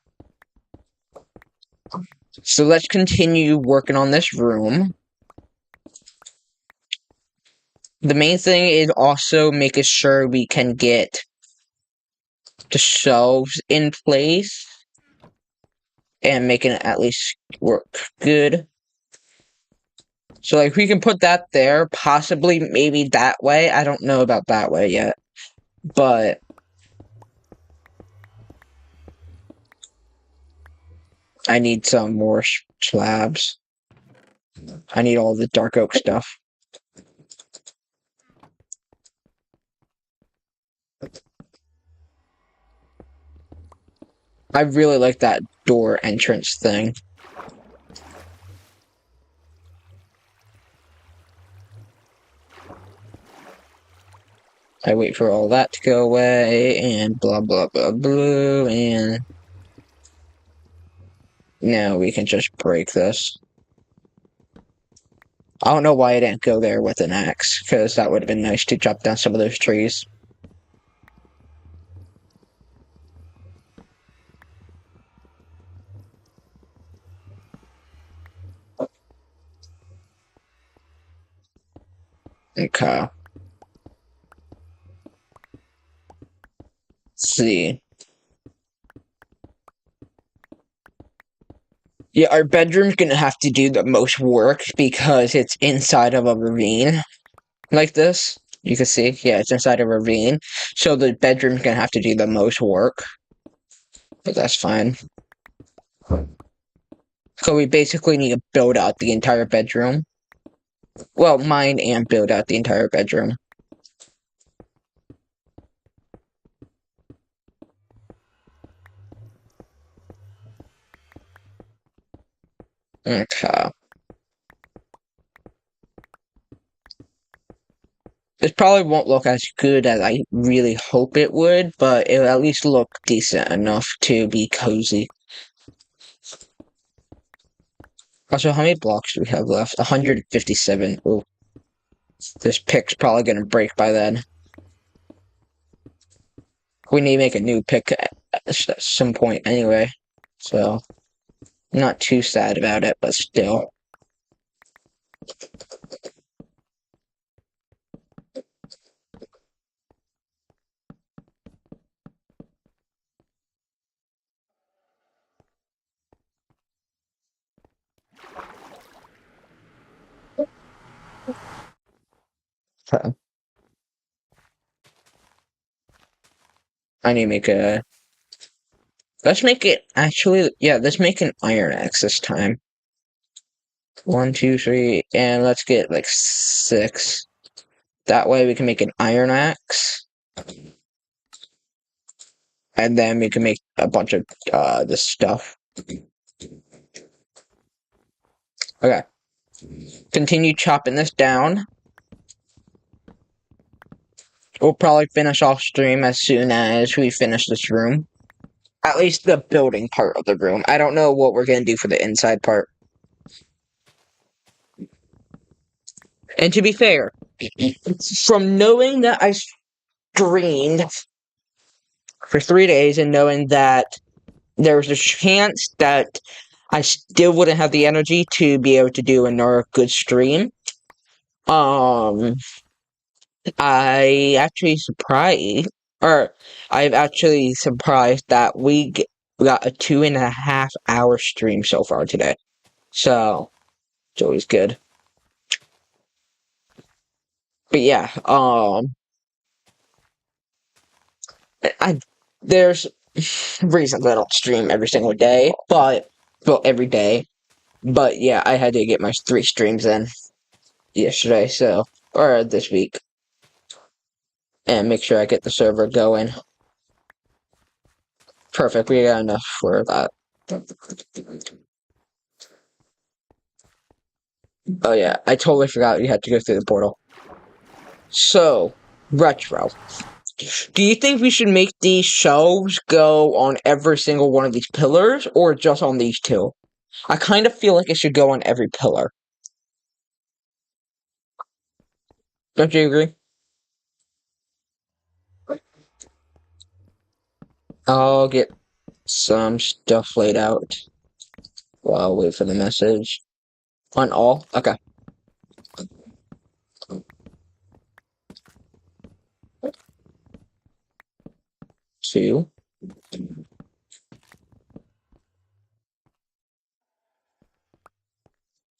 Speaker 1: So let's continue working on this room. The main thing is also making sure we can get the shelves in place and making it at least work good. So, like, we can put that there, possibly, maybe that way. I don't know about that way yet, but I need some more slabs. I need all the dark oak stuff. I really like that door entrance thing. I wait for all that to go away, and blah blah blah blah, and now we can just break this. I don't know why I didn't go there with an axe, because that would have been nice to chop down some of those trees. Okay. Let's see. Yeah, our bedroom's gonna have to do the most work because it's inside of a ravine like this. You can see, yeah, it's inside a ravine. So the bedroom's gonna have to do the most work. But that's fine. So we basically need to build out the entire bedroom. Well, mine and build out the entire bedroom. Okay. This probably won't look as good as I really hope it would, but it'll at least look decent enough to be cozy. Also, how many blocks do we have left? 157. Ooh. This pick's probably gonna break by then. We need to make a new pick at some point anyway. So, not too sad about it, but still. Okay. I need to make a... Let's make it, actually, yeah, let's make an iron axe this time. 1, 2, 3, and let's get like 6. That way we can make an iron axe. And then we can make a bunch of this stuff. Okay. Continue chopping this down. We'll probably finish off stream as soon as we finish this room. At least the building part of the room. I don't know what we're gonna do for the inside part. And to be fair, from knowing that I streamed for 3 days and knowing that there was a chance that I still wouldn't have the energy to be able to do another good stream, I'm actually surprised that we got a 2.5 hour stream so far today. So, it's always good. But yeah, there's reasons I don't stream every single day, but, well, every day. But yeah, I had to get my 3 streams in yesterday, or this week. And make sure I get the server going. Perfect, we got enough for that. Oh yeah, I totally forgot you had to go through the portal. So, retro. Do you think we should make these shelves go on every single one of these pillars, or just on these 2? I kind of feel like it should go on every pillar. Don't you agree? I'll get some stuff laid out while I'll wait for the message. On all? Okay. 2.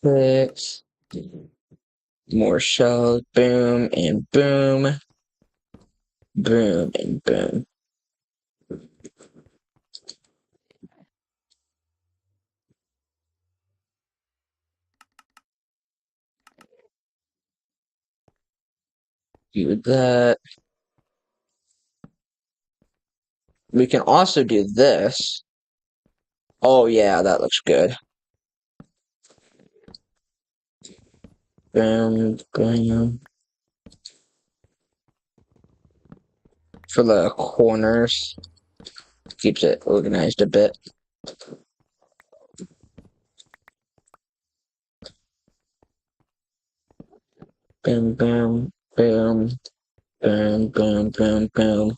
Speaker 1: 6. More shells. Boom and boom. Boom and boom. Do that. We can also do this. Oh yeah, that looks good. Boom, boom. For the corners. Keeps it organized a bit. Boom, boom, boom, boom, boom, boom, boom.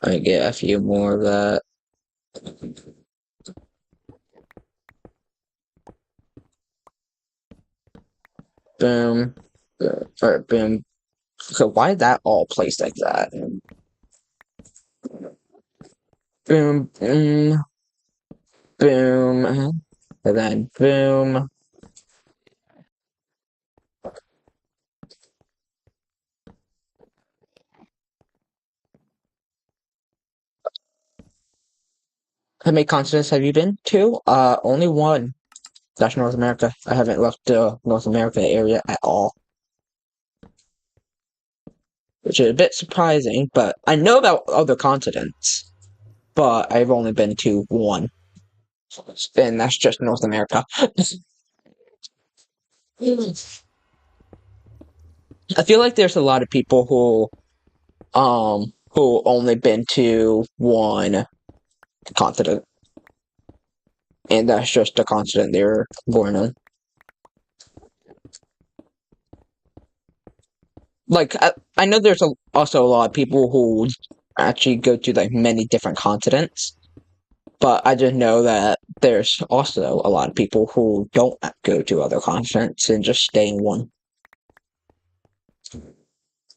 Speaker 1: I get a few more of that. Boom. Alright, boom. So why is that all placed like that? Boom, boom. boom, and then boom. How many continents have you been to? Only one. That's North America. I haven't left the North America area at all, which is a bit surprising, but I know about other continents, but I've only been to one, and that's just North America. I feel like there's a lot of people who only been to one continent, and that's just the continent they were born on. Like, I know there's also a lot of people who actually go to like many different continents, but I just know that there's also a lot of people who don't go to other continents and just stay in one.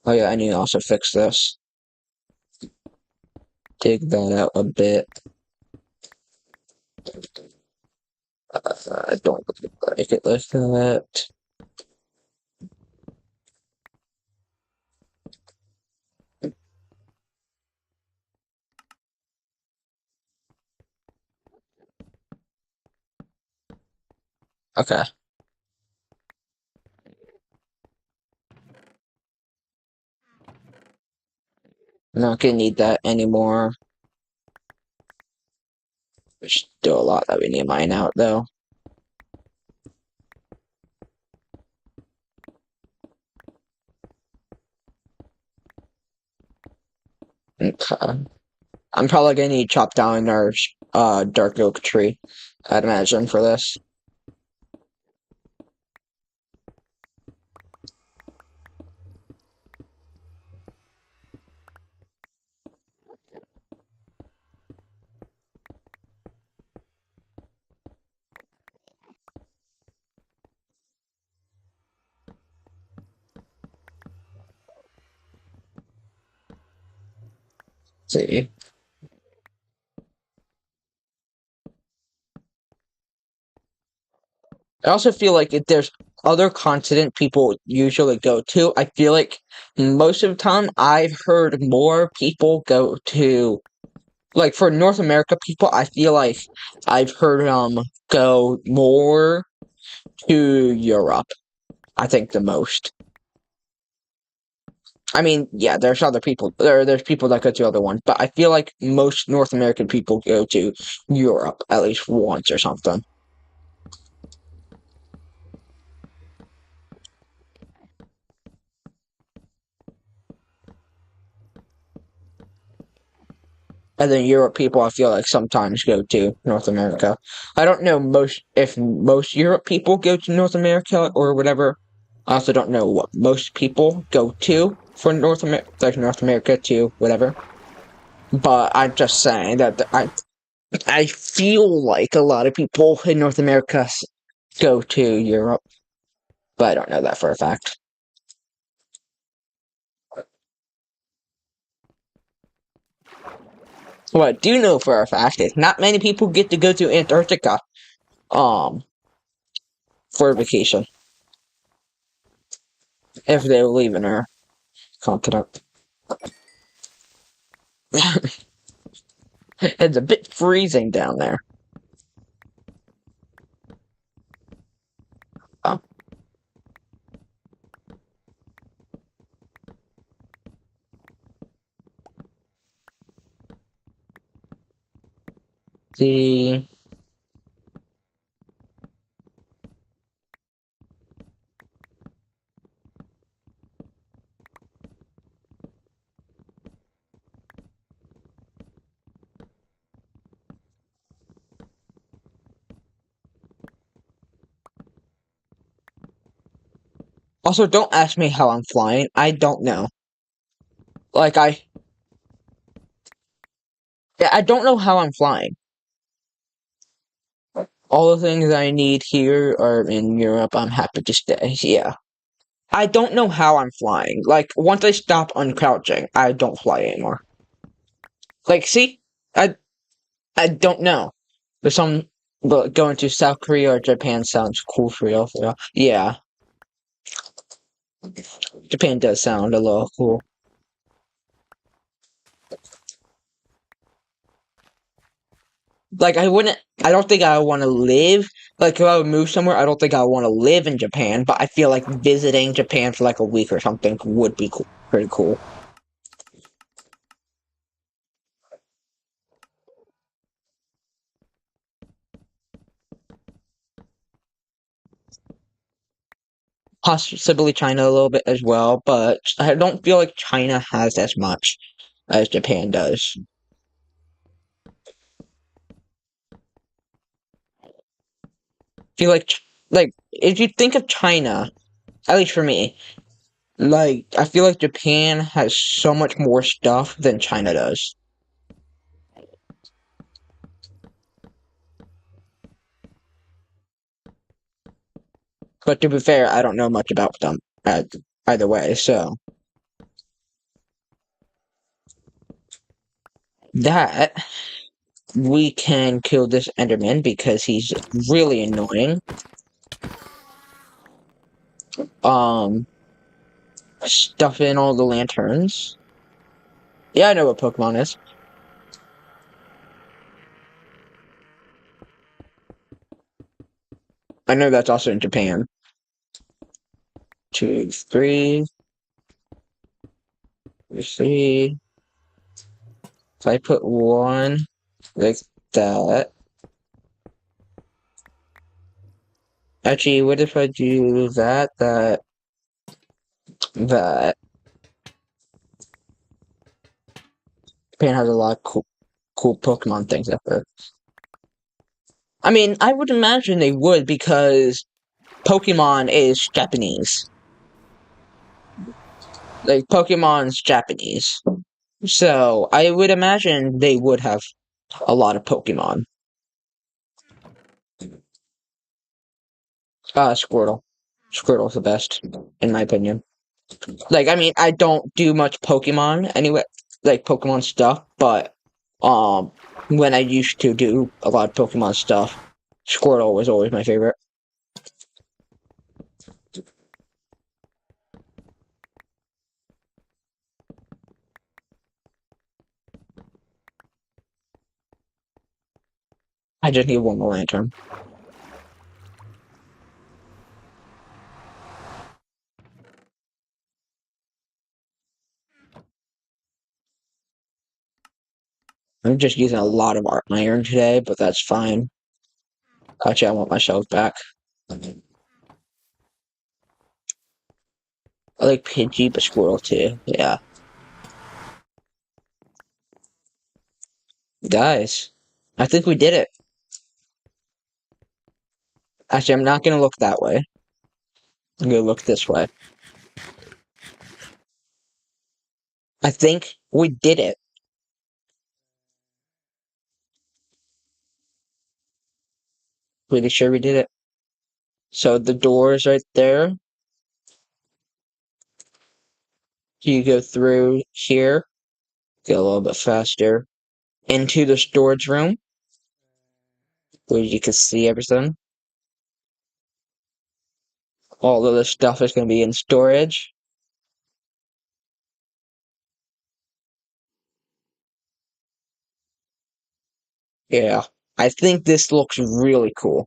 Speaker 1: Oh yeah, I need to also fix this. Dig that out a bit. I don't like it like that. Okay. Not gonna need that anymore. There's still a lot that we need to mine out, though. Okay. I'm probably gonna need to chop down our dark oak tree, I'd imagine, for this. See. I also feel like if there's other continent people usually go to, I feel like most of the time I've heard more people go to, like for North America people, I feel like I've heard go more to Europe. I think the most. I mean, yeah, there's other people. There's people that go to other ones, but I feel like most North American people go to Europe at least once or something. And then Europe people, I feel like sometimes go to North America. I don't know if most Europe people go to North America or whatever. I also don't know what most people go to for North America, like North America to whatever. But I'm just saying that I feel like a lot of people in North America go to Europe, but I don't know that for a fact. What I do know for a fact is not many people get to go to Antarctica, um, for vacation if they're leaving our continent. It's a bit freezing down there. Oh. See. Also, don't ask me how I'm flying. I don't know. Like, yeah, I don't know how I'm flying. All the things I need here are in Europe. I'm happy to stay. Yeah. I don't know how I'm flying. Like, once I stop uncrouching, I don't fly anymore. Like, see? I don't know. There's some But going to South Korea or Japan sounds cool for real, for real. Yeah, Japan does sound a little cool. Like, I don't think I want to live, like, if I would move somewhere, I don't think I want to live in Japan, but I feel like visiting Japan for like a week or something would be cool, pretty cool. Possibly China a little bit as well, but I don't feel like China has as much as Japan does. I feel like if you think of China, at least for me, like I feel like Japan has so much more stuff than China does. But to be fair, I don't know much about them either way, so that we can kill this Enderman because he's really annoying. Um, stuff in all the lanterns. Yeah, I know what Pokemon is. I know that's also in Japan. 2, 3, 3. If I put one like that. Actually, what if I do that, that? Japan has a lot of cool Pokemon things up there. I mean, I would imagine they would because Pokemon is Japanese. Like, Pokemon's Japanese. So, I would imagine they would have a lot of Pokemon. Squirtle. Squirtle's the best, in my opinion. Like, I mean, I don't do much Pokemon anyway, like Pokemon stuff, but, when I used to do a lot of Pokemon stuff, Squirtle was always my favorite. I just need one more lantern. I'm just using a lot of iron today, but that's fine. Actually, I want my shells back. I like Pidgey, but Squirtle too. Yeah. Guys, I think we did it. Actually, I'm not gonna look that way. I'm gonna look this way. I think we did it. Pretty sure we did it. So the door is right there. You go through here, go a little bit faster, into the storage room, where you can see everything. All of this stuff is going to be in storage. Yeah, I think this looks really cool.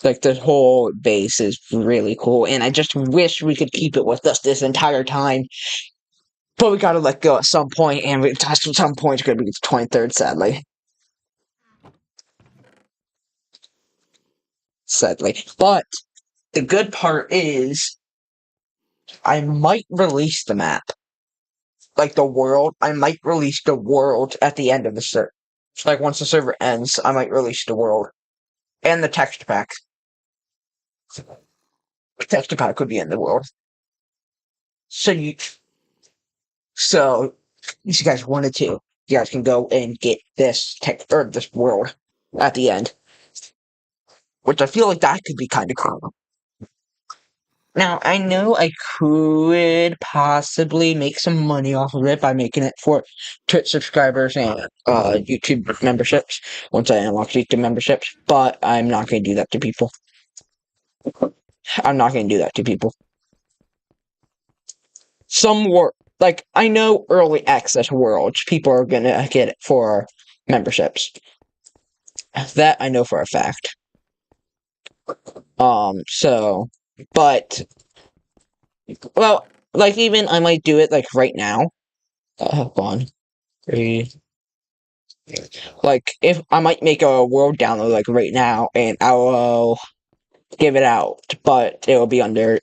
Speaker 1: Like, the whole base is really cool, and I just wish we could keep it with us this entire time. But we gotta let go at some point, and at some point it's gonna be the 23rd, sadly. Sadly. But the good part is, I might release the map. Like the world, I might release the world at the end of the server. Like once the server ends, I might release the world. And the texture pack. The texture pack could be in the world. So so if you guys wanted to, you guys can go and get this this world at the end. Which I feel like that could be kind of cool. Now, I know I could possibly make some money off of it by making it for Twitch subscribers and YouTube memberships once I unlock YouTube memberships, but I'm not going to do that to people. I'm not going to do that to people. Like, I know early access worlds, people are going to get it for memberships. That I know for a fact. But, well, like, even I might do it, like, right now. Hold on. Like, if I might make a world download, like, right now, and I will give it out, but it will be under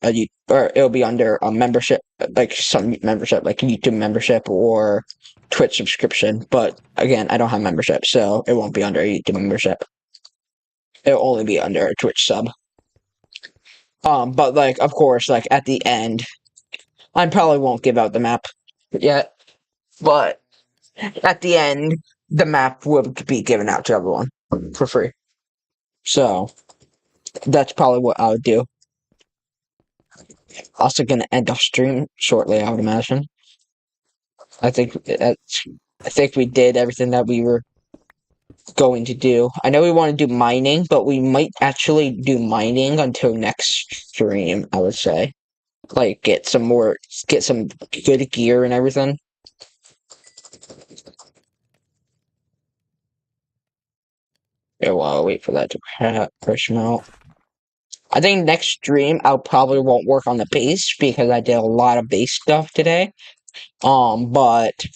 Speaker 1: a membership, like, some membership, like, YouTube membership or Twitch subscription, but, again, I don't have membership, so it won't be under a YouTube membership. It'll only be under a Twitch sub. But, like, of course, like, at the end, I probably won't give out the map yet, but at the end, the map will be given out to everyone for free. So, that's probably what I would do. Also gonna end off stream shortly, I would imagine. I think we did everything that we were going to do. I know we want to do mining, but we might actually do mining until next stream, I would say. Like, get some good gear and everything. Yeah, well, I'll wait for that to push out. I think next stream I probably won't work on the base because I did a lot of base stuff today. But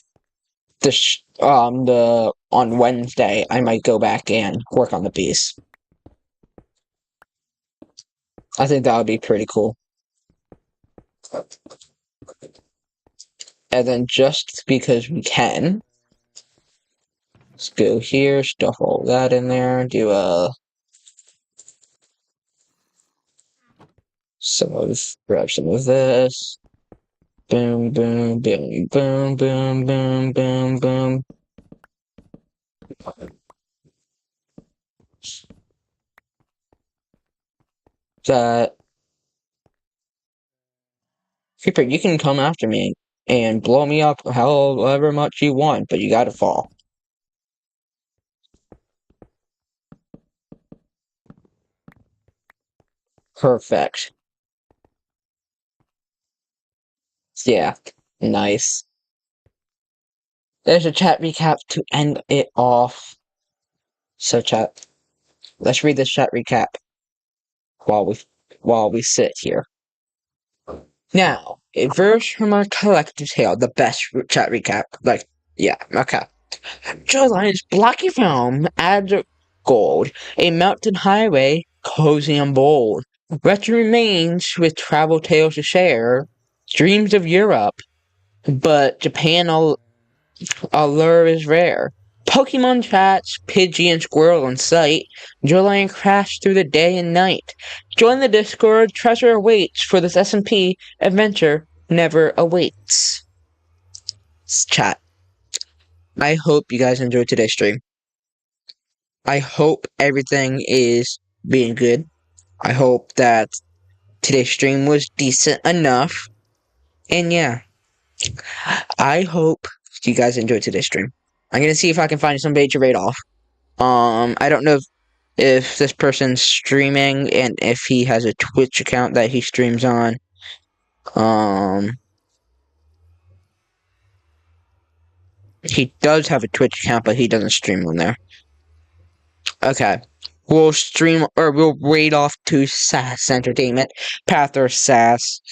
Speaker 1: on Wednesday I might go back and work on the base. I think that would be pretty cool. And then just because we can, let's go here, stuff all that in there, do grab some of this. Boom, boom, boom, boom, boom, boom, boom, boom. That Creeper, you can come after me and blow me up however much you want, but you gotta fall. Perfect. Yeah, nice. There's a chat recap to end it off. So chat, let's read this chat recap while we sit here. Now, a verse from our collective tale, the best chat recap. Like, yeah, okay. Jolion's blocky film adds gold, a mountain highway, cozy and bold. Retro remains with travel tales to share, dreams of Europe, but Japan allure is rare. Pokemon chats, Pidgey and Squirrel in sight, Jolion crash through the day and night. Join the Discord, treasure awaits for this SMP adventure never awaits. Chat. I hope you guys enjoyed today's stream. I hope everything is being good. I hope that today's stream was decent enough. And yeah, I hope you guys enjoyed today's stream. I'm gonna see if I can find somebody to raid off. I don't know if this person's streaming and if he has a Twitch account that he streams on. He does have a Twitch account, but he doesn't stream on there. Okay. We'll raid off to SAS Entertainment, Pather SAS,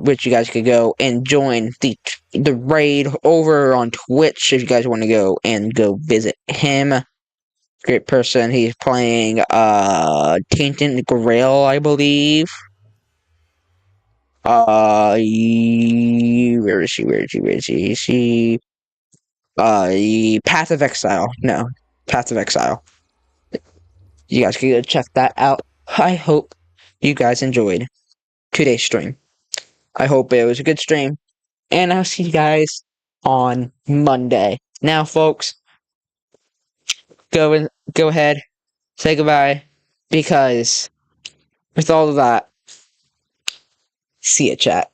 Speaker 1: which you guys could go and join the raid over on Twitch if you guys want to go and go visit him. Great person. He's playing Tainted Grail, I believe. Where is he? Is he Path of Exile. No, Path of Exile. You guys can go check that out. I hope you guys enjoyed today's stream. I hope it was a good stream. And I'll see you guys on Monday. Now, folks, go ahead, say goodbye, because with all of that, See ya, chat.